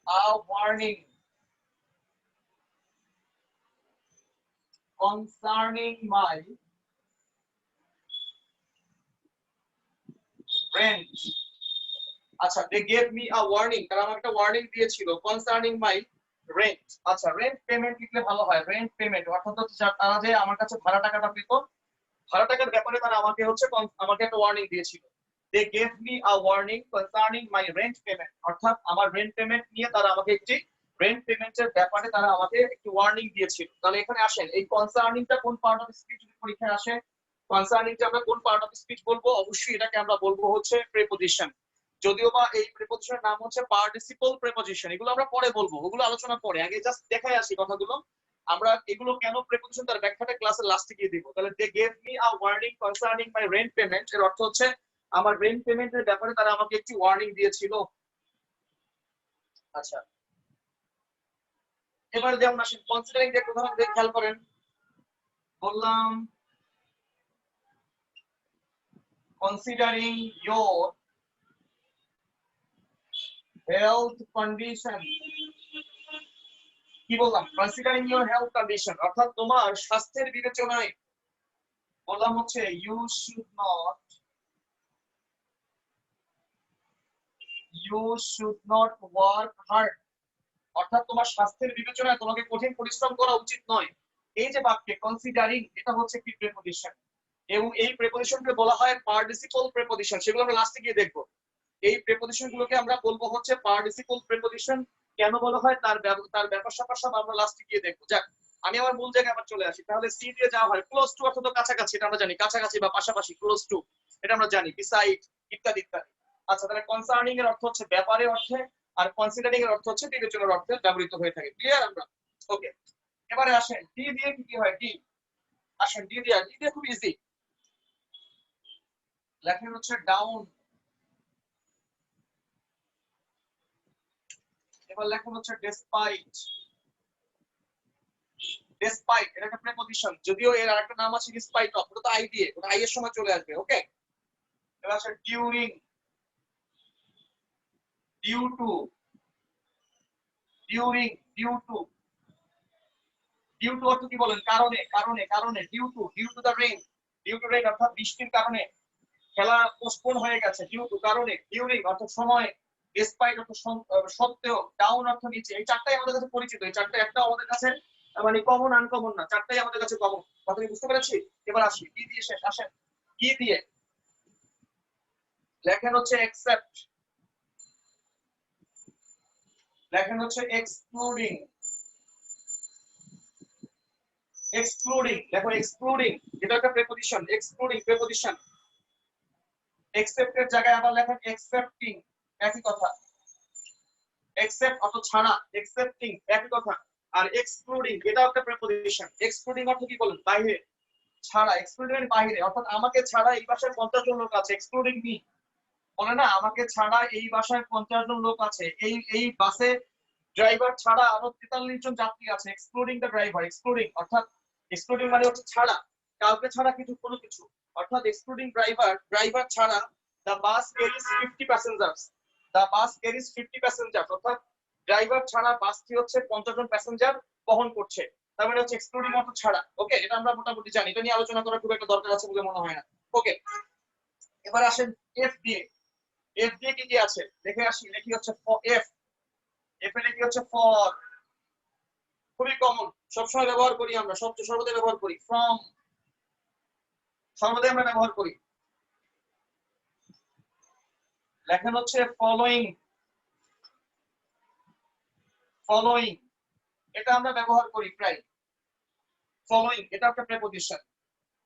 a warning concerning my rent. আচ্ছা, they gave me a warning, তারা আমাকে একটা ওয়ার্নিং দিয়েছিল concerning my rent. আচ্ছা, রেন্ট পেমেন্ট লিখলে ভালো হয়, রেন্ট পেমেন্ট অর্থাৎ হচ্ছে তারা যে আমার কাছে ভাড়া টাকাটা পেত, ভাড়া টাকার ব্যাপারে তারা আমাকে হচ্ছে আমাকে একটা ওয়ার্নিং দিয়েছিল। they gave me a warning concerning my rent payment, অর্থাৎ আমার রেন্ট পেমেন্ট নিয়ে তারা আমাকে একটি রেন্ট পেমেন্টের ব্যাপারে তারা আমাকে একটি ওয়ার্নিং দিয়েছিল। তাহলে এখানে আসেন, এই কনসার্নিংটা কোন পার্ট অফ স্পিচ যদি পরীক্ষায় আসে, কনসার্নিংটা আমরা কোন পার্ট অফ স্পিচ বলবো, অবশ্যই এটাকে আমরা বলবো হচ্ছে প্রিপোজিশন। যদিও বা এই প্রিপোজিশনের নাম হচ্ছে পার্টিসিপল প্রিপোজিশন, এগুলো আমরা পরে বলবো, ওগুলো আলোচনা পরে, আগে জাস্ট দেখাই আসি কথাগুলো। আমরা এগুলো কেন প্রিপোজিশন তার ব্যাখ্যাটা ক্লাসের লাস্টে গিয়ে দিব। তাহলে they gave me a warning concerning my rent payment এর অর্থ হচ্ছে আমার রেন্ট পেমেন্টের ব্যাপারে তারা আমাকে একটি ওয়ার্নিং দিয়েছিল। আচ্ছা, এবার যেমন আসেন কনসিডারিং দিয়ে একটা উদাহরণ দিয়ে খেয়াল করেন। বললাম কনসিডারিং ইয়োর হেলথ কন্ডিশন, কি বললাম? কনসিডারিং ইয়োর হেলথ কন্ডিশন অর্থাৎ তোমার স্বাস্থ্যের বিবেচনায় বললাম হচ্ছে you should not work hard, অর্থাৎ তোমার স্বাস্থ্যের বিবেচনায় তোমাকে কঠিন পরিশ্রম করা উচিত নয়। এই যে বাক্যে কনসিডারিং, এটা হচ্ছে কি প্রেপোজিশন, এবং এই প্রেপোজিশনকে বলা হয় পার্টিসিপল প্রেপোজিশন, সেগুলো আমরা লাস্টে গিয়ে দেখবো। এই প্রেপোজিশন গুলোকে আমরা বলবো হচ্ছে পার্টিসিপল প্রেপোজিশন। কেন বলা হয় তার ব্যাপার স্যাপার সব আমরা লাস্টে গিয়ে দেখবো। যাক, আমি আমার মূল জায়গায় আবার চলে আসি। তাহলে সি দিয়ে যাওয়া হয় ক্লোজ টু অর্থাৎ কাছাকাছি, এটা আমরা জানি, কাছাকাছি বা পাশাপাশি, ক্লোজ টু এটা আমরা জানি, বিসাইড ইত্যাদি ইত্যাদি। আচ্ছা, তাহলে কনসার্নিং এর অর্থ হচ্ছে ব্যাপারে অর্থে, আর কনসিডারিং এর অর্থ হচ্ছে বিবেচনার অর্থে ব্যবহৃত হয়ে থাকে। ক্লিয়ার আমরা? ওকে, এবারে আসেন ডি দিয়ে কি হয়। ডি আসেন ডি দিয়ে খুব ইজি, লেখেন হচ্ছে ডাউন। এবার লেখেন হচ্ছে ডেসপাইট। ডেসপাইট এটা একটা প্রেপোজিশন, যদিও এর আরেকটা নাম আছে ডিসপাইট অফ, ওটা তো আই দিয়ে, ওটা আই এর সময় চলে আসবে। ওকে, এবার আছে during, due to, during, due to. Due to অর্থ কি বলেন? কারণে, কারণে, কারণে। Due to the rain, due to rain অর্থাৎ বৃষ্টির কারণে খেলা পোস্টপোন হয়ে গেছে, ডিউ টু কারণে। ডিউরিং অর্থ সময়, ডিসপাইট অর্থ সত্ত্বেও, ডাউন অর্থ নিচে। এই চারটাই আমাদের কাছে পরিচিত, এই চারটা একটা আমাদের কাছে মানে কমন আনকমন না, চারটাই আমাদের কাছে কমন। কথা কি বুঝতে পেরেছি? এবার আসি কি দিয়ে শেষ। আসেন কি দিয়ে লেখেন হচ্ছে এক্সেপ্ট, লেখেন হচ্ছে এক্সক্লুডিং। এক্সক্লুডিং, দেখো এক্সক্লুডিং এটা একটা প্রেপোজিশন, এক্সক্লুডিং প্রেপোজিশন। এক্সেপ্টের জায়গায় আবার লেখেন এক্সেপ্টিং, একই কথা। এক্সেপ্ট অর্থ ছাড়া, এক্সেপ্টিং একই কথা। আর এক্সক্লুডিং এটাও একটা প্রেপোজিশন। এক্সক্লুডিং অর্থ কি বলেন? বাইরে, ছাড়া। এক্সক্লুডিং এর বাইরে, অর্থাৎ আমাকে ছাড়া এই বাসায় 50 জন লোক আছে, এক্সক্লুডিং মি। বলে না আমাকে ছাড়া এই বাসায় 50 জন লোক আছে, এই বাসে ড্রাইভার ছাড়া আরো 43 জন যাত্রী আছে, এক্সক্লুডিং দ্য ড্রাইভার। এক্সক্লুডিং অর্থাৎ এক্সক্লুডিং মানে হচ্ছে ছাড়া, কাউকে ছাড়া কিছু, কোনো কিছু, অর্থাৎ এক্সক্লুডিং ড্রাইভার, ড্রাইভার ছাড়া the bus carries 50 passengers, the bus carries 50 passengers অর্থাৎ ড্রাইভার ছাড়া বাসটি হচ্ছে 50 জন প্যাসেঞ্জার বহন করছে, তার মানে হচ্ছে এক্সক্লুডিং অর্থ ছাড়া। ওকে, এটা আমরা মোটামুটি জানি, এটা নিয়ে আলোচনা করার খুব একটা দরকার আছে বলে মনে হয় না। ওকে, এবার আসেন এফ দিয়ে। এফ দিয়ে কি কি আছে দেখে আসি। লেখি হচ্ছে এফ, এফ এর কি হচ্ছে ফর, খুবই কমন, সবসময় ব্যবহার করি আমরা, সবচেয়ে সর্বদাই ব্যবহার করি। ফ্রম, সর্বদাই আমরা ব্যবহার করি। লেখেন হচ্ছে ফলোইং, ফলোইং এটা আমরা ব্যবহার করি প্রায়। ফলোইং এটা একটা প্রেপোজিশন।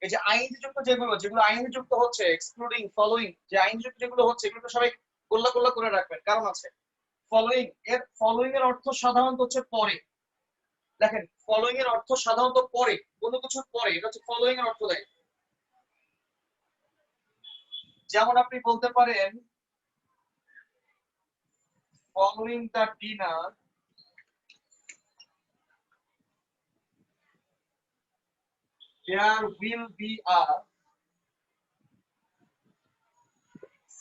এই যে আইএনজি যুক্ত যেগুলো আইএনজি যুক্ত হচ্ছে, এক্সক্লুডিং, ফলোইং, যে আইএনজি যুক্ত যেগুলো হচ্ছে এগুলো সবাই গোল্লা গোল্লা করে রাখবেন, কারণ আছে। ফলোইং এর অর্থ সাধারণত হচ্ছে পরে। দেখেন ফলোইং এর অর্থ সাধারণত পরে, কোনো কিছুর পরে, এটা হচ্ছে ফলোইং এর অর্থ দেয়। যেমন আপনি বলতে পারেন following the dinner there will be a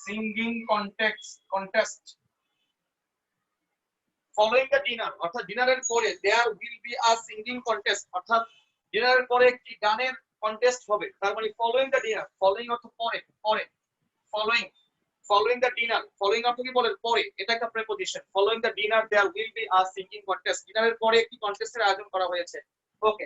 singing contest following the dinner অর্থাৎ ডিনারের পরে there will be a singing contest অর্থাৎ ডিনারের পরে একটি গানের কন্টেস্ট হবে, তার মানে following the dinner, following অর্থ পরে, পরে, following the dinner, following অর্থ কি বলেন? পরে, এটা একটা preposition. following the dinner there will be a singing contest, ডিনারের পরে একটি কন্টেস্টের আয়োজন করা হয়েছে। ওকে,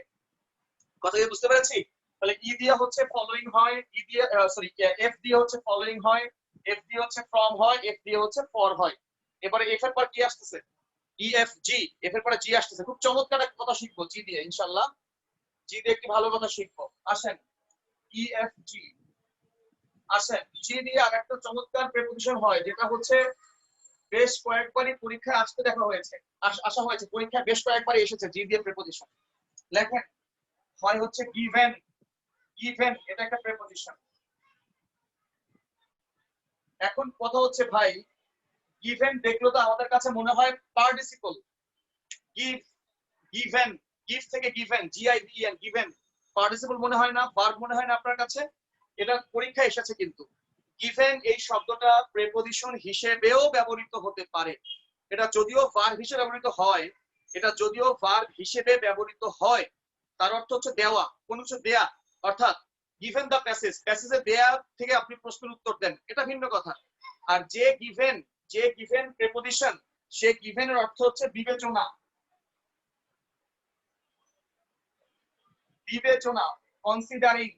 কথা কি বুঝতে পেরেছি? তাহলে ই দিয়ে হচ্ছে ফলোইং হয়, ই দিয়ে সরি এফ দিয়ে হচ্ছে ফলোইং হয়, এফ দিয়ে হচ্ছে ফ্রম হয়, এফ দিয়ে হচ্ছে ফর হয়। এবারে এফ এর পর কি আসতেছে? ই এফ জি, এফ এর পরে জি আসতেছে। খুব চমৎকার একটা কথা শিখবো জি দিয়ে, ইনশাআল্লাহ জি দিয়ে একটি ভালো কথা শিখবো। আসেন ই এফ জি, আসেন জি দিয়ে আরেকটা চমৎকার প্রেপোজিশন হয়, যেটা হচ্ছে বেশ কয়েকবারই পরীক্ষায় আসতে দেখা হয়েছে, আসা হয়েছে পরীক্ষায় বেশ কয়েকবারই এসেছে জি দিয়ে প্রেপোজিশন। লেখেন হয় হচ্ছে গিভেন, গিভেন এটা একটা প্রেপোজিশন। এখন কথা হচ্ছে ভাই, গিভেন দেখলো তো আমাদের কাছে মনে হয় পার্টিসিপল, গিভ গিভেন, গিভ থেকে গিভেন, GIVEN, গিভেন পার্টিসিপল মনে হয় না, ভার্ব মনে হয় না আপনার কাছে? এটা পরীক্ষায় এসেছে কিন্তু। গিভেন এই শব্দটা প্রেপোজিশন হিসেবেও ব্যবহৃত হতে পারে। এটা যদিও ভার্ব হিসেবে ব্যবহৃত হয়, এটা যদিও ভার্ব হিসেবে ব্যবহৃত হয়, তার অর্থ হচ্ছে দেওয়া, কোনো কিছু দেয়া। অর্থাৎ গিভেন দ্য প্যাসেজ, প্যাসেজে দেয়া থেকে আপনি প্রশ্নের উত্তর দেন, এটা ভিন্ন কথা। আর যে গিভেন প্রেপোজিশন, সে গিভেনের অর্থ হচ্ছে বিবেচনা, বিবেচনা, কনসিডারিং।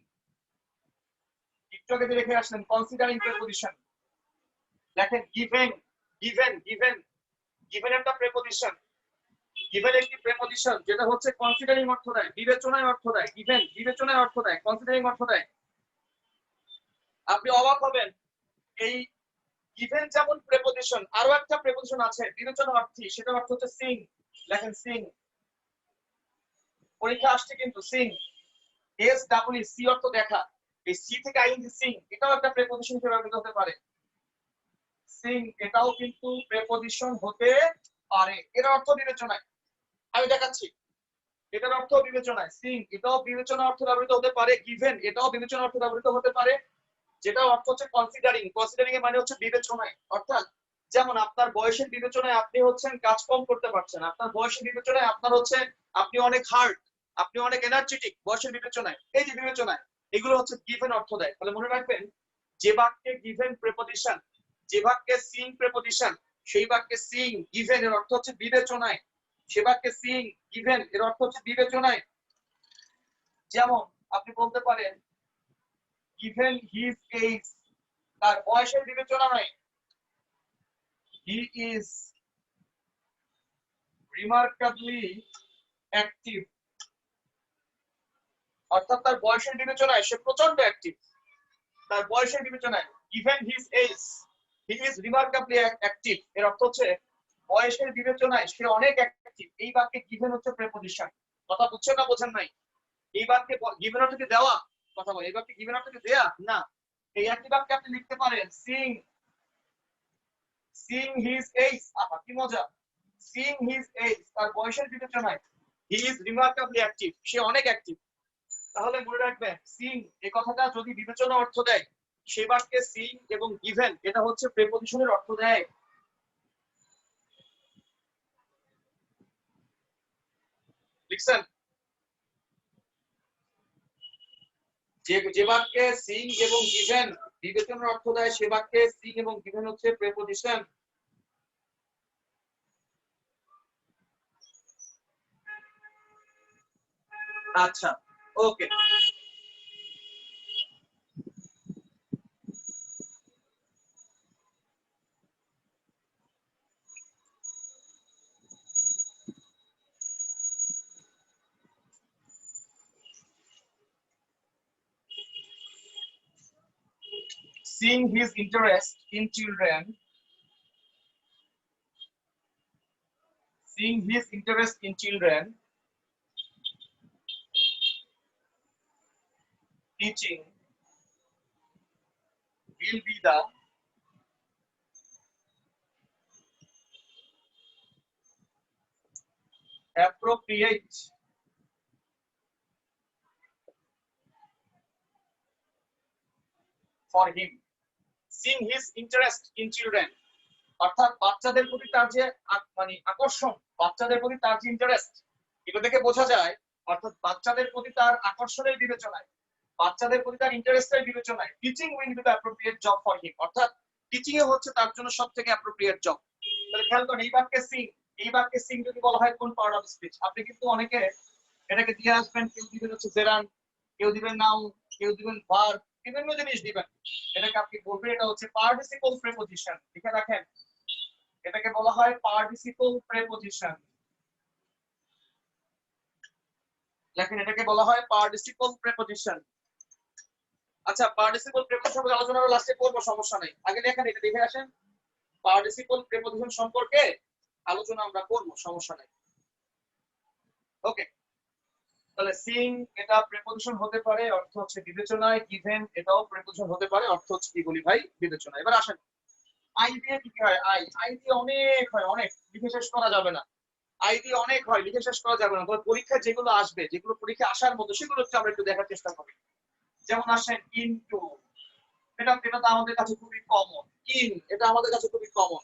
একটু আগে যে রেখে আসলেন কনসিডারিং প্রেপোজিশন, দেখেন গিভেন, গিভেন গিভেন গিভেন একটা প্রেপোজিশন, গিভেন একটি প্রেপোজিশন যেটা হচ্ছে কনসিডারিং অর্থ দেয়, বিবেচনায় অর্থ দেয়। গিভেন বিবেচনায় অর্থ দেয়, কনসিডারিং অর্থ দেয়। আপনি অবাক হবেন, এই গিভেন যেমন প্রেপোজিশন, আরো একটা প্রেপোজিশন আছে বিবেচনা অর্থী, সেটা অর্থ হচ্ছে সিং। লেখেন সিং, পরীক্ষা আসছে কিন্তু। সিং, SEE, সি অর্থ দেখা, এই সি থেকে আইএনজি সিং, এটাও একটা প্রেপোজিশন হিসেবে ব্যবহৃত হতে পারে। সিং এটাও কিন্তু প্রেপোজিশন হতে পারে, এর অর্থ বিবেচনায়। আমি দেখাচ্ছি, এটার অর্থ বিবেচনায়। সিং এটাও বিবেচনা অর্থ ব্যবহৃত হতে পারে। গিভেন এটাও বিবেচনা অর্থ ব্যবহৃত হতে পারে, যেটা অর্থ হচ্ছে কনসিডারিং। কনসিডারিং এর মানে হচ্ছে বিবেচনায়। অর্থাৎ যেমন আপনার বয়সের বিবেচনায় আপনি হচ্ছেন কাজ কম করতে পারছেন, আপনার বয়সের বিবেচনায় আপনার হচ্ছে আপনি অনেক হার্ড, আপনি অনেক এনার্জেটিক, বয়সের বিবেচনায়। এই যে বিবেচনায়, এগুলো হচ্ছে গিভেন অর্থ দেয়। তাহলে মনে রাখবেন, যে বাক্যে গিভেন প্রেপোজিশন, যে বাক্যে সিং প্রেপোজিশন, সেই বাক্যে সিং গিভেন এর অর্থ হচ্ছে বিবেচনায়, সে বাক্যে সিং গিভেন এর অর্থ হচ্ছে বিবেচনায়। যেমন আপনি বলতে পারেন given his age, তার বয়সের বিবেচনা নয়, he is remarkably active, অর্থাৎ তার বয়সের বিবেচনায় সে প্রচন্ড অ্যাক্টিভ। তার বয়সের বিবেচনায় given his age, he is remarkably active, এর অর্থ হচ্ছে বয়সের বিবেচনায় সে অনেক অ্যাক্টিভ। এই বাক্যে given হচ্ছে প্রেপোজিশন। কথা বুঝছেন না বোঝেন নাই? এই বাক্যে given অর্থ কি দেওয়া? কথা বল, এই বাক্যে given অর্থ কি দেয়া না। এই একই বাক্যে আপনি লিখতে পারেন seeing his age, আহা কি মজা, seeing his age, তার বয়সের বিবেচনায় he is remarkably active, সে অনেক অ্যাক্টিভ। তাহলে মনে রাখবেন, সিং এই কথাটা যদি বিবেচনা অর্থ দেয়, সে বাক্যে সিং এবং গিভেন এটা হচ্ছে প্রেপোজিশনের অর্থ দেয়। লিখছেন? যে বাক্যে সিং এবং গিভেন বিবেচনার অর্থ দেয়, সে বাক্যে সিং এবং গিভেন হচ্ছে প্রেপোজিশন। আচ্ছা, ওকে। Seeing his interest in children, seeing his interest in children, teaching will be the appropriate for him. Seeing his interest in children, অর্থাৎ বাচ্চাদের প্রতি তার যে মানে আকর্ষণ, বাচ্চাদের প্রতি তার যে ইন্টারেস্ট, এটা থেকে বোঝা যায়। অর্থাৎ বাচ্চাদের প্রতি তার আকর্ষণের বিবেচনায়, বাচ্চাদের প্রতি তার ইন্টারেস্টের বিবেচনায় teaching will be the appropriate job for him, অর্থাৎ টিচিং এ হচ্ছে তার জন্য সবথেকে অ্যাপ্রোপ্রিয়েট জব। তাহলে খেয়াল করেন, এই বাক্যে সিং, এই বাক্যে সিং যদি বলা হয় কোন পার্ট অফ স্পিচ, আপনি কিন্তু অনেকে এটাকে দিয়ে আসবেন, কেউ দিবেন হচ্ছে জেরান, কেউ দিবেন নাউন, কেউ দিবেন ভার্ব, বিভিন্ন জিনিস দিবেন। এটাকে আপনি বলবেন এটা হচ্ছে পার্টিসিপল প্রেপোজিশন। লিখে রাখেন, এটাকে বলা হয় পার্টিসিপল প্রেপোজিশন। লেখেন, এটাকে বলা হয় পার্টিসিপল প্রেপোজিশন। আচ্ছা, পার্টিসিপল প্রেপোজিশন সম্পর্কে আলোচনা আমরা লাস্টে করব, সমস্যা নেই। আগে লেখেন, এটা দেখে আসেন, পার্টিসিপল প্রেপোজিশন সম্পর্কে আলোচনা আমরা করব, সমস্যা নেই। ওকে, তাহলে সিং এটা প্রেপোজিশন হতে পারে, অর্থ হচ্ছে বিবেচনায়। গিভেন এটাও প্রেপোজিশন হতে পারে, অর্থ হচ্ছে কি বলি ভাই, বিবেচনা। এবার আসেন, আই দিয়ে কি হয়, আই দিয়ে অনেক হয়, অনেক লিখে শেষ করা যাবে না। আই দিয়ে অনেক হয়, লিখে শেষ করা যাবে না। তবে পরীক্ষায় যেগুলো আসবে, যেগুলো পরীক্ষা আসার মতো, সেগুলো হচ্ছে আমরা একটু দেখার চেষ্টা করি। যেমন আসেন ইনটু, এটা তো আমাদের কাছে খুবই কমন। ইন, এটা আমাদের কাছে খুবই কমন।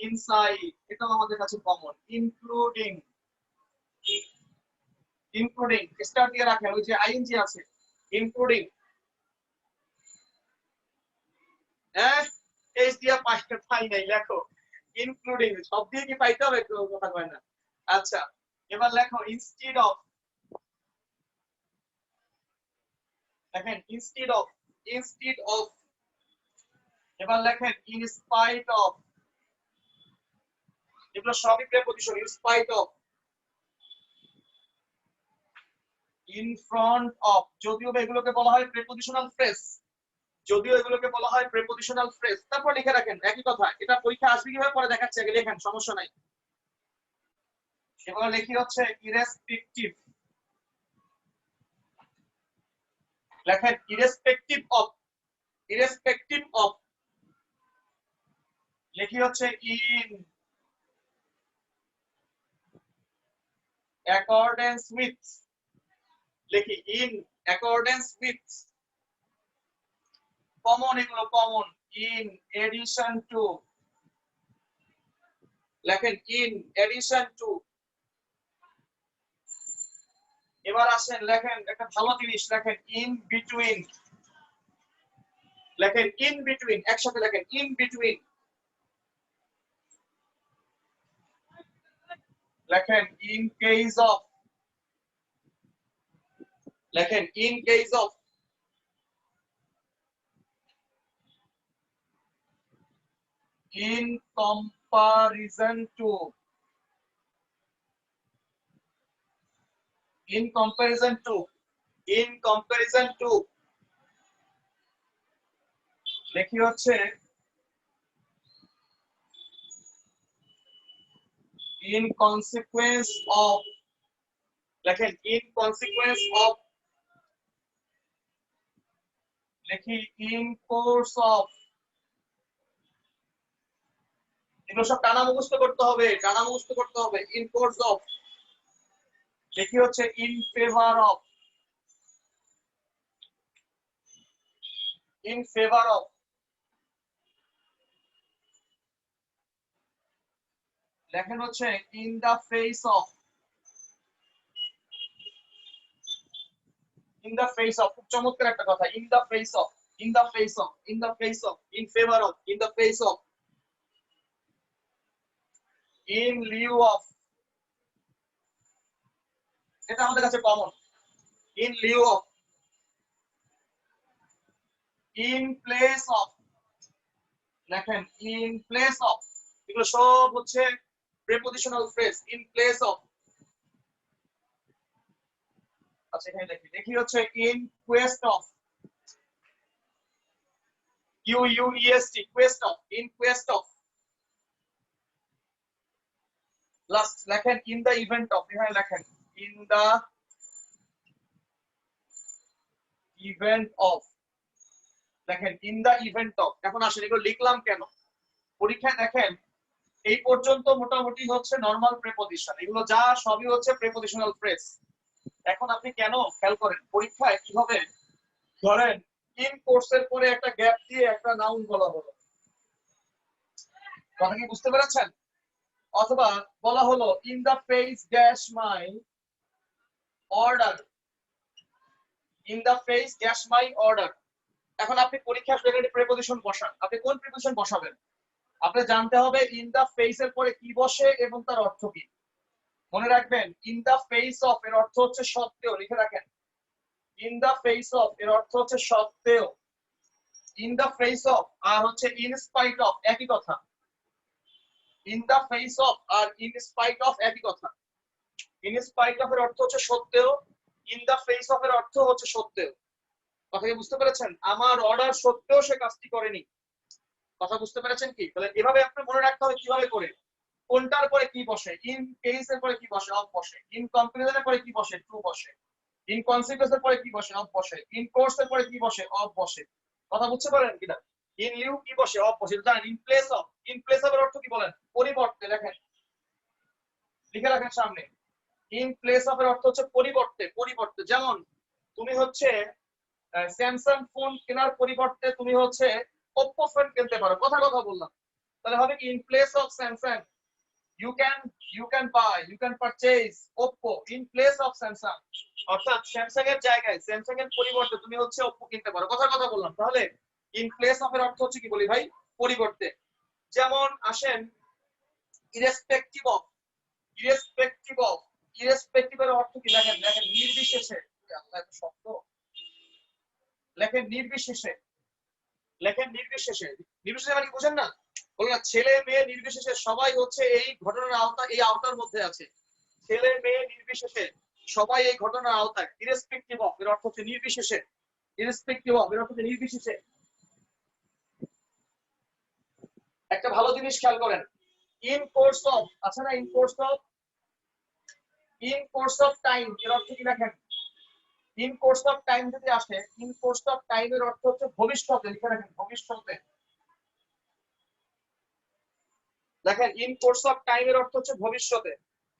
ইনসাইড, এটাও আমাদের কাছে কমন। ইনক্লুডিং, ইনক্লুডিং স্টার দিয়ে রাখেন, ওই যে আইএনজি আছে, ইনক্লুডিং। হ্যাঁ, এস দিয়ে পাই নাই, লেখো ইনক্লুডিং। সব দিয়ে কি পাইতে হবে? একটু কথা কয় না। আচ্ছা, এবার লেখো ইনস্টিড অফ। দেখেন ইনস্টিড অফ, ইনস্টিড অফ। এবার লেখেন ইন স্পাইট অফ। এগুলো সবই preposition. In spite of, in front of, যদিও এগুলোকে বলা হয় প্রিপজিশনাল ফ্রেজ, যদিও এগুলোকে বলা হয় প্রিপজিশনাল ফ্রেজ। তারপর লিখে রাখেন একই কথা। এটা পরীক্ষা আসবে কিভাবে পরে দেখাচ্ছি, আগে লেখেন, সমস্যা নাই। এবার লিখি হচ্ছে ইরেসপেক্টিভ। লেখেন ইরেসপেক্টিভ অফ, ইরেসপেক্টিভ অফ। লিখি হচ্ছে ইন অ্যাকর্ডেন্স উইথ, লিখি ইন অ্যাকর্ডেন্স উইথ। কমন, এগুলো কমন। ইন এডিশন টু, লেখেন ইন এডিশন টু। এবার আসেন লেখেন একটা ভালো জিনিস, লেখেন ইন বিটুইন, লেখেন ইন বিটুইন, একসাথে লেখেন ইন বিটুইন। লেখেন ইন কেস অফ, লেখেন in case of. In comparison two, in comparison to, in comparison to। লিখি হচ্ছে in consequence of, লেখেন in consequence of। লিখি in course of। এগুলো সব টানা মুখস্থ করতে হবে, টানা মুখস্থ করতে হবে। in course of। লিখি হচ্ছে in favor of, in favor of। লেখেন হচ্ছে in the face of, in the face of। খুব চমৎকার একটা কথা, in the face of, in the face of, in the face of, in favor of, in the face of। in lieu of, এটা আমাদের কাছে common. in lieu of, in place of, লেখেন in place of। এগুলো সব হচ্ছে prepositional phrase. in place of। আচ্ছা, এখানে দেখি হচ্ছে in quest of, QUEST, quest of, in quest of। Last লেখেন in the event of, এখানে লেখেন in the event of, দেখেন in the event of। এখন আসলে এগুলো লিখলাম কেন? পরীক্ষায় দেখেন এই পর্যন্ত মোটামুটি হচ্ছে নরমাল প্রিপজিশন, এগুলো যা সবই হচ্ছে প্রিপজিশনাল ফ্রেজ। এখন আপনি কেন খেয়াল করেন পরীক্ষায় কিভাবে, ধরেন ইন কোর্সের পরে একটা গ্যাপ দিয়ে একটা নাউন বলা হলো, কথা কি বুঝতে পেরেছেন? অথবা বলা হলো in the face dash my order, in the face dash my order. এখন আপনি পরীক্ষা প্রিপজিশন বসান, আপনি কোন প্রিপজিশন বসাবেন? আপনি জানতে হবে ইন দা ফেস এর পরে কি বসে এবং তার অর্থ কি। মনে রাখবেন ইন দা ফেস অফ এর অর্থ হচ্ছে সত্ত্বেও, লিখে রাখেন। ইন দা ফেস অফ এর অর্থ হচ্ছে সত্ত্বেও। ইন দা ফেস অফ আর হচ্ছে ইন স্পাইট অফ একই কথা। ইন দা ফেস অফ আর ইন স্পাইট অফ একই কথা। ইন স্পাইট অফ এর অর্থ হচ্ছে সত্ত্বেও, ইন দা ফেস অফ এর অর্থ হচ্ছে সত্ত্বেও। কথা কি বুঝতে পেরেছেন? আমার অর্ডার সত্ত্বেও সে কাজটি করেনি। কথা বুঝতে পেরেছেন কি? তাহলে এভাবে আপনি মনে রাখতে হবে কিভাবে করে কোনটার পরে কি বসে। ইন কেস এর পরে কি বসে? অফ বসে। ইন কম্পারিজন এর পরে কি বসে? টু বসে। ইন কনসিকুয়েন্স এর পরে কি বসে? অফ বসে। ইন কোর্স এর পরে কি বসে? অফ বসে। কথা বুঝতে পারেন কিনা? ইন লিউ কি বসে? অফ বসে। জানেন in place of, in place of এর অর্থ কি বলেন? পরিবর্তে। লেখেন লিখে রাখেন সামনে। ইন প্লেস অফ এর অর্থ হচ্ছে পরিবর্তে, পরিবর্তে। যেমন তুমি হচ্ছে স্যামসাং ফোন কেনার পরিবর্তে তুমি হচ্ছে ওপ্পো ফোন কিনতে পারো, কথা কথা বললাম। তাহলে হবে কি in place of Samsung you can buy, you can purchase Oppo in place of Samsung। অর্থাৎ স্যামসাং এর জায়গায়, স্যামসাং এর পরিবর্তে তুমি হচ্ছে Oppo কিনতে পারো, কথা কথা বললাম। তাহলে ইন প্লেস অফ এর অর্থ হচ্ছে কি বলি ভাই, পরিবর্তে। যেমন আসেন irrespective of, irrespective of, irrespective এর অর্থ কি লেখেন, দেখেন নির্বিশেষে, আল্লাহ এত শব্দ, লেখেন নির্বিশেষে, লেখেন নির্বিশেষে। নির্বিশেষে মানে কি বুঝেন না? বলুন না, ছেলে মেয়ে নির্বিশেষে সবাই হচ্ছে এই ঘটনার আওতা, এই আওতার মধ্যে আছে। ছেলে মেয়ে নির্বিশেষে সবাই এই ঘটনার আওতায়। ইরেসপেক্টিভ অফ এর অর্থ হচ্ছে নির্বিশেষে, ইরেসপেক্টিভ অফ এর অর্থ হচ্ছে নির্বিশেষে। একটা ভালো জিনিস খেয়াল করেন, ইন কোর্স অফ আছে না, in course of, in course of time এর অর্থ কি দেখেন, ইন কোর্স অফ টাইম যদি আসে, ইন কোর্স অফ টাইম এর অর্থ হচ্ছে ভবিষ্যতে, লিখে রাখেন ভবিষ্যতে। দেখেন ইন কোর্স অফ টাইম এর অর্থ হচ্ছে ভবিষ্যতে,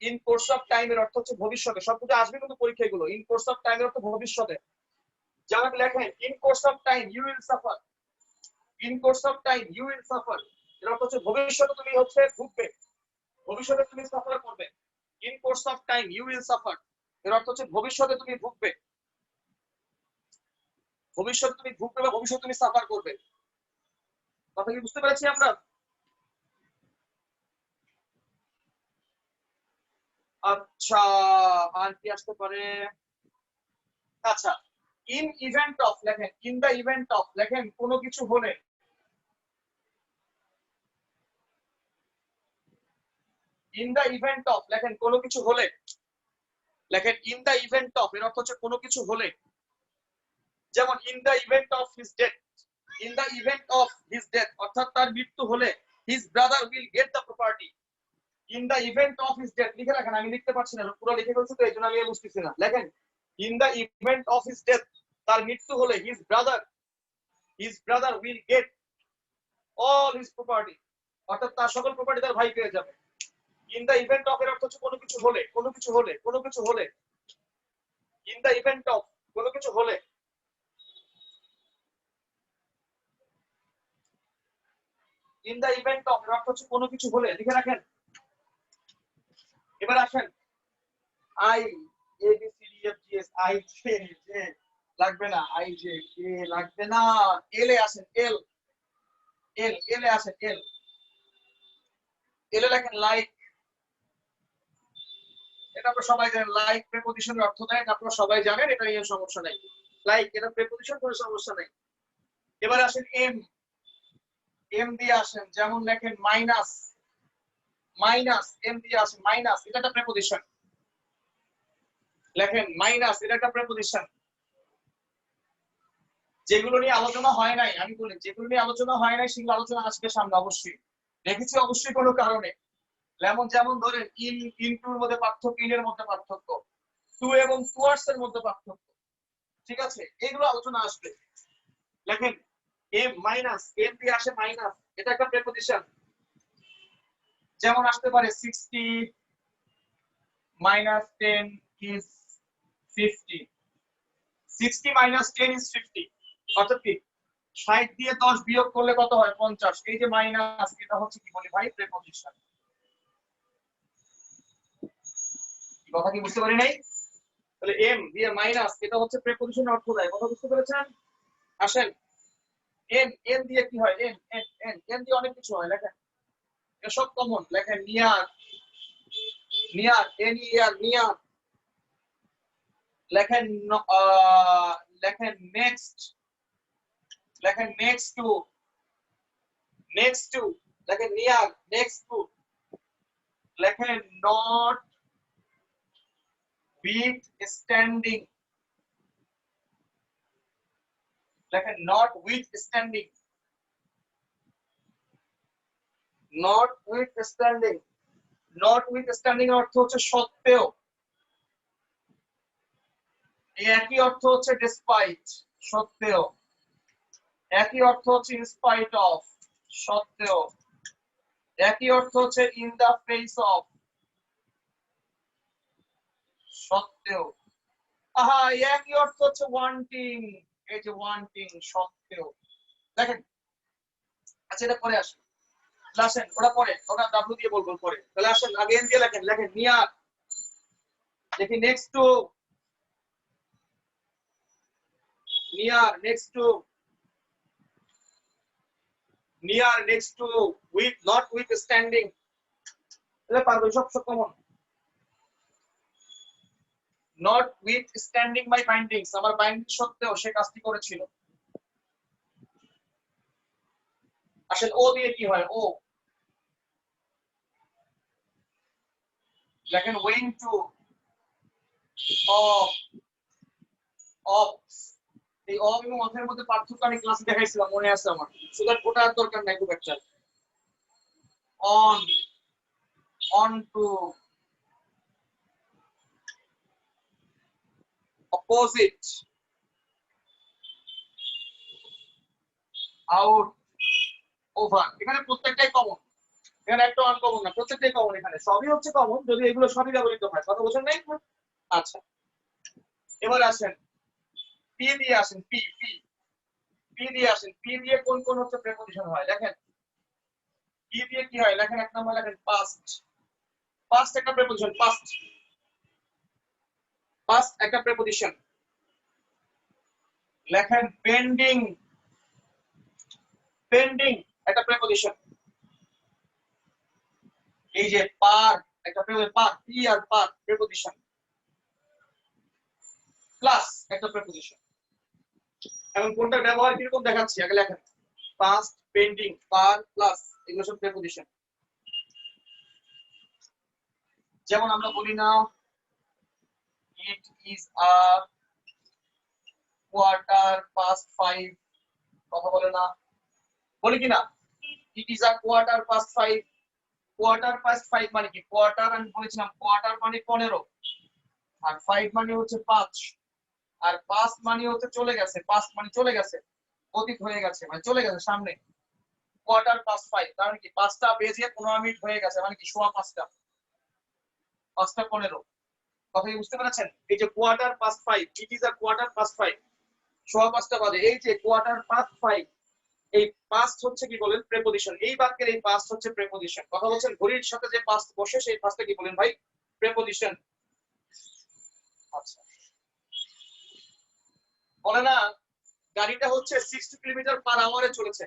ইন কোর্স অফ টাইম এর অর্থ হচ্ছে ভবিষ্যতে। সবকিছু আসবে কিন্তু পরীক্ষা এগুলো। ইন কোর্স অফ টাইম এর অর্থ ভবিষ্যতে। যেমন লেখেন in course of time you will suffer, in course of time you will suffer এর অর্থ হচ্ছে ভবিষ্যতে তুমি হচ্ছে ভুগবে, ভবিষ্যতে তুমি সাফার করবে। In course of time you will suffer এর অর্থ হচ্ছে ভবিষ্যতে তুমি ভুগবে, ভবিষ্যতে তুমি ভুগবে বা ভবিষ্যতে তুমি সাফার করবে। কথা কি বুঝতে পেরেছি আমরা? আচ্ছা, আর কি আসতে পারে? আচ্ছা, ইন ইভেন্ট অফ লেখেন, ইন দা ইভেন্ট অফ লেখেন কোনো কিছু হলে, ইন দা ইভেন্ট অফ লেখেন কোনো কিছু হলে, লেখেন ইন দা ইভেন্ট অফ এর অর্থ হচ্ছে কোনো কিছু হলে। যেমন in the event of his death, in the event of his death অর্থাৎ তার মৃত্যু হলে, his brother will get the property. In the event of his death লিখে রাখেন, আমি লিখতে পারছি না, পুরো লিখে ফেলছি তো এই জন্য আমি বুঝতেছি না। লেখেন in the event of his death, তার মৃত্যু হলে, his brother will get all his property অর্থাৎ তার সকল প্রপার্টি তার ভাই পেয়ে যাবে। ইন দা ইভেন্ট অফ এর অর্থ হচ্ছে কোনো কিছু হলে, কোনো কিছু হলে, কোনো কিছু হলে। ইন দা ইভেন্ট অফ কোনো কিছু হলে, ইন দা ইভেন্ট অফ এর অর্থ হচ্ছে কোনো কিছু হলে, লিখে রাখেন। এবার আসেন I, A B C D F G S, I J, J লাগবে না, আই জে, কে লাগবে না, এল এ আসেন, এল, এল, এল এ আসেন, এল, এল এ লেখেন লাইক। এটা আপনারা সবাই জানেন, লাইক প্রিপজিশনের অর্থ দেয়, আপনারা সবাই জানেন, এটা নিয়ে সমস্যা নাই। লাইক এটা প্রিপজিশন, কোনো সমস্যা নাই। এবার আসেন এম, এম দিয়ে আসেন, যেমন লেখেন মাইনাস, মাইনাস এম দিয়ে আসেন, মাইনাস এটা একটা প্রিপজিশন, লেখেন মাইনাস এটা একটা প্রিপজিশন। যেগুলো নিয়ে আলোচনা হয় নাই, আমি বলি যেগুলো নিয়ে আলোচনা হয় নাই সেগুলো আলোচনা আসবে সামনে অবশ্যই, দেখেছি অবশ্যই কোনো কারণে। যেমন ধরেন ইন, ইনটুর মধ্যে পার্থক্য, ইনের মধ্যে পার্থক্য, টু এবং টুয়ার্ডস এর মধ্যে পার্থক্য, ঠিক আছে, এগুলো আলোচনা আসবে। লেখেন এম মাইনাস, এম দিয়ে আসে মাইনাস, এটা একটা প্রিপজিশন। যেমন আসতে পারে 60 minus 10 is 50, 60 minus 10 is 50 অর্থাৎ কি 60 দিয়ে 10 বিয়োগ করলে কত হয় 50। এই যে মাইনাস, এটা হচ্ছে কি বলি ভাই, প্রিপজিশন। কথা কি বুঝতে পারি নাই? তাহলে এম দিয়ে মাইনাস এটা হচ্ছে প্রিপজিশনের অর্থ দেয়, কথা বুঝতে পেরেছেন? আসেন এন, এন দিয়ে কি হয়, এন, এন, এন, এন দিয়ে অনেক কিছু হয়, লেখেন এসব কমন, লেখেন নিয়ার, নিয়ার, এন ইয়ার, নিয়ার। লেখেন লেখেন নেক্সট, লেখেন নেক্সট টু, নেক্সট টু, লেখেন নিয়ার, নেক্সট টু। লেখেন নট উইথ স্ট্যান্ডিং, লেখেন not with standing, not with standing, not with standing এর অর্থ হচ্ছে সত্ত্বেও। এই একই অর্থ হচ্ছে ডিসপাইট, সত্ত্বেও। একই অর্থ হচ্ছে ইনস্পাইট অফ, সত্ত্বেও। একই অর্থ হচ্ছে ইন দা ফেস অফ, সত্ত্বেও। আহা, একই অর্থ হচ্ছে ওয়ান্টিং। এই যে ওয়ান্টিং, সত্ত্বেও। দেখেন, আচ্ছা এটা পরে আসেন, আসেন ওটা পরে, ওটা ডাব্লিউ দিয়ে বলবো পরে। তাহলে আসেন আগে এন দিয়ে লেখেন, লেখেন নিয়ার। দেখি next to, near, next to, near, next to, with, notwithstanding. এটা পারবে সব common. Notwithstanding by bindings, আমার বাইন্ডিং সত্ত্বেও সে কাজটি করেছিল। আসেন ও দিয়ে কি হয়, ও লেখেন ওয়েন টু, অফ, অফ। এই অফ এবং অফের মধ্যে পার্থক্য আমি ক্লাসে দেখাইছিলাম, মনে আছে আমার, সুতরাং ওটা আর দরকার নাই খুব একটা। On, on to, opposite, out, over. এখানে প্রত্যেকটাই কমন, এখানে একটা আনকমন না, প্রত্যেকটাই কমন। এখানে সবই হচ্ছে কমন, যদি এগুলো সবই ব্যবহৃত হয়। কথা বোঝেন নাই? আচ্ছা, এবার আসেন পি দিয়ে আসেন, পি, পি, পি দিয়ে আসেন। পি দিয়ে কোন কোন হচ্ছে প্রেপোজিশন হয় দেখেন। পি দিয়ে কি হয় লেখেন, এক নম্বর লেখেন পাস্ট। পাস্ট একটা প্রেপোজিশন, পাস্ট, পাস্ট একটা প্রেপোজিশন। লেখেন পেন্ডিং, পেন্ডিং একটা প্রেপোজিশন। এই যে পার একটা প্রেপোজিশন, পার, পি আর পার প্রেপোজিশন, প্লাস একটা প্রেপোজিশন। এখন কোনটার ব্যবহার কিরকম দেখাচ্ছি, আগে লেখেন পাস্ট, পেন্ডিং, পার, প্লাস, এগুলো সব প্রেপোজিশন। যেমন আমরা বলি না it is a quarter past 5, কথা বলে না, বলি কি না it is a quarter past 5। Quarter past 5 মানে কি, কোয়ার্টার আমি বলেছিলাম কোয়ার্টার মানে 15, আর 5 মানে হচ্ছে 5, আর পাস্ট মানে হচ্ছে চলে গেছে, পাস্ট মানে চলে গেছে, অতীত হয়ে গেছে, মানে চলে গেছে সামনে। কোয়ার্টার পাস্ট 5 তার মানে কি 5টা বেজে 15 মিনিট হয়ে গেছে, মানে কি সোয়া 5টা, 5টা 15। কথা কি বুঝতে পেরেছেন? এই যে quarter past 5, it is a quarter past 5, সোয়া 5টা বাজে। এই যে কোয়ার্টার পাস্ট 5, এই পাস্ট হচ্ছে কি বলেন, প্রেপোজিশন। এই বাক্যের এই পাস্ট হচ্ছে প্রেপোজিশন। কথা বলছেন, ঘড়ির সাথে যে পাস্ট বসে সেই পাস্টটা কি বলেন ভাই, প্রেপোজিশন। আচ্ছা, বলে না গাড়িটা হচ্ছে 60 কিলোমিটার পার আওয়ারে চলেছে,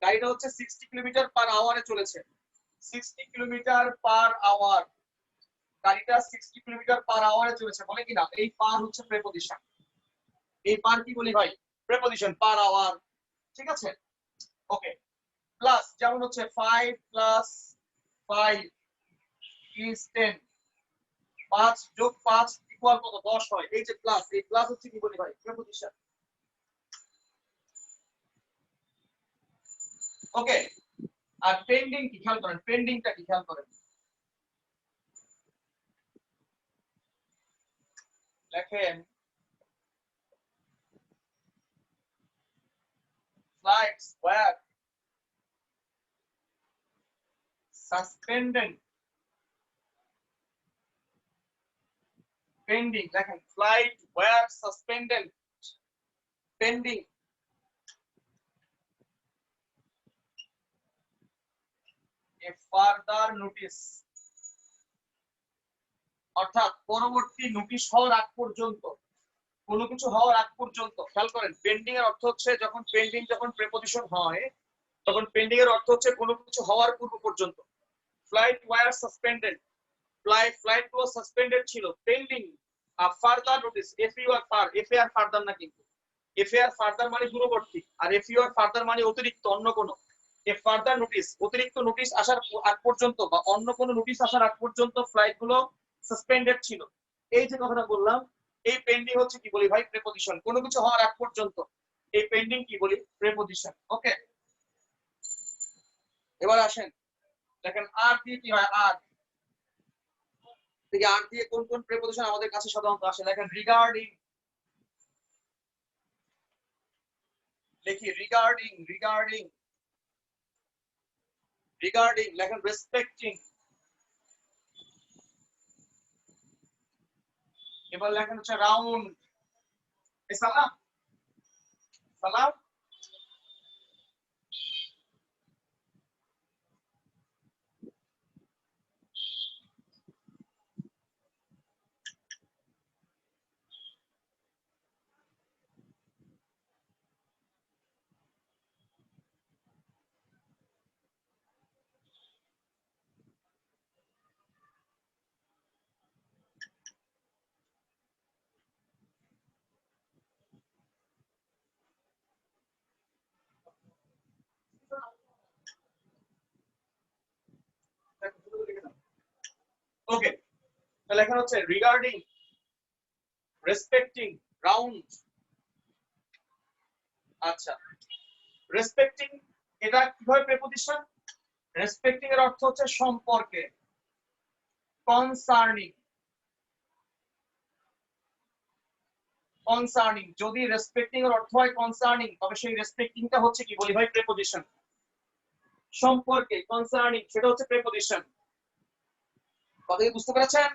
গাড়িটা হচ্ছে 60 কিলোমিটার পার আওয়ারে চলেছে, 60 কিলোমিটার পার আওয়ার, গাড়িটা 60 কিলোমিটার পার আওয়ারে চলেছে, বলে কিনা এই পার হচ্ছে প্রেপোজিশন। এই পার কি বলি ভাই, প্রেপোজিশন, পার আওয়ার। ঠিক আছে, ওকে। প্লাস যেমন হচ্ছে 5 প্লাস 5 is 10, 5 যোগ 5 ইকুয়াল কত, 10 হয়। এই যে প্লাস, এই প্লাস হচ্ছে কি বলি ভাই, প্রেপোজিশন। ওকে, আর পেন্ডিং কি খেয়াল করেন, পেন্ডিংটা কি খেয়াল করেন, লেখেন flights were suspended, pending, লেখেন flight were suspended, pending a further notice, অর্থাৎ পরবর্তী নোটিশ হওয়ার আগ পর্যন্ত, কোনো কিছু হওয়ার আগ পর্যন্ত। খেয়াল করেন, পেন্ডিং এর অর্থ হচ্ছে যখন পেন্ডিং, যখন প্রেপোজিশন হয় তখন পেন্ডিং এর অর্থ হচ্ছে কোনো কিছু হওয়ার পূর্ব পর্যন্ত। Flight were suspended, flight was suspended ছিল, pending a further notice, F U R fur, F A R farther না, কিন্তু এফ এ আর ফার্দার মানে দূরবর্তী, আর এফ ইউ আর ফার্দার মানে অতিরিক্ত, অন্য কোনো। এ ফার্দার নোটিস, অতিরিক্ত নোটিশ আসার আগ পর্যন্ত বা অন্য কোনো নোটিশ আসার আগ পর্যন্ত ফ্লাইট গুলো সাসপেন্ডেড ছিল। এই যে কথাটা বললাম, এই পেন্ডিং হচ্ছে কি বলি ভাই, প্রেপোজিশন। কোনো কিছু হওয়ার আগ পর্যন্ত এই পেন্ডিং কি বলি, প্রেপোজিশন। ওকে, এবার আসেন দেখেন আর দিয়ে কি হয়, আর থেকে আর দিয়ে কোন কোন প্রেপোজিশন আমাদের কাছে সাধারণত আসে। দেখেন রিগার্ডিং, দেখি রিগার্ডিং, রিগার্ডিং, রিগার্ডিং, লেখেন রেসপেক্টিং, এবার লেখেন হচ্ছে রাউন্ড। সালাম সালাম ওকে, তাহলে লেখা হচ্ছে রিগার্ডিং, রেসপেক্টিং, রাউন্ড। আচ্ছা, রেসপেক্টিং এটা কিভাবে প্রিপজিশন? রেসপেক্টিং এর অর্থ হচ্ছে সম্পর্কে, কনসার্নিং। কনসার্নিং, যদি রেসপেক্টিং এর অর্থ হয় কনসার্নিং, তবে সেই রেসপেক্টিংটা হচ্ছে কি বলি ভাই? প্রিপজিশন। সম্পর্কে, কনসার্নিং, সেটা হচ্ছে প্রিপজিশন। কথা কি বুঝতে পেরেছেন?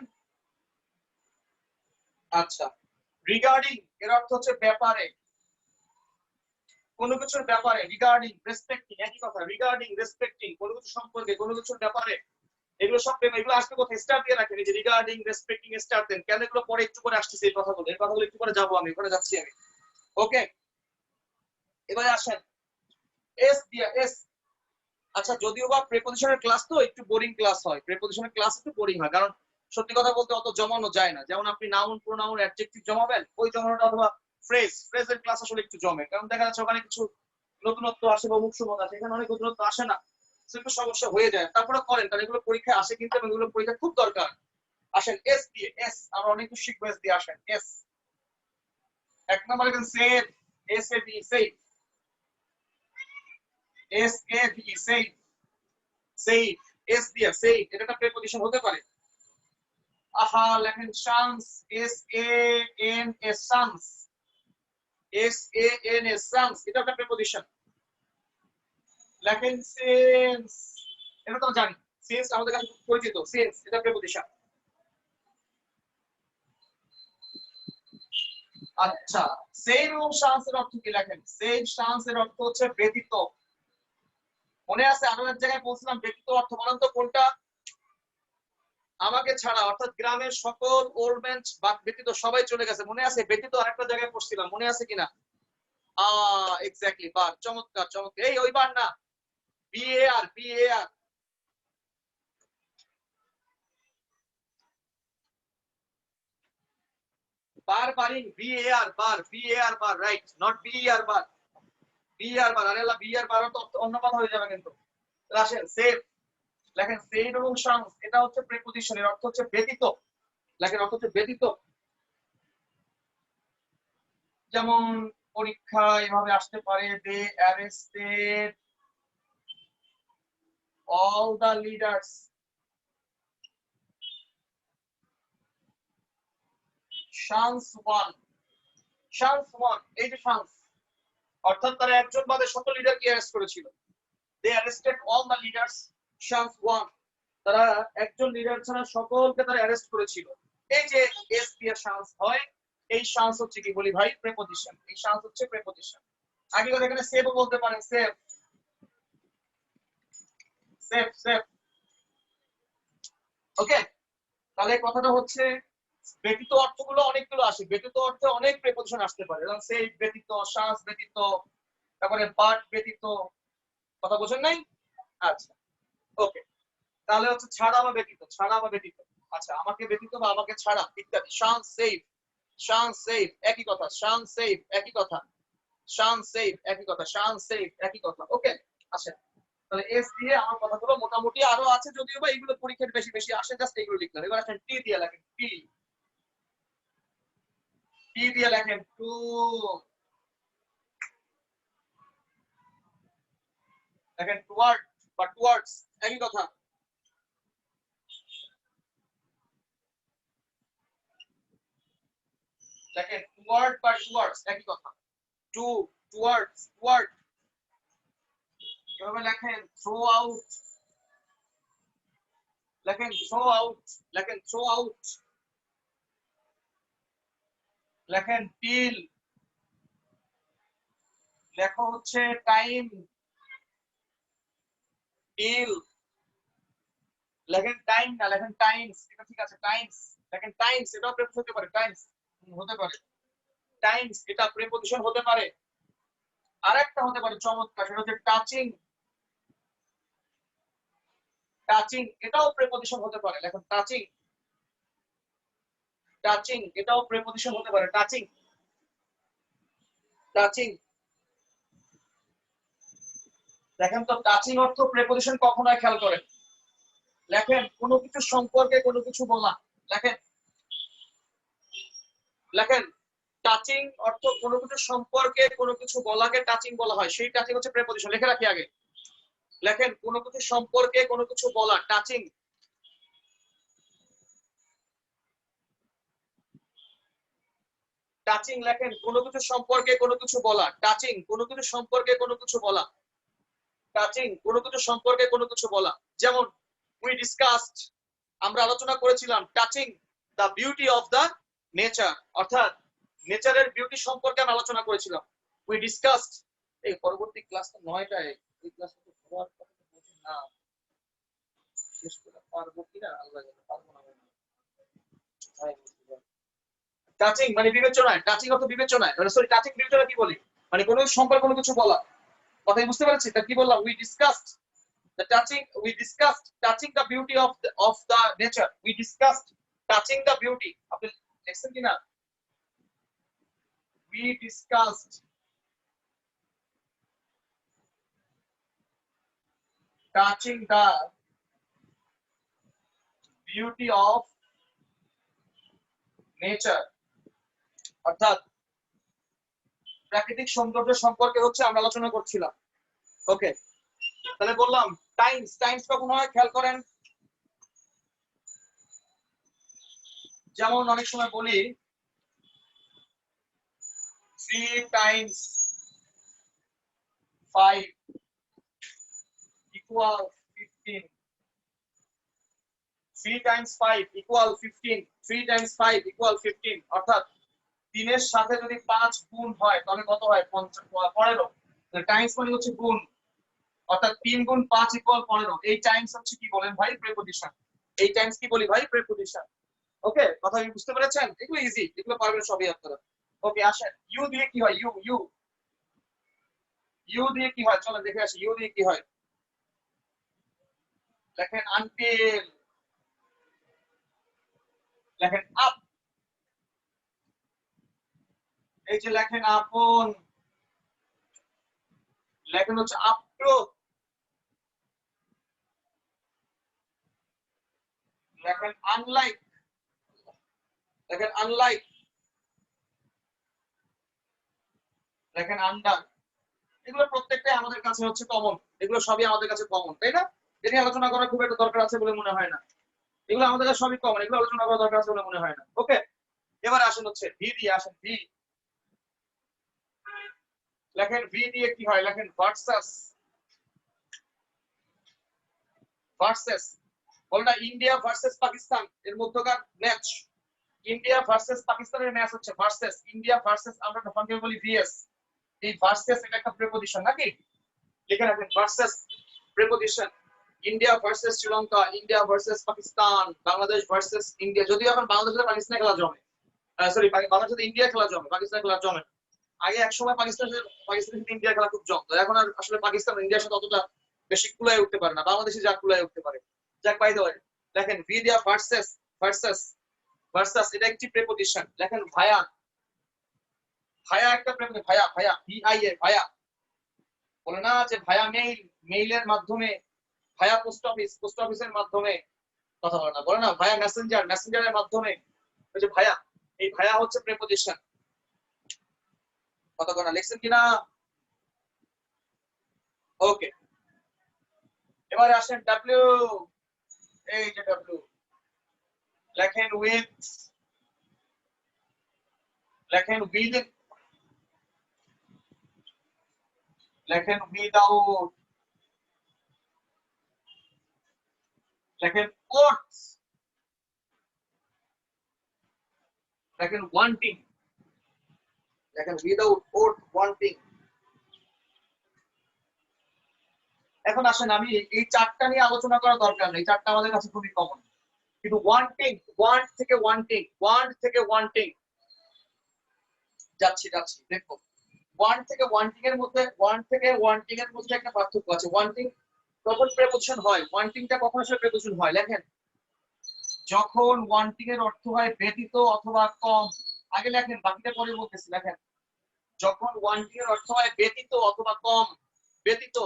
আচ্ছা, রিগার্ডিং এর অর্থ হচ্ছে ব্যাপারে, কোনো কিছুর ব্যাপারে। রিগার্ডিং, রেসপেক্টিং একই কথা। রিগার্ডিং, রেসপেক্টিং, কোনো কিছু সম্পর্কে, কোনো কিছুর ব্যাপারে। এগুলো সব এগুলো আসবে কোথায়? স্টার দিয়ে রাখেন। এই যে রিগার্ডিং, রেসপেক্টিং, স্টার দেন। কেন এগুলো পরে একটু করে আসতেছে এই কথাগুলো, এই কথাগুলো একটু করে যাবো আমি, ওখানে যাচ্ছি আমি। ওকে, এবারে আসেন এস দিয়ে। এস, আচ্ছা যদিও বা প্রিপজিশনের ক্লাস তো একটু বোরিং ক্লাস হয়, প্রিপজিশনের ক্লাস একটু বোরিং হয়, কারণ সত্যি কথা বলতে অত জমানো যায় না। যেমন আপনি নাউন, প্রোনাউন, অ্যাডজেক্টিভ জমাবেন, ওই জমানোটা, অথবা ফ্রেজের ক্লাস আসলে একটু জমে, কারণ দেখা যাচ্ছে ওখানে কিছু নতুনত্ব আসে বা মুখসমত আসে, এখানে অনেক নতুনত্ব আসে না, একটু সমস্যা হয়ে যায়। তারপরে করেন, কারণ এগুলো পরীক্ষায় আসে কিন্তু, এবং এগুলো পরীক্ষা খুব দরকার। আসেন এস দিয়ে। এস আমরা অনেক কিছু শিখবো এস দিয়ে। আসেন এস। এক নম্বর এখানে save, S A V, save. S A V, save. Save, S দিয়ে সেভ, এটা একটা প্রিপজিশন হতে পারে। আহা, লেখেন sans, S A N S, sans, S A N S, sans, এটা একটা প্রিপজিশন। লেখেন সেন্স, এটা তো জানি, সেন্স আমাদের কাছে খুব পরিচিত। সেন্স, এটা প্রিপজিশন। আচ্ছা, সেভ এবং শান্স এর অর্থ কি? লেখেন সেভ, শান্স এর অর্থ হচ্ছে ব্যতীত। মনে আছে আরো এক জায়গায় বলছিলাম ব্যতীত অর্থ, বলেন তো কোনটা? আমাকে ছাড়া, অর্থাৎ গ্রামের সকল ওল্ড ম্যান ব্যতীত সবাই চলে গেছে, মনে আছে? ব্যতীত আরেকটা জায়গায় পড়ছিলাম, মনে আছে কিনা? Exactly, bar. চমৎকার চমৎকার, এই ওই বার না, B A R, B A R. Bar, barring, B A R, bar, B A R, bar, right, not B A R bar. B A R bar, আরে আল্লাহ, বিএআর বার তো অন্য কথা হয়ে যাবে কিন্তু। আসেন সেভ, লেখেন সেভ এবং শান্স, এটা হচ্ছে প্রিপজিশন, এর অর্থ হচ্ছে ব্যতীত। লেখেন অর্থ হচ্ছে ব্যতীত। যেমন পরীক্ষা এভাবে আসতে পারে, they arrested all the leaders, sans one, sans one, এই যে শান্স, অর্থাৎ তারা একজন বাদে সকল লিডারকে অ্যারেস্ট করেছিল। They arrested all the leaders, sans one, তারা একজন লিডার ছাড়া সকলকে তারা অ্যারেস্ট করেছিল। এই যে এস দিয়ে শান্স হয়, এই শান্স হচ্ছে কি বলি ভাই? প্রিপজিশন। এই শান্স হচ্ছে প্রিপজিশন। আগে কথা এখানে সেভও বলতে পারেন, সেভ, সেভ, সেভ। ওকে, তাহলে কথাটা হচ্ছে ব্যতীত অর্থগুলো অনেকগুলো আসে, ব্যতীত অর্থে অনেক প্রিপজিশন আসতে পারে, যেমন সেই ব্যতীত, শ্বাস ব্যতীত, তারপরে পাঠ ব্যতীত। কথা বোঝেন নাই? আচ্ছা, ওকে, তাহলে হচ্ছে ছাড়া বা ব্যতীত, ছাড়া বা ব্যতীত। আচ্ছা, আমাকে ব্যতীত বা আমাকে ছাড়া ইত্যাদি। শান সেভ, শান সেভ একই কথা, শান সেভ একই কথা, শান সেভ একই কথা, শান সেভ একই কথা। ওকে, আচ্ছা, তাহলে এস দিয়ে আমার কথাগুলো মোটামুটি, আরো আছে যদিও বা এগুলো পরীক্ষার বেশি বেশি আসে, জাস্ট এগুলো লিখতে হবে। এবার আসেন টি দিয়ে লেখেন, টি, টি দিয়ে লেখেন টু, দেখেন টুয়ার্ড বা টুয়ার্ডস একই কথা। দেখেন টুয়ার্ড বা টুয়ার্ডস একই কথা। To, towards, toward. এভাবে লেখেন থ্রো আউট, লেখেন থ্রো আউট, লেখেন থ্রো আউট। লেখেন টিল, লেখো হচ্ছে টাইম, টিল, লেখেন টাইম না, লেখেন টাইমস, এটা ঠিক আছে, টাইমস, লেখেন টাইমস, এটাও প্রেপোজিশন হতে পারে, টাইমস হতে পারে, টাইমস এটা প্রেপোজিশন হতে পারে। আরেকটা হতে পারে চমৎকার, সেটা হচ্ছে টাচিং, টাচিং এটাও প্রেপোজিশন হতে পারে, লেখেন টাচিং, টাচিং এটাও প্রেপোজিশন হতে পারে, টাচিং, টাচিং। দেখেন তো টাচিং অর্থ প্রেপোজিশন কখন হয় খেয়াল করেন, লেখেন কোনো কিছু সম্পর্কে কোনো কিছু বলা, লেখেন, লেখেন টাচিং অর্থ কোনো কিছু সম্পর্কে কোনো কিছু বলাকে টাচিং বলা হয়, সেই টাচিং হচ্ছে প্রেপোজিশন, লিখে রাখি আগে। লেখেন কোনো কিছু সম্পর্কে কোনো কিছু বলা, টাচিং, টাচিং, লেখেন কোনো কিছু সম্পর্কে কোনো কিছু বলা, টাচিং কোনো কিছু সম্পর্কে কোনো কিছু বলা, টাচিং কোনো কিছু সম্পর্কে কোনো কিছু বলা। যেমন উই ডিসকাসড, আমরা আলোচনা করেছিলাম, touching the beauty of the nature, অর্থাৎ নেচারের বিউটি সম্পর্কে আমরা আলোচনা করেছিলাম, উই ডিসকাসড। এই পরবর্তী ক্লাস তো 9টায়, এই ক্লাসটা তো হওয়ার কথা তো বলছি না, শেষ করে পারবো কিনা আল্লাহ জানে, পারবো না টাচিং মানে বিবেচনায়, টাচিং অর্থ বিবেচনায়, সরি টাচিং বিবেচনা কি বলি, মানে কোনো সম্পর্কে কোনো কিছু বলা, কথাই বুঝতে পারছি। তা কি বললাম, we discussed the touching, we discussed touching the beauty of the nature, we discussed touching the beauty, আপনি দেখছেন কিনা, we discussed touching the beauty of nature, অর্থাৎ প্রাকৃতিক সৌন্দর্য সম্পর্কে হচ্ছে আমরা আলোচনা করছিলাম। ওকে, তাহলে বললাম টাইমস, টাইমস কখন হয় খেয়াল করেন, যেমন অনেক সময় বলি 3 times 5 equal 15, 3 times 5 equal 15, 3 times 5 equal 15, অর্থাৎ 3 এর সাথে যদি 5 গুণ হয় তাহলে কত হয়, 15। টাইমস মানে হচ্ছে গুণ, অর্থাৎ 3 গুণ 5 ইকুয়াল 15, এই টাইমস হচ্ছে কি বলেন ভাই, প্রেপোজিশন। এই টাইমস কি বলি ভাই, প্রেপোজিশন। ওকে, কথা কি বুঝতে পেরেছেন, এগুলো ইজি, এগুলো পারবেন সবই আপনারা। ওকে আসেন, ইউ দিয়ে কি হয়, ইউ, ইউ, ইউ দিয়ে কি হয়, চলেন দেখে আসি, ইউ দিয়ে কি হয়। লেখেন আনটিল, লেখেন আপ, এই যে লেখেন আপন, লেখেন হচ্ছে আপটু, লেখেন আনলাইক, লেখেন আনলাইক, লেখেন আন্ডার। এগুলো প্রত্যেকটাই আমাদের কাছে হচ্ছে কমন, এগুলো সবই আমাদের কাছে কমন, তাই না? এটা নিয়ে আলোচনা করার খুব একটা দরকার আছে বলে মনে হয় না, এগুলো আমাদের কাছে সবই কমন, এগুলো আলোচনা করার দরকার আছে বলে মনে হয় না। ওকে, এবার আসেন হচ্ছে ভি দিয়ে, আসেন ভি, লেখেন ভি দিয়ে কি হয়, লেখেন ভার্সাস, ভার্সেস, বলনা ইন্ডিয়া ভার্সেস পাকিস্তান এর মধ্যকার ম্যাচ, ইন্ডিয়া ভার্সেস পাকিস্তানের ম্যাচ হচ্ছে ভার্সেস, ইন্ডিয়া ভার্সেস আমরা সংক্ষেপে বলি ভিএস। এই ভার্সেস এটা একটা প্রিপোজিশন নাকি, লিখে রাখেন versus preposition, India versus Sri Lanka, India versus Pakistan, Bangladesh versus India, যদিও এখন বাংলাদেশের পাকিস্তান খেলা জমে, সরি বাংলাদেশের সাথে ইন্ডিয়া খেলা জমে, পাকিস্তান খেলা জমে। আগে এক সময় পাকিস্তানের সাথে ইন্ডিয়া খেলা খুব জমতো, এখন আর আসলে পাকিস্তান ইন্ডিয়ার সাথে অতটা বেশি কুলায় উঠতে পারে না, বাংলাদেশে যা কুলায় উঠতে পারে। যাক বাই দ্য ওয়ে, দেখেন ভি দিয়া ভার্সেস, ভার্সেস, ভার্সাস এটা একটি প্রিপোজিশন। দেখেন ভায়া, ভায়া একটা preposition, via, via V I A, via, বলে না যে ভায়া মেইল, মেইলের মাধ্যমে, ভায়া পোস্ট অফিস, পোস্ট অফিসের মাধ্যমে কথা বলে না, বলে না ভায়া মেসেঞ্জার, মেসেঞ্জারের মাধ্যমে, ওই যে ভায়া, এই ভায়া হচ্ছে প্রিপোজিশন। কথা বলা লিখছেন কিনা? ওকে, এবারে আসেন ডাব্লিউ, এই যে ডাব্লিউ, লেখেন উইথ, লেখেন উইথ, লেখেন উইদাউট, লেখেন ওটস, লেখেন ওয়ান্টিং, দেখেন উইদাউট ওর ওয়ান্টিং। এখন আসেন আমি এই চারটা নিয়ে আলোচনা করা দরকার নেই, চারটা আমাদের কাছে খুবই কমন, কিন্তু ওয়ান্টিং, ওয়ান্ট থেকে ওয়ান্টিং, ওয়ান্ট থেকে ওয়ান্টিং যাচ্ছি দেখো ওয়ান্ট থেকে ওয়ান্টিং এর মধ্যে, ওয়ান্ট থেকে ওয়ান্টিং এর মধ্যে একটা পার্থক্য আছে। ওয়ান্টিং কখন প্রেপোজিশন হয়, ওয়ান্টিংটা কখন আসলে প্রেপোজিশন হয়, লেখেন যখন ওয়ান্টিং এর অর্থ হয় ব্যতীত অথবা কম। আগে লেখেন, বাকিটা পরে বলতেছি, লেখেন যখন ওয়ান্টিং এর অর্থ হয় ব্যতীত অথবা কম। ব্যতীত,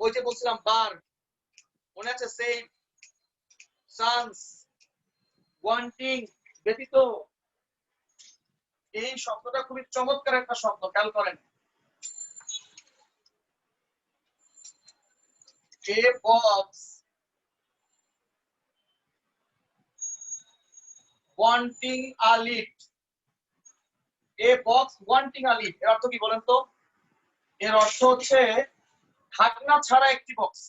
ওই যে বলছিলাম বার, মনে আছে, সেই সানস, ওয়ান্টিং, ব্যতীত। এই শব্দটা খুবই চমৎকার একটা শব্দ, খেয়াল করেন। A box wanting a lift, a box wanting a lift, এর অর্থ কি বলেন তো? এর অর্থ হচ্ছে ঢাকনা ছাড়া একটি box.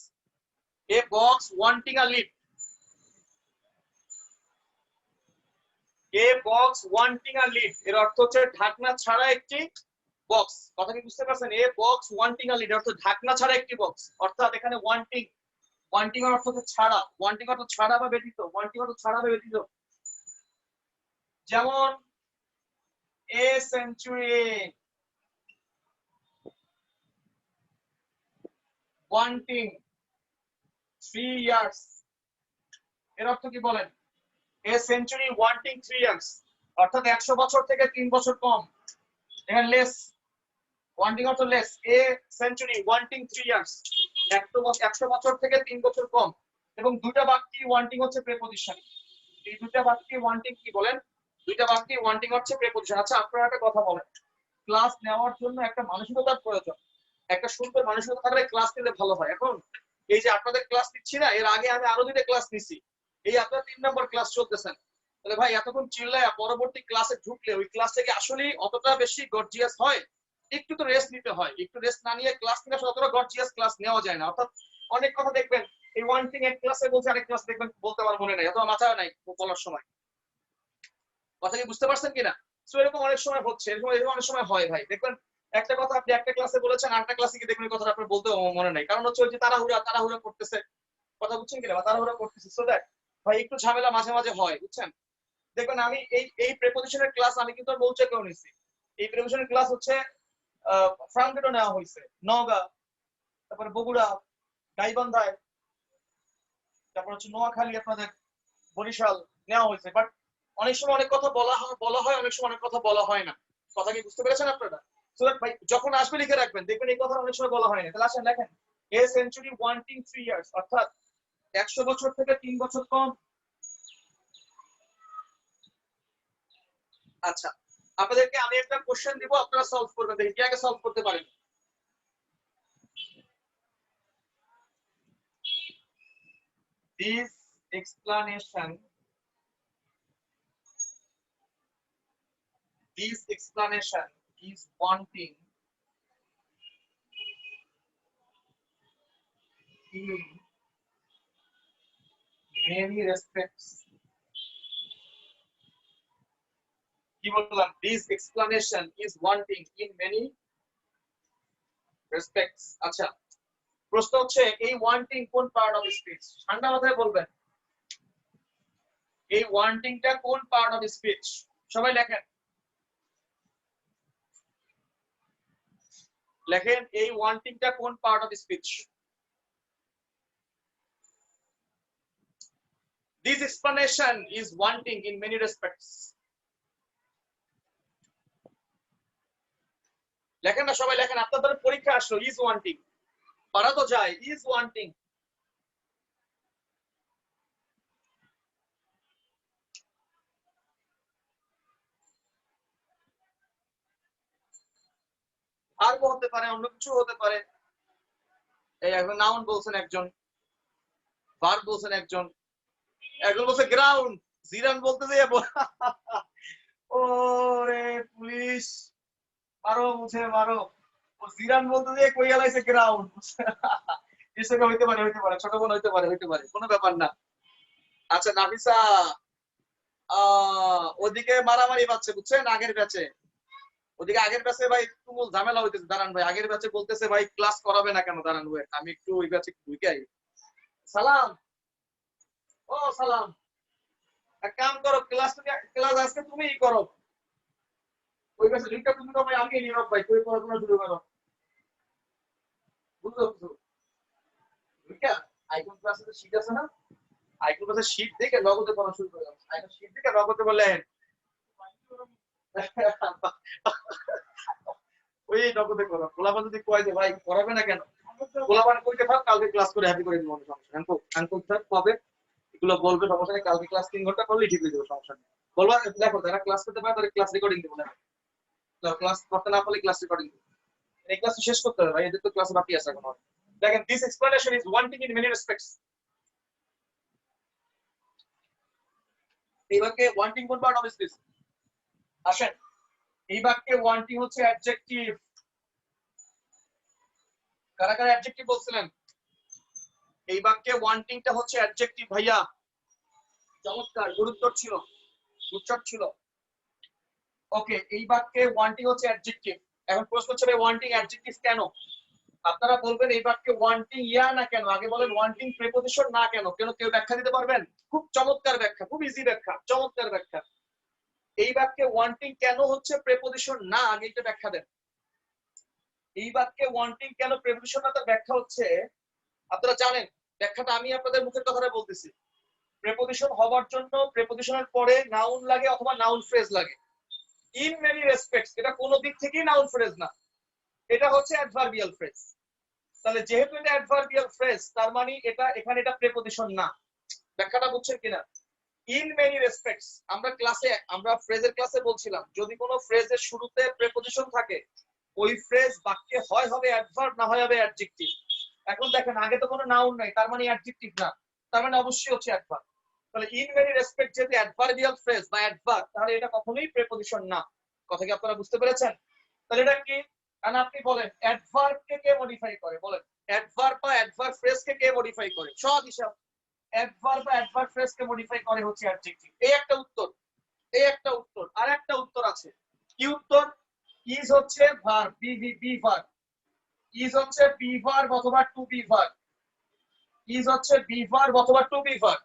A box wanting a lift, a box wanting a lift এর অর্থ হচ্ছে ঢাকনা ছাড়া একটি বক্স। কথা কি বুঝতে পারছেন? A box wanting a lift এর অর্থ ঢাকনা ছাড়া একটি বক্স, অর্থাৎ এখানে ওয়ান্টিং, ওয়ান্টিং এর অর্থ হচ্ছে ছাড়া, ওয়ান্টিং অর্থ ছাড়া বা ব্যতীত, ওয়ান্টিং অর্থ ছাড়া বা ব্যতীত। যেমন a century wanting 3 years, এর অর্থ কি বলেন? a century wanting 3 years অর্থাৎ 100 বছর থেকে 3 বছর কম। এখানে লেস, ওয়ান্টিং অর্থ less, a century wanting 3 years 100 বছর থেকে 3 বছর কম। এবং দুইটা বাক্যে ওয়ান্টিং হচ্ছে প্রেপোজিশন। এই দুইটা বাক্যে ওয়ান্টিং কি বলেন? দুইটা বাক্যে ওয়ান্টিং হচ্ছে প্রেপোজিশন। আচ্ছা, আপনারা একটা কথা বলেন, ক্লাস নেওয়ার জন্য একটা মানসিকতার প্রয়োজন, একটা সুন্দর মানসিকতা থাকলে ক্লাস নিলে ভালো হয়। এখন এই যে আপনাদের ক্লাস নিচ্ছি না, এর আগে আমি আরো দুইটা ক্লাস নিছি, এই আপনারা 3 নম্বর ক্লাস চলতেছেন, তাহলে ভাই এতক্ষণ চিল্লায় পরবর্তী ক্লাসে ঢুকলে ওই ক্লাস থেকে আসলে অতটা বেশি গর্জিয়াস হয়? একটু তো রেস্ট নিতে হয়, একটু রেস্ট না নিয়ে ক্লাস নিলে অতটা গর্জিয়াস ক্লাস নেওয়া যায় না। অর্থাৎ অনেক কথা দেখবেন এই ওয়ান্টিং এক ক্লাসে বলছে, আরেক ক্লাস দেখবেন বলতে আমার মনে নাই, অথবা মাথা নাই বলার সময়। কথা কি বুঝতে পারছেন কিনা? সো এরকম অনেক সময় হচ্ছে, এরকম অনেক সময় হয় ভাই। দেখবেন একটা কথা আপনি একটা ক্লাসে বলেছেন, আরেকটা ক্লাসে গিয়ে দেখবেন কথাটা আপনার বলতে মনে নাই, কারণ হচ্ছে ওই যে তাড়াহুড়া করতেছে। কথা বুঝছেন কিনা? বা তাড়াহুড়া করতেছে। সো দ্যাট ভাই একটু ঝামেলা মাঝে মাঝে হয়, বুঝছেন? দেখবেন আমি এই প্রেপোজিশনের ক্লাস আমি কিন্তু মৌচাকেও নিছি। এই প্রেপোজিশনের ক্লাস হচ্ছে ফ্রাঙ্কেটও নেওয়া হয়েছে, নওগাঁ, তারপরে বগুড়া, গাইবান্ধায়, তারপর হচ্ছে নোয়াখালী, আপনাদের বরিশাল নেওয়া হয়েছে। বাট অনেক সময় অনেক কথা বলা হয়, অনেক সময় অনেক কথা বলা হয় না। কথা কি বুঝতে পেরেছেন আপনারা? সো ভাই যখন আসবে লিখে রাখবেন, দেখবেন এই কথা অনেক সময় বলা হয় না। তাহলে আসেন লেখেন a century wanting 3 years অর্থাৎ 100 বছর থেকে 3 বছর কম। আচ্ছা, আপনাদেরকে আমি একটা কোশ্চেন দিব, আপনারা সলভ করবেন, দেখি কে আগে সলভ করতে পারেন। This explanation is wanting in many respects. কি বললাম? This explanation is wanting in many respects. আচ্ছা, প্রশ্ন হচ্ছে এই ওয়ান্টিং কোন পার্ট অফ স্পিচ? ঠান্ডা মাথায় বলবেন, এই ওয়ান্টিংটা কোন পার্ট অফ স্পিচ? সবাই লেখেন, লেখেন এই ওয়ান্টিংটা কোন part of speech? This explanation is wanting in many respects. লেখেন না সবাই, লেখেন। আপনাদের পরীক্ষা আসলো, is wanting, পারা তো যায়, is wanting। আর হতে পারে, অন্য কিছু হতে পারে। এই এখন নাউন বলছেন একজন, ভার্ব বলছেন একজন, একজন বলছে গ্রাউন্ড, জিরান বলতে দিয়ে ওরে পুলিশ মারো, মুছে মারো। ও জিরান বলতে দিয়ে কই গেলাইছে গ্রাউন্ড। হিসেবে হইতে পারে, ছোট বোন হইতে পারে, কোনো ব্যাপার না। আচ্ছা নাফিসা, ওদিকে মারামারি পাচ্ছে, বুঝছেন, আগের ব্যাচে ওদিকে আগের ব্যাচে ভাই তুমুল ঝামেলা হইতেছে, দাঁড়ান ভাই, আগের ব্যাচে বলতেছে ভাই ক্লাস করাবে না কেন, দাঁড়ান ভাই আমি একটু ওই ব্যাচে ঢুকে আই। সালাম, ও সালাম, এক কাম করো, ক্লাস আজকে তুমিই করো, ওই ব্যাচে লিংকটা তুমি তো ভাই আমি নিয়ে ভাই, তুই পড়াশোনা শুরু করো, বুঝছো? বুঝছো আইকন ক্লাসে শিট আছে না, আইকন ক্লাসে শিট দেখে নগদে পড়া শুরু করে দাও, আইকন শিট দেখে নগদে বললেন ওই নগদে করো। গোলাপান যদি কয় যে ভাই করাবে না কেন, গোলাপান কইতে থাক, কালকে ক্লাস করে হ্যাপি করে দিব, সমস্যা আঙ্কু আঙ্কু স্যার কবে এগুলো বলবে, সমস্যা নেই, কালকে ক্লাস 3 ঘন্টা করলেই ঠিক হয়ে যাবে, সমস্যা নেই। বলবা দেখো যারা ক্লাস করতে পারে তাদের ক্লাস রেকর্ডিং দেবো না, ক্লাস করতে না পারলে ক্লাস রেকর্ডিং দেবো, এই ক্লাস শেষ করতে হবে ভাই, এদের তো ক্লাস বাকি আছে এখন। দেখেন this explanation is wanting in many respects. এই বাক্যে ওয়ান্টিং কোন পার্ট অফ দিস? আসেন, এই বাক্যে ওয়ান্টিং হচ্ছে অ্যাডজেক্টিভ। কারা কারা অ্যাডজেক্টিভ বলছিলেন? এই বাক্যে ওয়ান্টিংটা হচ্ছে অ্যাডজেক্টিভ ভাইয়া, চমৎকার, গুরুত্ব ছিল, উচ্চার ছিল। ওকে, এই বাক্যে ওয়ান্টিং হচ্ছে অ্যাডজেক্টিভ। এখন প্রশ্ন হচ্ছে ভাই ওয়ান্টিং অ্যাডজেক্টিভ কেন? আপনারা বলবেন এই বাক্যে ওয়ান্টিং ইয়া না কেন, আগে বলেন ওয়ান্টিং প্রিপোজিশন না কেন, কেউ ব্যাখ্যা দিতে পারবেন? খুব চমৎকার ব্যাখ্যা, খুব ইজি ব্যাখ্যা, চমৎকার ব্যাখ্যা। এই বাক্যে ওয়ান্টিং কেন হচ্ছে প্রিপোজিশন না, আগে একটা ব্যাখ্যা দেন। এই বাক্যে ওয়ান্টিং কেন প্রিপোজিশন না তার ব্যাখ্যা হচ্ছে, আপনারা জানেন ব্যাখ্যাটা আমি আপনাদের মুখের কথাটা বলতেছি। প্রিপোজিশন হওয়ার জন্য প্রিপোজিশনের পরে নাউন লাগে অথবা নাউন ফ্রেজ লাগে। ইন মেনি রেসপেক্টস এটা কোনো দিক থেকেই নাউন ফ্রেজ না, এটা হচ্ছে অ্যাডভার্বিয়াল ফ্রেজ। তাহলে যেহেতু এটা অ্যাডভার্বিয়াল ফ্রেজ তার মানে এটা এখানে এটা প্রিপোজিশন না। ব্যাখ্যাটা বুঝছেন কিনা? ইন মেনি রেসপেক্টস আমরা ফ্রেজের ক্লাসে বলছিলাম যদি কোনো ফ্রেজের শুরুতে প্রিপোজিশন থাকে ওই ফ্রেজ বাক্যে হয় হবে অ্যাডভার্ব না হয় হবে অ্যাডজেক্টিভ। এখন দেখেন আগে তো কোনো নাউন নাই, তার মানে অ্যাডজেক্টিভ না, তার মানে অবশ্যই হচ্ছে অ্যাডভার্ব। তাহলে ইন মেনি রেসপেক্ট যেহেতু অ্যাডভার্বিয়াল ফ্রেজ বা অ্যাডভার্ব, তাহলে এটা কখনোই প্রিপোজিশন না। কথা কি আপনারা বুঝতে পেরেছেন? তাহলে এটা কি? কারণ আপনি বলেন অ্যাডভার্ব কে মডিফাই করে, বলেন অ্যাডভার্ব বা অ্যাডভার্ব ফ্রেজ কে মডিফাই করে? সব হিসাব অ্যাডভার্ব বা অ্যাডভার্ব ফ্রেজ কে মডিফাই করে হচ্ছে অ্যাডজেক্টিভ। এই একটা উত্তর, এই একটা উত্তর। আর একটা উত্তর আছে, কি উত্তর? ইজ হচ্ছে ভার্ব, বি ভার্ব, ইজ হচ্ছে বি ভার্ব অথবা টু বি ভার্ব, ইজ হচ্ছে বি ভার্ব অথবা টু বি ভার্ব।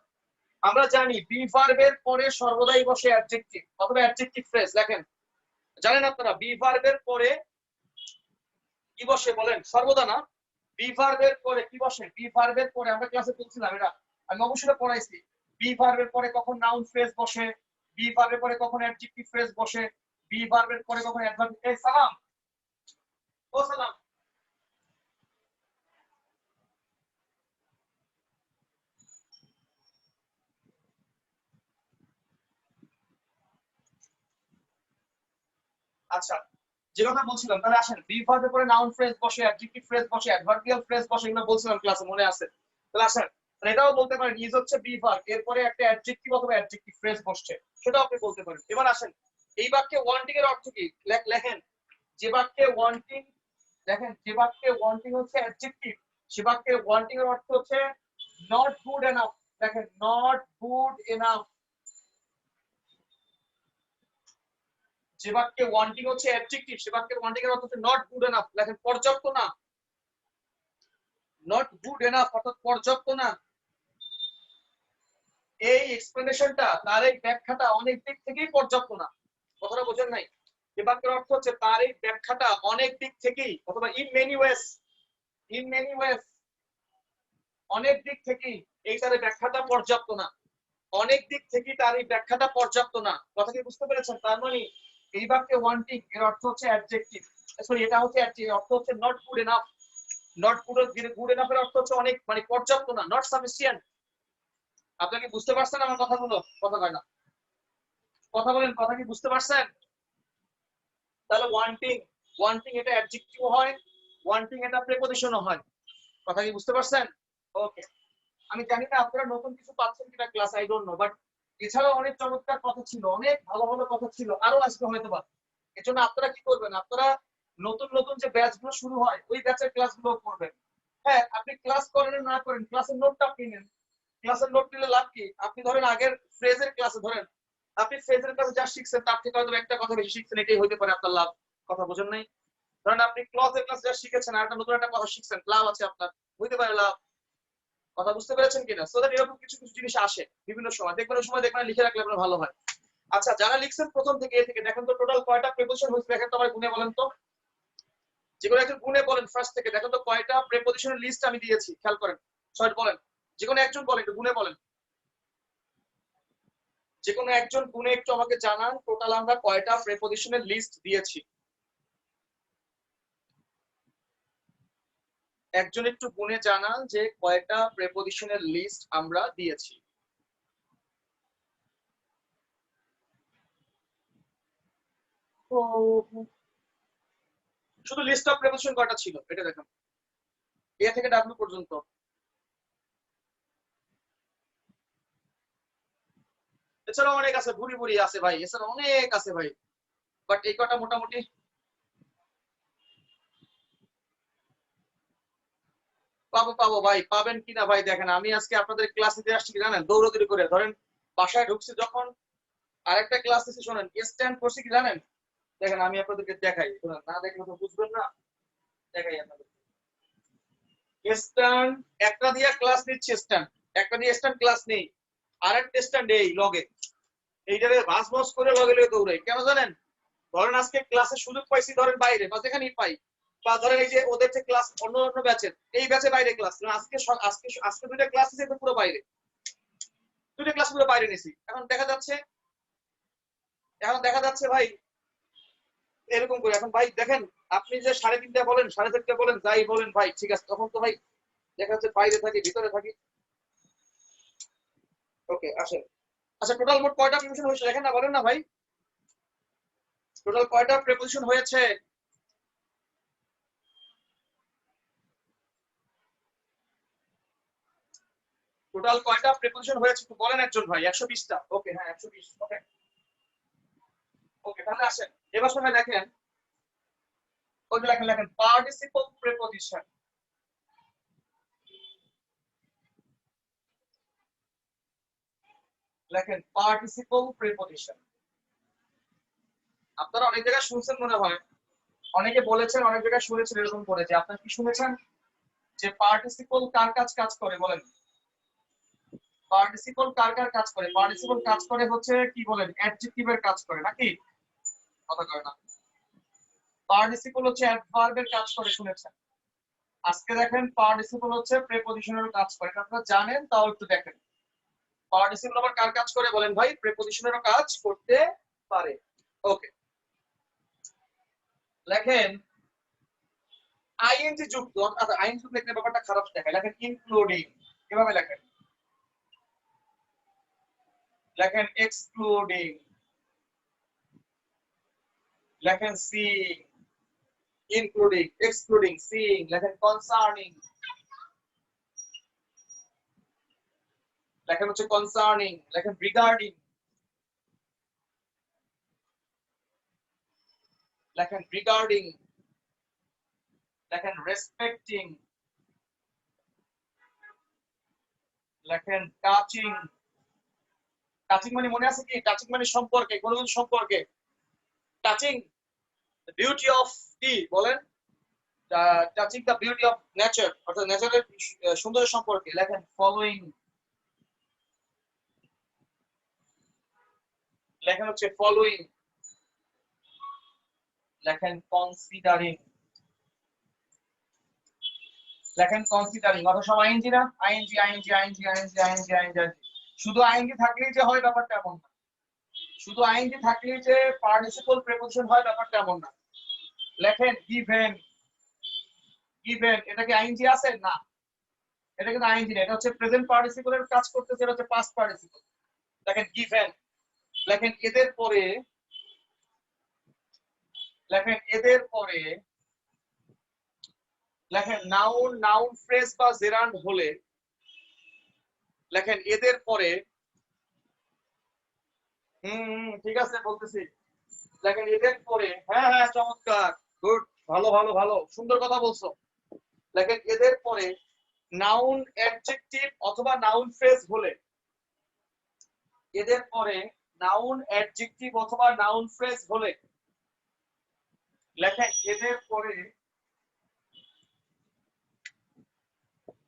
আমরা জানি বি ভার্বের পরে সর্বদাই বসে অ্যাডজেক্টিভ অথবা অ্যাডজেক্টিভ ফ্রেজ। দেখেন জানেন আপনারা বি ভার্বের পরে কি বসে বলেন? সর্বদা না, বি ভার্বের পরে কি বসে? বি ভার্বের পরে আমরা ক্লাসে বলছিলাম, এটা আমি অবশ্যই পড়াইছি, বি ভার্বের পরে কখন নাউন ফ্রেজ বসে, বি ভার্বের পরে কখন অ্যাডজেক্টিভ ফ্রেজ বসে, বি ভার্বের পরে কখন অ্যাডভার্ব। এই সালাম, ও সালাম, আচ্ছা যে কথা বলছিলাম, তাহলে আসেন বি ভার্বের পরে নাউন ফ্রেজ বসে, অ্যাডজেক্টিভ ফ্রেজ বসে, অ্যাডভার্বিয়াল ফ্রেজ বসে, এগুলো বলছিলাম ক্লাসে, মনে আছে? তাহলে আসেন এটাও বলতে পারেন ইজ হচ্ছে বি ভার্ব, এরপরে একটা অ্যাডজেক্টিভ অথবা অ্যাডজেক্টিভ ফ্রেজ বসছে, সেটাও আপনি বলতে পারেন। এবার আসেন এই বাক্যে ওয়ান্টিং এর অর্থ কি লেখেন। যে বাক্যে ওয়ান্টিং, দেখেন যে বাক্যে ওয়ান্টিং হচ্ছে অ্যাডজেক্টিভ, সে বাক্যে ওয়ান্টিং এর অর্থ হচ্ছে নট গুড এনাফ। দেখেন নট গুড এনাফ। যে বাক্যে ওয়ান্টিং হচ্ছে অ্যাডজেক্টিভ সে বাক্যের ওয়ান্টিং এর অর্থ হচ্ছে নট গুড এনাফ। দেখেন পর্যাপ্ত না, নট গুড এনাফ অর্থাৎ পর্যাপ্ত না। এই এক্সপ্লেনেশনটা তার এই ব্যাখ্যাটা অনেক দিক থেকেই পর্যাপ্ত না। কথাটা বোঝেন নাই? যে বাক্যের অর্থ হচ্ছে তার এই ব্যাখ্যাটা অনেক দিক থেকেই অথবা in many ways, in many ways অনেক দিক থেকেই এই তার ব্যাখ্যাটা পর্যাপ্ত না, অনেক দিক থেকেই তার এই ব্যাখ্যাটা পর্যাপ্ত না। কথা কি বুঝতে পেরেছেন? তার মানে এই বাক্যে ওয়ান্টিং এর অর্থ হচ্ছে অ্যাডজেক্টিভ, সরি এটা হচ্ছে অর্থ হচ্ছে not good enough. Not good enough এর অর্থ হচ্ছে অনেক মানে পর্যাপ্ত না, নট সাফিসিয়েন্ট। আপনি কি বুঝতে পারছেন আমার কথাগুলো? কথা কয় না, কথা বলেন, কথা কি বুঝতে পারছেন? তাহলে ওয়ান্টিং, ওয়ান্টিং এটা অ্যাডজেক্টিভ হয়, ওয়ান্টিং এটা প্রিপোজিশনও হয়। কথা কি বুঝতে পারছেন? ওকে, আমি জানি না আপনারা নতুন কিছু পাচ্ছেন কিনা class, I don't know, but এছাড়াও অনেক চমৎকার কথা ছিল, অনেক ভালো ভালো কথা ছিল, আরো আসবে হয়তো বা। এজন্য আপনারা কি করবেন, আপনারা নতুন নতুন যে ব্যাচগুলো শুরু হয় ওই ব্যাচের ক্লাসগুলো করবেন। হ্যাঁ আপনি ক্লাস করেন না করেন, ক্লাসের নোটটা আপনি নেন। ক্লাসের নোট নিলে লাভ কি? আপনি ধরেন আগের ফ্রেজের ক্লাসে ধরেন আপনি ফ্রেজের ক্লাসে যা শিখছেন তার থেকে হয়তো একটা কথা বেশি শিখছেন, এটাই হতে পারে আপনার লাভ। কথা বোঝেন নাই? ধরেন আপনি ক্লজের ক্লাস যা শিখেছেন আর একটা নতুন একটা কথা শিখছেন, লাভ আছে আপনার, হইতে পারে লাভ। কথা বুঝতে পেরেছেন কিনা? সো দ্যাট এরকম কিছু কিছু জিনিস আসে বিভিন্ন সময়, দেখবেন ওই সময় দেখবেন লিখে রাখলে আপনার ভালো হয়। আচ্ছা, যারা লিখছেন প্রথম থেকে এ থেকে, দেখেন তো টোটাল কয়টা প্রিপোজিশন হয়েছে, দেখেন তো আমার গুণে বলেন তো। যেকোনো একজন গুণে বলেন ফার্স্ট থেকে, দেখেন তো কয়টা প্রিপোজিশনের লিস্ট আমি দিয়েছি, খেয়াল করেন। সবাই বলেন, যেকোনো একজন বলেন, একটু গুণে বলেন। যেকোনো একজন গুণে একটু আমাকে জানান টোটাল আমরা কয়টা প্রিপোজিশনের লিস্ট দিয়েছি। একজন একটু গুণে জানান যে কয়টা প্রিপোজিশনের লিস্ট আমরা দিয়েছি। শুধু লিস্ট অফ প্রিপোজিশন কয়টা ছিল এটা দেখেন, এ থেকে ডাব্লিউ পর্যন্ত। এছাড়া অনেক আছে, ভুরি ভুরি আছে ভাই, এছাড়া অনেক আছে ভাই, বাট এই কটা মোটামুটি। পাবো পাবো ভাই, পাবেন কিনা ভাই দেখেন, আমি আজকে আপনাদের ক্লাস নিতে আসছি কি জানেন, দৌড়াদৌড়ি করে। ধরেন বাসায় ঢুকছি যখন, আরেকটা ক্লাস নিচ্ছি, শোনেন স্ট্যান্ড করছি কি জানেন, দেখেন আমি আপনাদেরকে দেখাই, শোনেন না দেখলে তো বুঝবেন না, দেখাই আপনাদের। স্ট্যান্ড একটা দিয়ে ক্লাস নিচ্ছি, স্ট্যান্ড একটা দিয়ে স্ট্যান্ড ক্লাস নেই, আরেকটা স্ট্যান্ড এই লগে, এইটারে ভাস ভাস করে লগে লগে দৌড়াই। কেন জানেন? ধরেন আজকে ক্লাসে সুযোগ পাইছি, ধরেন বাইরে বা যেখানেই পাই, বা ধরেন এই যে ওদের যে ক্লাস অন্য অন্য ব্যাচের, এই ব্যাচে বাইরে ক্লাস, আজকে আজকে আজকে দুইটা ক্লাস নিয়েছি পুরো বাইরে, দুইটা ক্লাস পুরো বাইরে নিয়েছি। এখন দেখা যাচ্ছে ভাই এরকম করে। এখন ভাই দেখেন, আপনি যে 3:30 বলেন 4:30 বলেন যাই বলেন ভাই, ঠিক আছে, তখন তো ভাই দেখা যাচ্ছে বাইরে থাকি ভিতরে থাকি। ওকে আসেন। আচ্ছা, টোটাল মোট কয়টা প্রিপোজিশন হয়েছে দেখেন না, বলেন না ভাই, টোটাল কয়টা প্রিপোজিশন হয়েছে? টোটাল কয়টা প্রিপোজিশন হয়েছে একটু বলেন একজন ভাই। 120টা। ওকে, হ্যাঁ 120। ওকে ওকে, তাহলে আসেন এবার সময় দেখেন, ওই যে লেখেন লেখেন পার্টিসিপল প্রিপোজিশন। লেখেন পার্টিসিপল প্রিপোজিশন। আপনারা অনেক জায়গায় শুনছেন মনে হয়, অনেকে বলেছেন, অনেক জায়গায় শুনেছেন এরকম করে, যে আপনারা কি শুনেছেন যে পার্টিসিপল কার কাজ কাজ করে বলেন? পার্টিসিপল কার কার কাজ করে? পার্টিসিপল কাজ করে হচ্ছে কি বলেন, অ্যাডজেক্টিভের কাজ করে নাকি? কথা কয় না। পার্টিসিপল হচ্ছে অ্যাডভার্বের কাজ করে, শুনেছেন। আজকে দেখেন পার্টিসিপল হচ্ছে প্রিপোজিশনের কাজ করে, এটা আপনারা জানেন, তাও একটু দেখেন। পার্টিসিপল আবার কার কাজ করে বলেন ভাই? প্রিপোজিশনেরও কাজ করতে পারে। ওকে, লেখেন আইএনজি যুক্ত। আচ্ছা, আইএনজি যুক্ত লিখলে ব্যাপারটা খারাপ দেখায়, লেখেন ইনক্লুডিং। কিভাবে লেখেন? লেখেন এক্সক্লুডিং, লেখেন সিইং, ইনক্লুডিং, এক্সক্লুডিং, সিইং, লেখেন কনসার্নিং, লেখেন হচ্ছে কনসার্নিং, লেখেন রিগার্ডিং, লেখেন রিগার্ডিং, লেখেন রেসপেক্টিং, লেখেন টাচিং। টাচিং মানে মনে আছে কি? টাচিং মানে সম্পর্কে, কোনো কিছু সম্পর্কে। টাচিং বিউটি অফ কি বলেন? Touching the beauty of nature, অর্থাৎ নেচারের সৌন্দর্য সম্পর্কে। লেখেন ফলোইং, লেখেন হচ্ছে ফলোইং, লেখেন কনসিডারিং, লেখেন কনসিডারিং। অথবা সব আইএনজি না? ING ING ING ING ING ING. শুধু আইএনজি থাকলেই যে হয় ব্যাপারটা এমন না। শুধু আইএনজি থাকলেই যে পার্টিসিপল প্রিপোজিশন হয় ব্যাপারটা এমন না। লেখেন গিভেন, গিভেন এটা কি আইএনজি আছে? না, এটা কিন্তু আইএনজি না, এটা হচ্ছে প্রেজেন্ট পার্টিসিপলের কাজ করতেছে, এটা হচ্ছে পাস্ট পার্টিসিপল। লেখেন গিভেন, লেখেন এদের পরে, লেখেন এদের পরে, লেখেন নাউন, নাউন ফ্রেজ বা জেরান্ড হলে, লেখেন এদের পরে, ঠিক আছে বলতেছি, লেখেন এদের পরে, হ্যাঁ হ্যাঁ চমৎকার, গুড, ভালো ভালো ভালো, সুন্দর কথা বলছো। লেখেন এদের পরে নাউন, অ্যাডজেক্টিভ অথবা নাউন ফ্রেজ হলে, এদের পরে নাউন, অ্যাডজেক্টিভ অথবা নাউন ফ্রেজ হলে লেখেন এদের পরে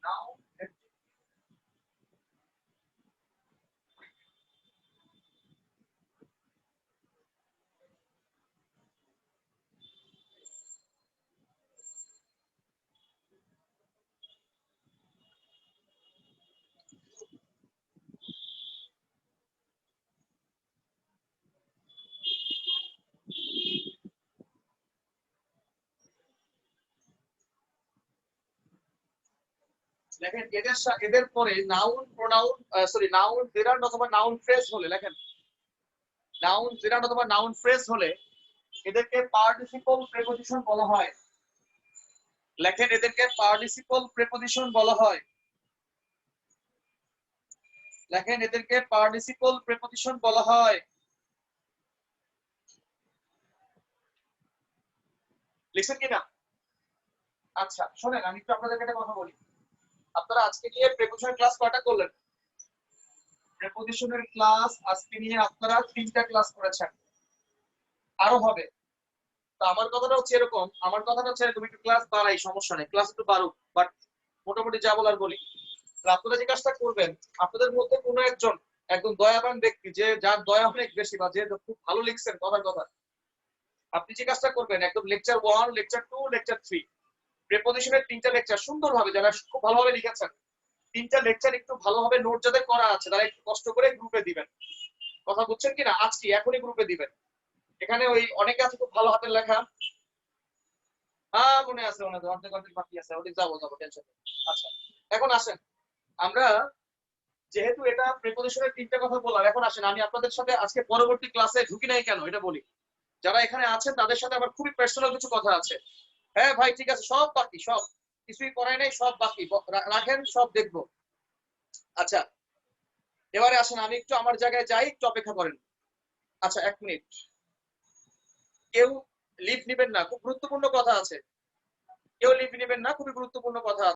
noun লেখেন এদের পরে নাউন প্রোনাউন নাউন জেরান্ড অথবা নাউন ফ্রেজ হলে লেখেন নাউন জেরান্ড অথবা নাউন ফ্রেজ হলে এদেরকে পার্টিসিপল প্রিপোজিশন বলা হয়। লেখেন এদেরকে পার্টিসিপল প্রিপোজিশন বলা হয়। লেখেন এদেরকে পার্টিসিপল প্রিপোজিশন বলা হয়। লিখছেন কিনা? আচ্ছা শোনেন, আমি একটু আপনাদেরকে একটা কথা বলি। আপনারা আজকে নিয়ে প্রিপোজিশন ক্লাস কয়টা করলেন? প্রিপোজিশনের ক্লাস আজকে নিয়ে আপনারা 3টা ক্লাস করেছেন, আরো হবে। তো আমার কথাটা হচ্ছে এরকম, একটু ক্লাস বাড়াই, সমস্যা নেই, ক্লাস একটু বাড়ুক, বাট মোটামুটি যা বলার বলি। আপনারা যে কাজটা করবেন, আপনাদের মধ্যে কোনো একজন একদম দয়াবান ব্যক্তি, যে যার দয়া অনেক বেশি বা যে খুব ভালো লিখছেন কথার কথা, আপনি যে কাজটা করবেন একদম লেকচার 1, লেকচার 2, লেকচার 3 প্রিপোজিশনের 3টা লেকচার সুন্দরভাবে, যারা খুব ভালোভাবে লিখেছেন 3টা লেকচার একটু ভালোভাবে নোট যাদের করা আছে তারা একটু কষ্ট করে গ্রুপে দিবেন। কথা বুঝছেন কিনা? আজকে এখনই গ্রুপে দিবেন। এখানে ওই অনেকে আছে খুব ভালো হাতের লেখা, মনে আছে অর্ধেক বাকি আছে, ওদিক যাবো টেনশন নেই। আচ্ছা এখন আসেন, আমরা যেহেতু এটা প্রিপোজিশনের 3টা কথা বললাম, এখন আসেন আমি আপনাদের সাথে আজকে পরবর্তী ক্লাসে ঢুকি নাই কেন এটা বলি। যারা এখানে আছেন তাদের সাথে আমার খুবই পার্সোনাল কিছু কথা আছে। হ্যাঁ ভাই ঠিক আছে, সব বাকি, সব কিছুই করাই নাই, সব বাকি রাখেন, সব দেখবো। আচ্ছা এবারে আসেন, আমি একটু আমার জায়গায় যাই, একটু অপেক্ষা করেন। আচ্ছা 1 মিনিট, কেউ লিভ নিবেন না, খুব গুরুত্বপূর্ণ কথা আছে। কেউ লিভ নেবেন না, খুবই গুরুত্বপূর্ণ কথা আছে।